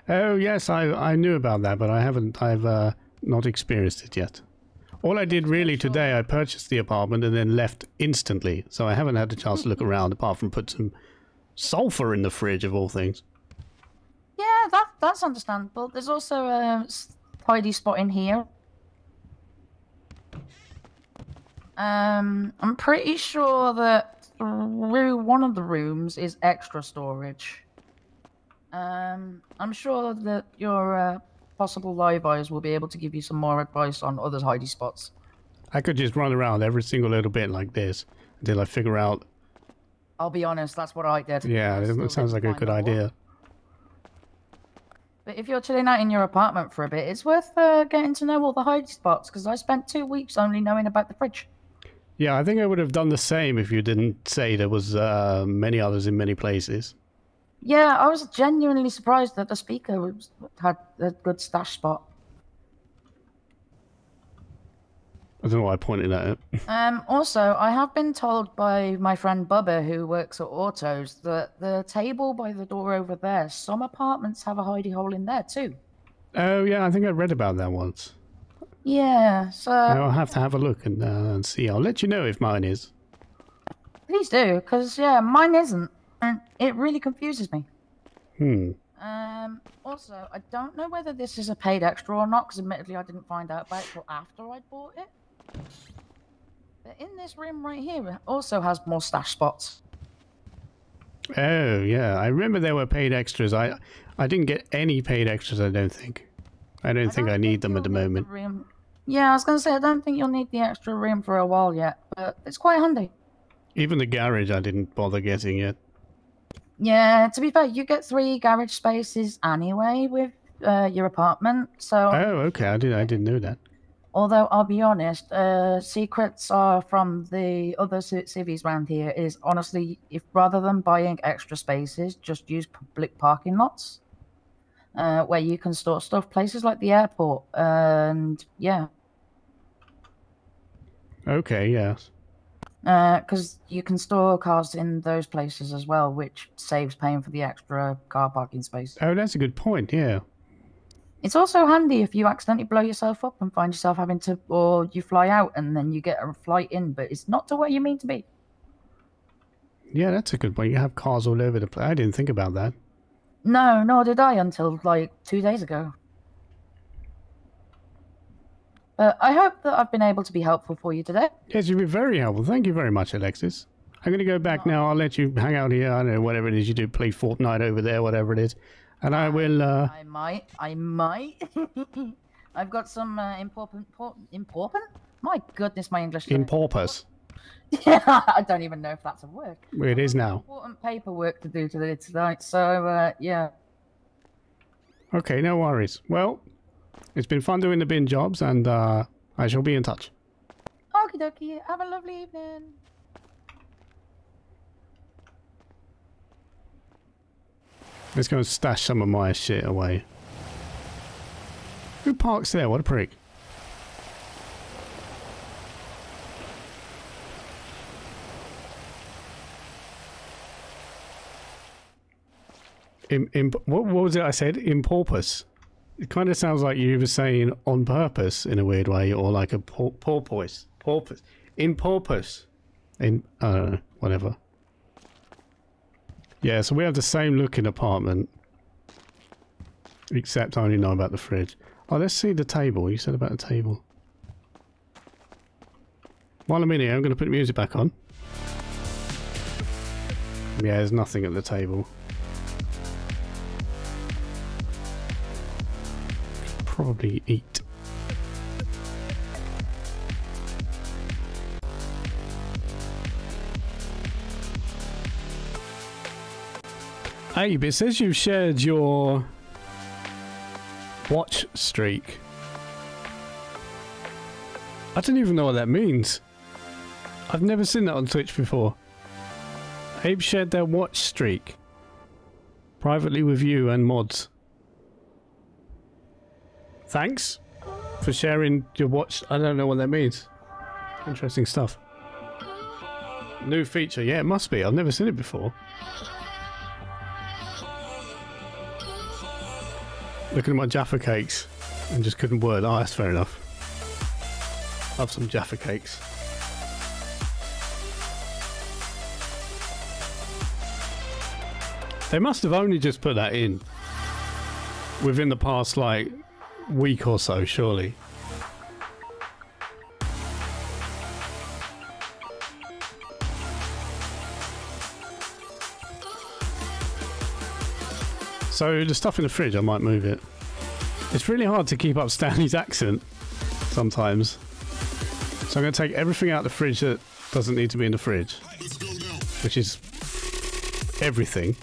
Speaker 1: Oh, yes, I knew about that, but I've not experienced it yet. All I did really today, I purchased the apartment and then left instantly, so I haven't had a chance to look around apart from put some sulfur in the fridge of all things.
Speaker 6: Yeah, that's understandable. There's also a tidy spot in here. I'm pretty sure that one of the rooms is extra storage. I'm sure that your possible live eyes will be able to give you some more advice on other hidey spots.
Speaker 1: I could just run around every single little bit like this until I figure out.
Speaker 6: I'll be honest, that's what I did.
Speaker 1: Yeah, that sounds like a good idea.
Speaker 6: But if you're chilling out in your apartment for a bit, it's worth getting to know all the hidey spots, because I spent 2 weeks only knowing about the fridge.
Speaker 1: Yeah, I think I would have done the same if you didn't say there was many others in many places.
Speaker 6: Yeah, I was genuinely surprised that the speaker had a good stash spot.
Speaker 1: I don't know why I pointed at it.
Speaker 6: Also, I have been told by my friend Bubba, who works at Autos, that the table by the door over there, some apartments have a hidey hole in there too.
Speaker 1: Oh, yeah, I think I read about that once.
Speaker 6: Yeah, so...
Speaker 1: I'll have to have a look and see. I'll let you know if mine is.
Speaker 6: Please do, because, yeah, mine isn't. And it really confuses me. Also, I don't know whether this is a paid extra or not, because admittedly I didn't find out about it till after I'd bought it. But in this room right here, it also has more stash spots.
Speaker 1: Oh, yeah. I remember there were paid extras. I didn't get any paid extras, I don't think. I don't think I need them at the moment.
Speaker 6: Yeah, I was going to say, I don't think you'll need the extra room for a while yet, but it's quite handy.
Speaker 1: Even the garage I didn't bother getting yet.
Speaker 6: Yeah, to be fair, you get 3 garage spaces anyway with your apartment, so...
Speaker 1: Oh, okay, I didn't know that.
Speaker 6: Although, I'll be honest, secrets are from the other civvies around here is, honestly, if rather than buying extra spaces, just use public parking lots. Where you can store stuff, places like the airport, and yeah.
Speaker 1: Okay, yes.
Speaker 6: Because you can store cars in those places as well, which saves paying for the extra car parking space.
Speaker 1: Oh, that's a good point, yeah.
Speaker 6: It's also handy if you accidentally blow yourself up and find yourself having to, or you fly out and then you get a flight in, but it's not to where you mean to be.
Speaker 1: Yeah, that's a good point. You have cars all over the place. I didn't think about that.
Speaker 6: No, nor did I until, like, 2 days ago. I hope that I've been able to be helpful for you today.
Speaker 1: Yes, you've been very helpful. Thank you very much, Alexis. I'm going to go back now. I'll let you hang out here. I don't know, whatever it is you do. Play Fortnite over there, whatever it is. And I will,
Speaker 6: I might. I've got some important? My goodness, my English.
Speaker 1: In porpoise.
Speaker 6: Yeah, I don't even know if that's a word.
Speaker 1: It is now.
Speaker 6: Important paperwork to do today tonight, so yeah.
Speaker 1: Okay, no worries. Well, it's been fun doing the bin jobs, and I shall be in touch.
Speaker 6: Okie dokie, have a lovely evening.
Speaker 1: Let's go and stash some of my shit away. Who parks there? What a prick. What was it I said? In porpoise. It kind of sounds like you were saying on purpose in a weird way, or like a porpoise. Porpoise. In porpoise. In, I don't know, whatever. Yeah, so we have the same looking apartment. Except I only know about the fridge. Oh, let's see the table. You said about the table. While I'm in here, I'm going to put the music back on. Yeah, there's nothing at the table. Probably eat. Abe, it says you've shared your watch streak. I don't even know what that means. I've never seen that on Twitch before. Abe shared their watch streak privately with you and mods. Thanks for sharing your watch. I don't know what that means. Interesting stuff. New feature. Yeah, it must be. I've never seen it before. Looking at my Jaffa cakes and just couldn't word. Oh, that's fair enough. Love some Jaffa cakes. They must have only just put that in within the past, like, week or so, surely. So the stuff in the fridge, I might move it. It's really hard to keep up Stanley's accent sometimes. So I'm going to take everything out of the fridge that doesn't need to be in the fridge, which is everything.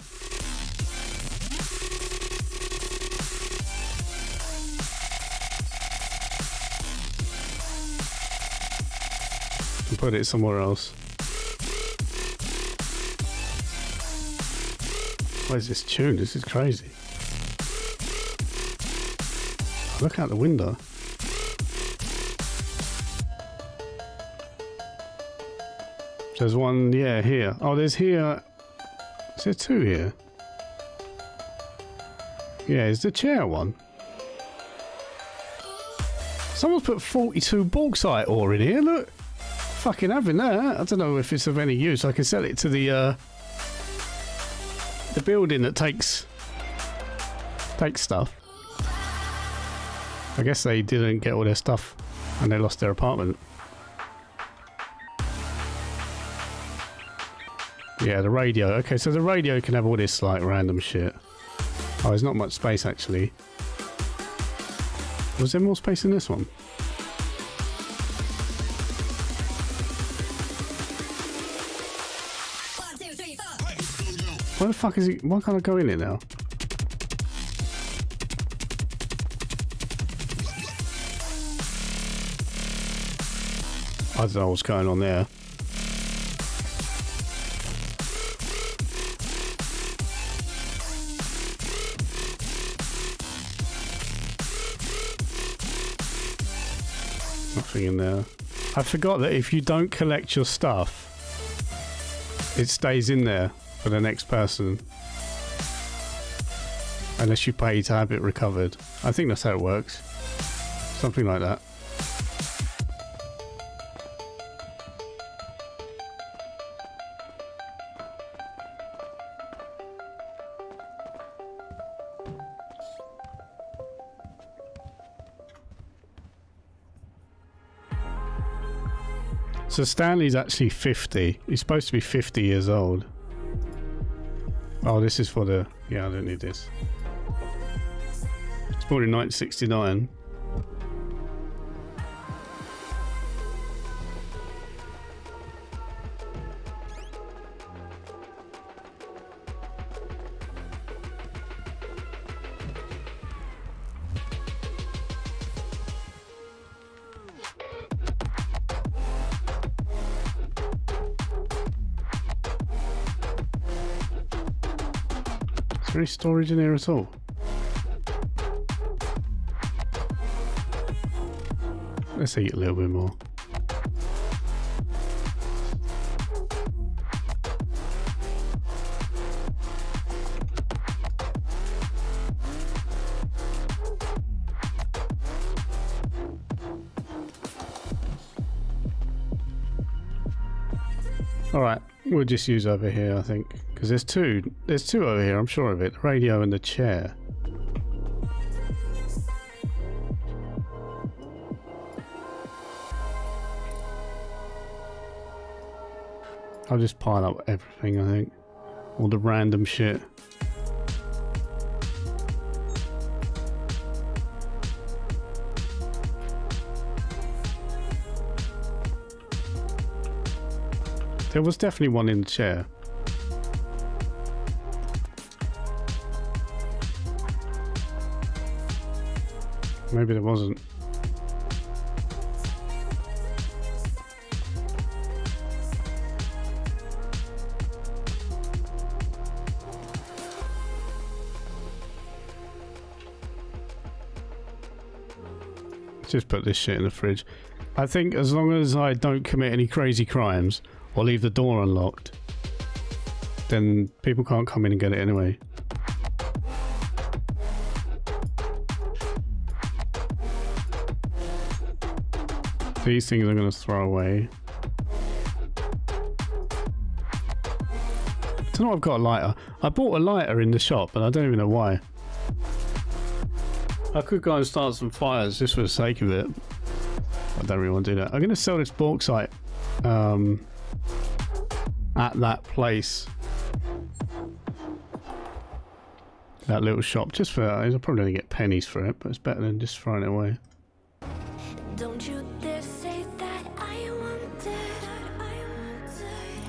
Speaker 1: And put it somewhere else. What is this tune? This is crazy. Look out the window. There's one, yeah, here. Oh, there's here. Is there two here? Yeah, is the chair one? Someone's put 42 bauxite ore in here, look. Fucking having that. I don't know if it's of any use. I can sell it to the building that takes stuff. I guess they didn't get all their stuff and they lost their apartment. Yeah, the radio. Okay, so the radio can have all this like random shit. Oh, there's not much space actually. Was there more space in this one? Why the fuck is he? Why can't I go in it now? I don't know what's going on there. Nothing in there. I forgot that if you don't collect your stuff, it stays in there for the next person. Unless you pay to have it recovered. I think that's how it works. Something like that. So Stanley's actually 50. He's supposed to be 50 years old. Oh, this is for the... Yeah, I don't need this. It's born in 1969. there any storage in here at all? Let's eat a little bit more. Alright, we'll just use over here, I think. Because there's two over here, I'm sure of it. The radio and the chair. I'll just pile up everything, I think. All the random shit. There was definitely one in the chair. Maybe there wasn't. Just put this shit in the fridge. I think as long as I don't commit any crazy crimes or leave the door unlocked, then people can't come in and get it anyway. These things I'm going to throw away. I don't know if I've got a lighter. I bought a lighter in the shop, but I don't even know why. I could go and start some fires just for the sake of it. I don't really want to do that. I'm going to sell this bauxite at that place. That little shop. Just for... I'll probably only get pennies for it, but it's better than just throwing it away.
Speaker 3: Don't you dare say that I wanted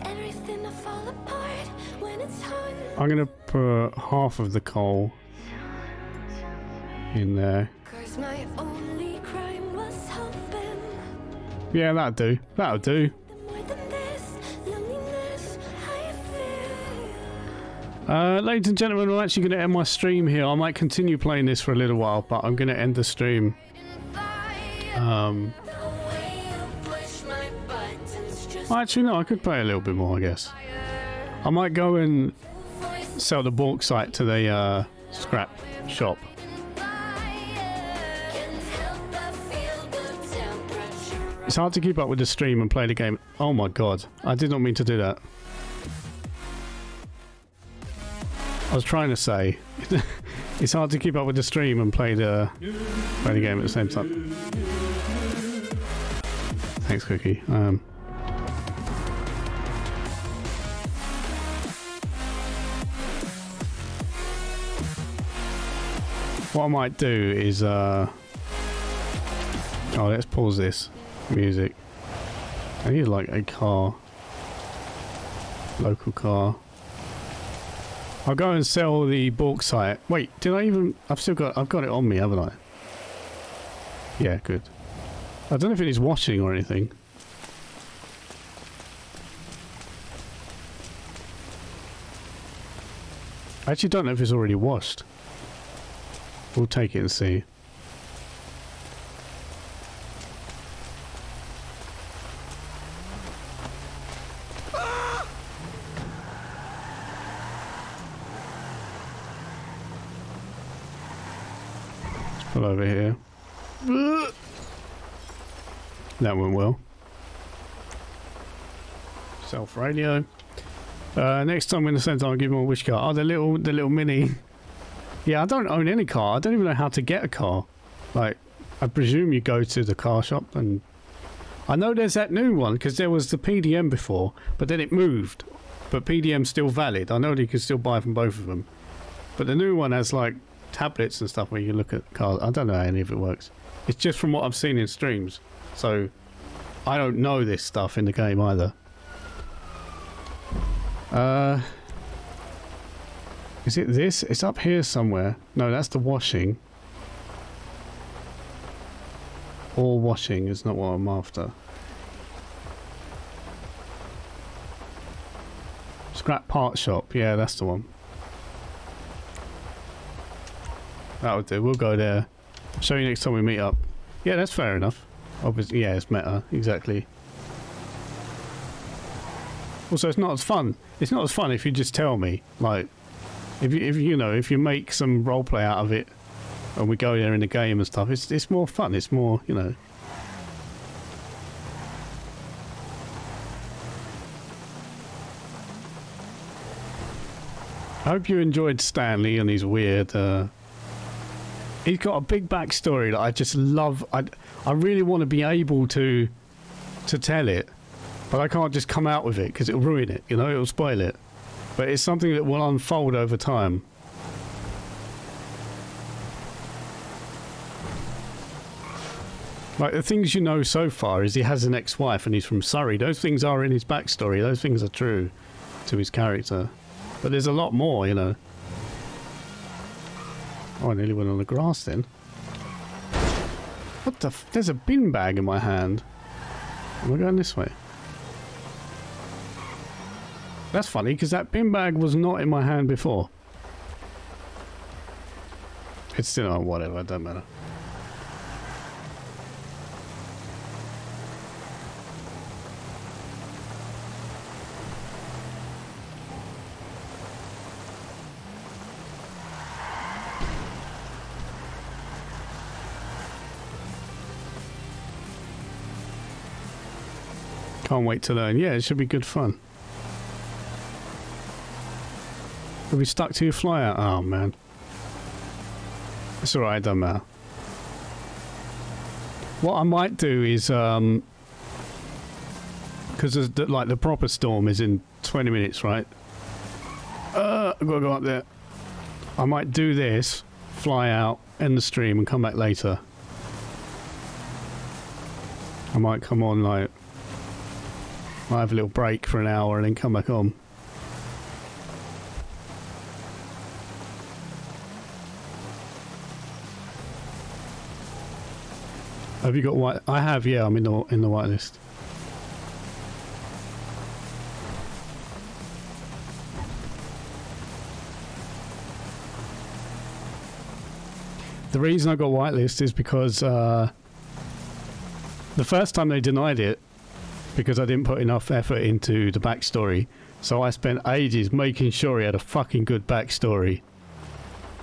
Speaker 3: everything to fall apart when it's hard.
Speaker 1: I'm going to put half of the coal in there.
Speaker 3: 'Cause my only crime was hoping.
Speaker 1: Yeah, that'll do. That'll do.
Speaker 3: More than this loneliness I feel.
Speaker 1: Ladies and gentlemen, I'm actually going to end my stream here. I might continue playing this for a little while, but I'm going to end the stream. Actually, no, I could play a little bit more, I guess. I might go and sell the bauxite to the scrap shop. It's hard to keep up with the stream and play the game. Oh my god, I did not mean to do that. I was trying to say it's hard to keep up with the stream and play the game at the same time. Thanks, Cookie. What I might do is oh, let's pause this music. I need like a car, local car. I'll go and sell the bauxite. Wait, did I even? I've got it on me, haven't I? Yeah, good. I don't know if it is washing or anything. I actually don't know if it's already washed. We'll take it and see. Let's pull over here. That went well. Self radio. Next time in the centre, I'll give him a wish car. Oh, the little mini. Yeah, I don't own any car. I don't even know how to get a car. Like, I presume you go to the car shop, and I know there's that new one because there was the PDM before, but then it moved. But PDM's still valid. I know that you can still buy from both of them. But the new one has like tablets and stuff where you can look at cars. I don't know how any of it works. It's just from what I've seen in streams. So I don't know this stuff in the game either. Is it this? It's up here somewhere. No, that's the washing. Or washing is not what I'm after. Scrap part shop. Yeah, that's the one. That'll do. We'll go there. Show you next time we meet up. Yeah, that's fair enough. Obviously, yeah, it's meta. Exactly. Also, it's not as fun. It's not as fun if you just tell me. Like, if you make some roleplay out of it, and we go there in the game and stuff, it's more fun. It's more, you know. I hope you enjoyed Stanley and his weird. He's got a big backstory that I just love. I really want to be able to tell it, but I can't just come out with it because it'll ruin it. You know, it'll spoil it. But it's something that will unfold over time. Like, the things you know so far is he has an ex-wife and he's from Surrey. Those things are in his backstory. Those things are true to his character. But there's a lot more, you know. Oh, I nearly went on the grass then. What the f... There's a bin bag in my hand. Am I going this way? That's funny, because that bin bag was not in my hand before. It's still... Oh, whatever, it doesn't matter. Can't wait to learn. Yeah, it should be good fun. Are we stuck to your flyer? Oh, man. It's alright, it doesn't matter. What I might do is, because like the proper storm is in 20 minutes, right? I've got to go up there. I might do this, fly out, end the stream, and come back later. I might come on, like... Might have a little break for an hour and then come back on. Have you got white? I have, yeah. I'm in the whitelist. The reason I got whitelist is because the first time they denied it, because I didn't put enough effort into the backstory, so I spent ages making sure he had a fucking good backstory,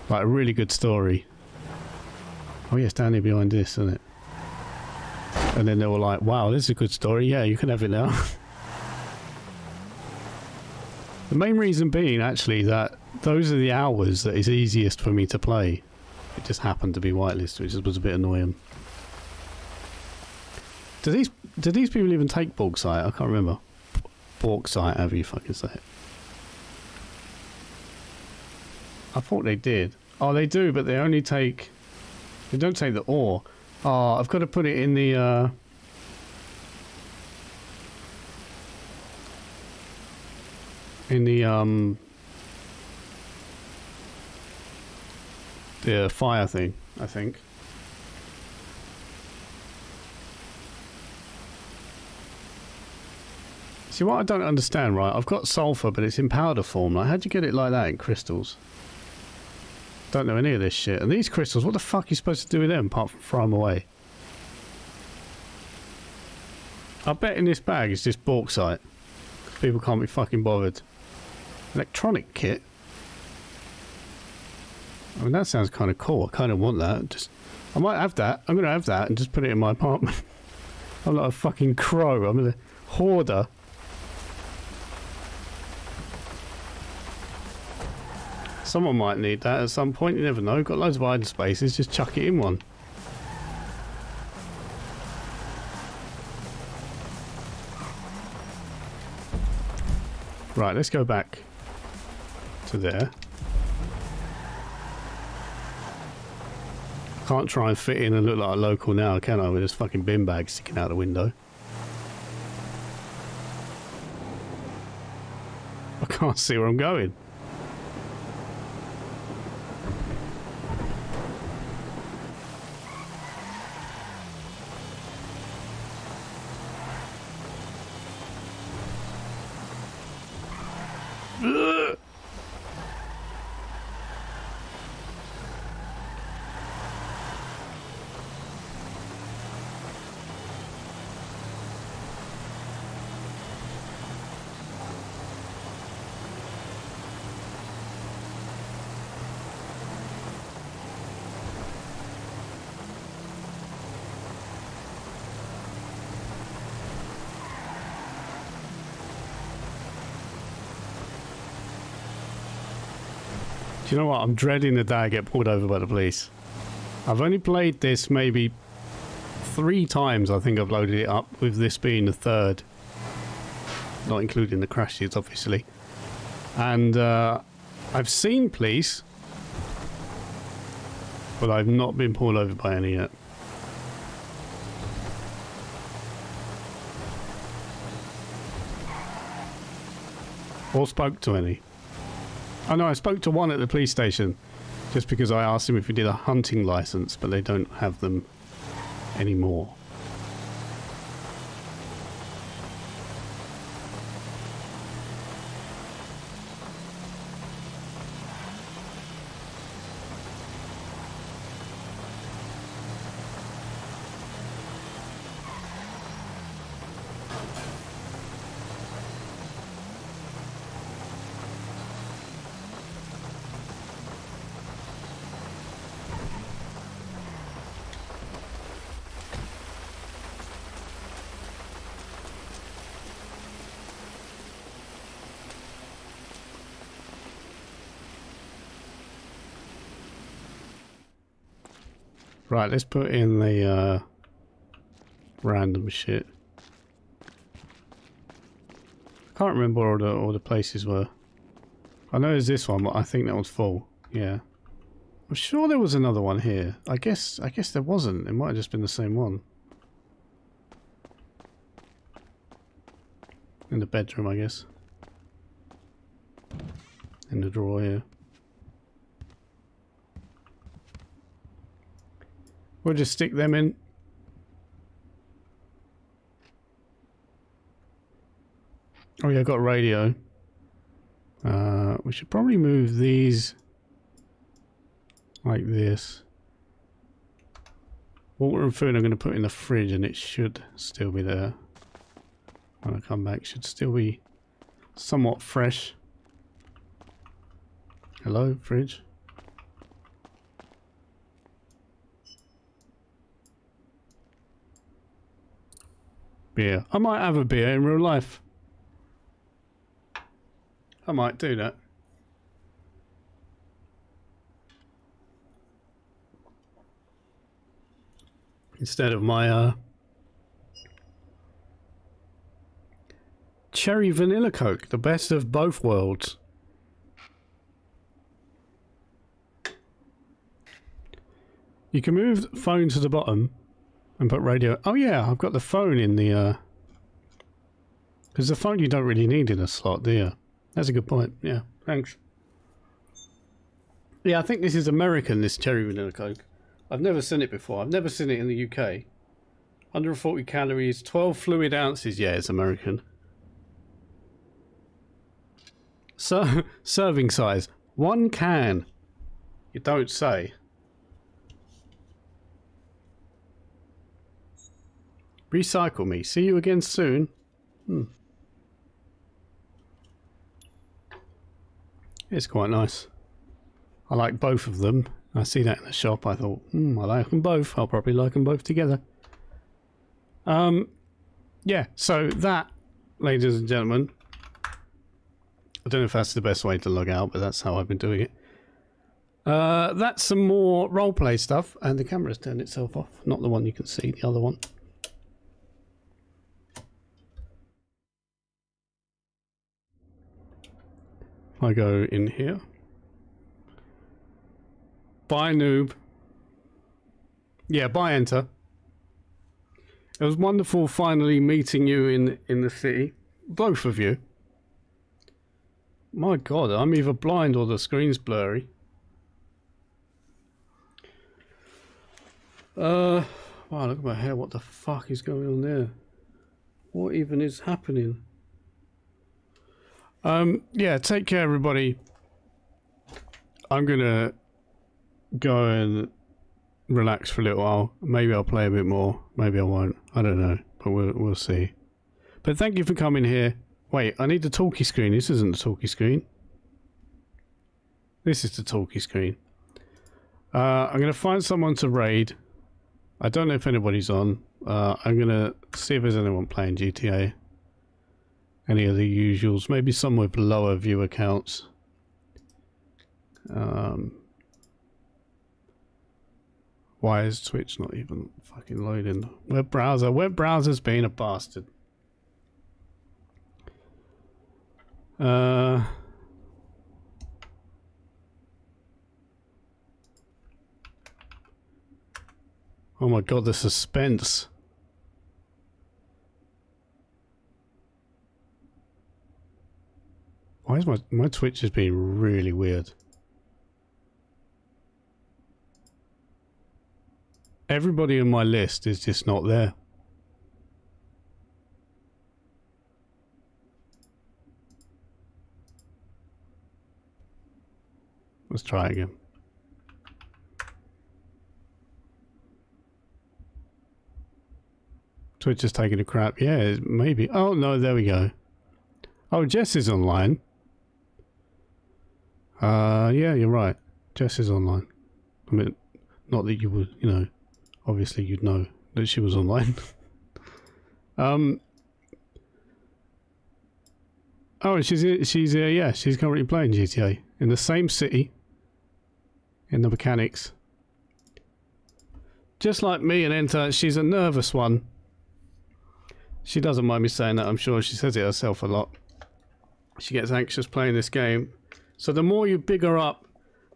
Speaker 1: like a really good story. Oh yeah, Stanley behind this, isn't it? And then they were like, wow, this is a good story, yeah, you can have it now. The main reason being actually that those are the hours that is easiest for me to play. It just happened to be whitelist, which was a bit annoying. Do these people even take bauxite? I can't remember. Bauxite, however you fucking say it. I thought they did. Oh, they do, but they only take... They don't take the ore. Oh, I've got to put it in the... the fire thing, I think. See, what I don't understand, right? I've got sulfur, but it's in powder form. Like, how'd you get it like that in crystals? Don't know any of this shit. And these crystals, what the fuck are you supposed to do with them apart from throw them away? I bet in this bag it's just bauxite. People can't be fucking bothered. Electronic kit? I mean, that sounds kind of cool. I kind of want that. I might have that. I'm going to have that and just put it in my apartment. I'm like a fucking crow. I'm a hoarder. Someone might need that at some point, you never know. Got loads of hiding spaces, just chuck it in one. Right, let's go back to there. Can't try and fit in and look like a local now, can I? With this fucking bin bag sticking out the window. I can't see where I'm going. you know what? I'm dreading the day I get pulled over by the police. I've only played this maybe 3 times. I think I've loaded it up, with this being the 3rd. Not including the crashes, obviously. And I've seen police, but I've not been pulled over by any yet. Or spoke to any. Oh no, I spoke to one at the police station, just because I asked him if he did a hunting license, but they don't have them anymore. Right, let's put in the random shit. I can't remember where all the places were. I know there's this one, but I think that one's full. Yeah. I'm sure there was another one here. I guess there wasn't. It might have just been the same one. In the bedroom, I guess. In the drawer here. We'll just stick them in. Oh yeah, I've got a radio. We should probably move these like this. Water and food I'm going to put in the fridge, and it should still be there. When I come back, should still be somewhat fresh. Hello, fridge. Beer. I might have a beer in real life. I might do that. Instead of my cherry vanilla Coke, the best of both worlds. You can move the phone to the bottom and put radio. Oh yeah, I've got the phone in the because the phone you don't really need in a slot, do you? That's a good point. Yeah, thanks. Yeah, I think this is American, this cherry vanilla Coke. I've never seen it before. I've never seen it in the UK. 140 calories, 12 fluid ounces. Yeah, it's American. So, serving size, 1 can. You don't say. Recycle me. See you again soon. It's quite nice. I like both of them. I see that in the shop. I thought, I like them both. I'll probably like them both together. Yeah, so that, ladies and gentlemen, I don't know if that's the best way to log out, but that's how I've been doing it. That's some more roleplay stuff, and the camera's turned itself off. Not the one you can see, the other one. I go in here. Bye, noob. Yeah, bye, enter. It was wonderful finally meeting you in the city. Both of you. My god, I'm either blind or the screen's blurry. Wow, look at my hair. What the fuck is going on there? What even is happening? Yeah, take care, everybody. I'm gonna go and relax for a little while. Maybe I'll play a bit more. Maybe I won't. I don't know, but we'll see. But thank you for coming here. Wait, I need the talkie screen. This isn't the talkie screen. This is the talkie screen. I'm gonna find someone to raid. I don't know if anybody's on. I'm gonna see if there's anyone playing GTA. Any of the usuals. Maybe some with lower viewer counts. Why is Twitch not even fucking loading? Web browser's being a bastard. Oh my god, the suspense. Why is my Twitch is being really weird? Everybody on my list is just not there. Let's try again. Twitch is taking a crap. Yeah, maybe. Oh no, there we go. Oh, Jess is online. Yeah, you're right. Jess is online. I mean, not that you would, you know, obviously you'd know that she was online. Oh, she's yeah, she's currently playing GTA in the same city, in the mechanics. Just like me and Enter, she's a nervous one. She doesn't mind me saying that, I'm sure. She says it herself a lot. She gets anxious playing this game. So the more you big her up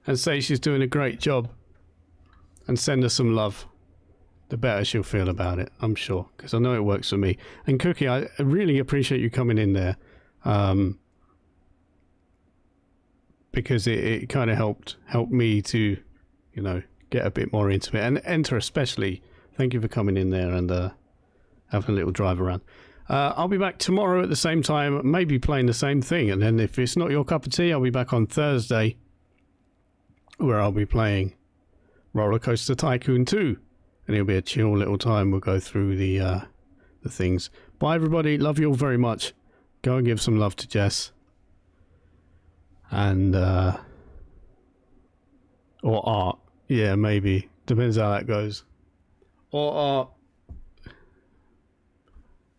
Speaker 1: and say she's doing a great job and send her some love, the better she'll feel about it, I'm sure. Because I know it works for me. And Cookie, I really appreciate you coming in there. Because it kind of helped me to, you know, get a bit more into it. And Enter especially, thank you for coming in there and having a little drive around. I'll be back tomorrow at the same time, maybe playing the same thing. And then if it's not your cup of tea, I'll be back on Thursday, where I'll be playing Roller Coaster Tycoon 2. And it'll be a chill little time. We'll go through the things. Bye, everybody. Love you all very much. Go and give some love to Jess. And, or Art. Yeah, maybe. Depends how that goes. Or Art.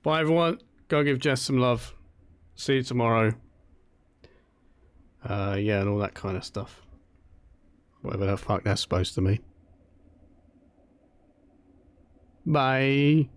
Speaker 1: Bye, everyone. Go give Jess some love. See you tomorrow. Yeah, and all that kind of stuff. Whatever the fuck that's supposed to mean. Bye.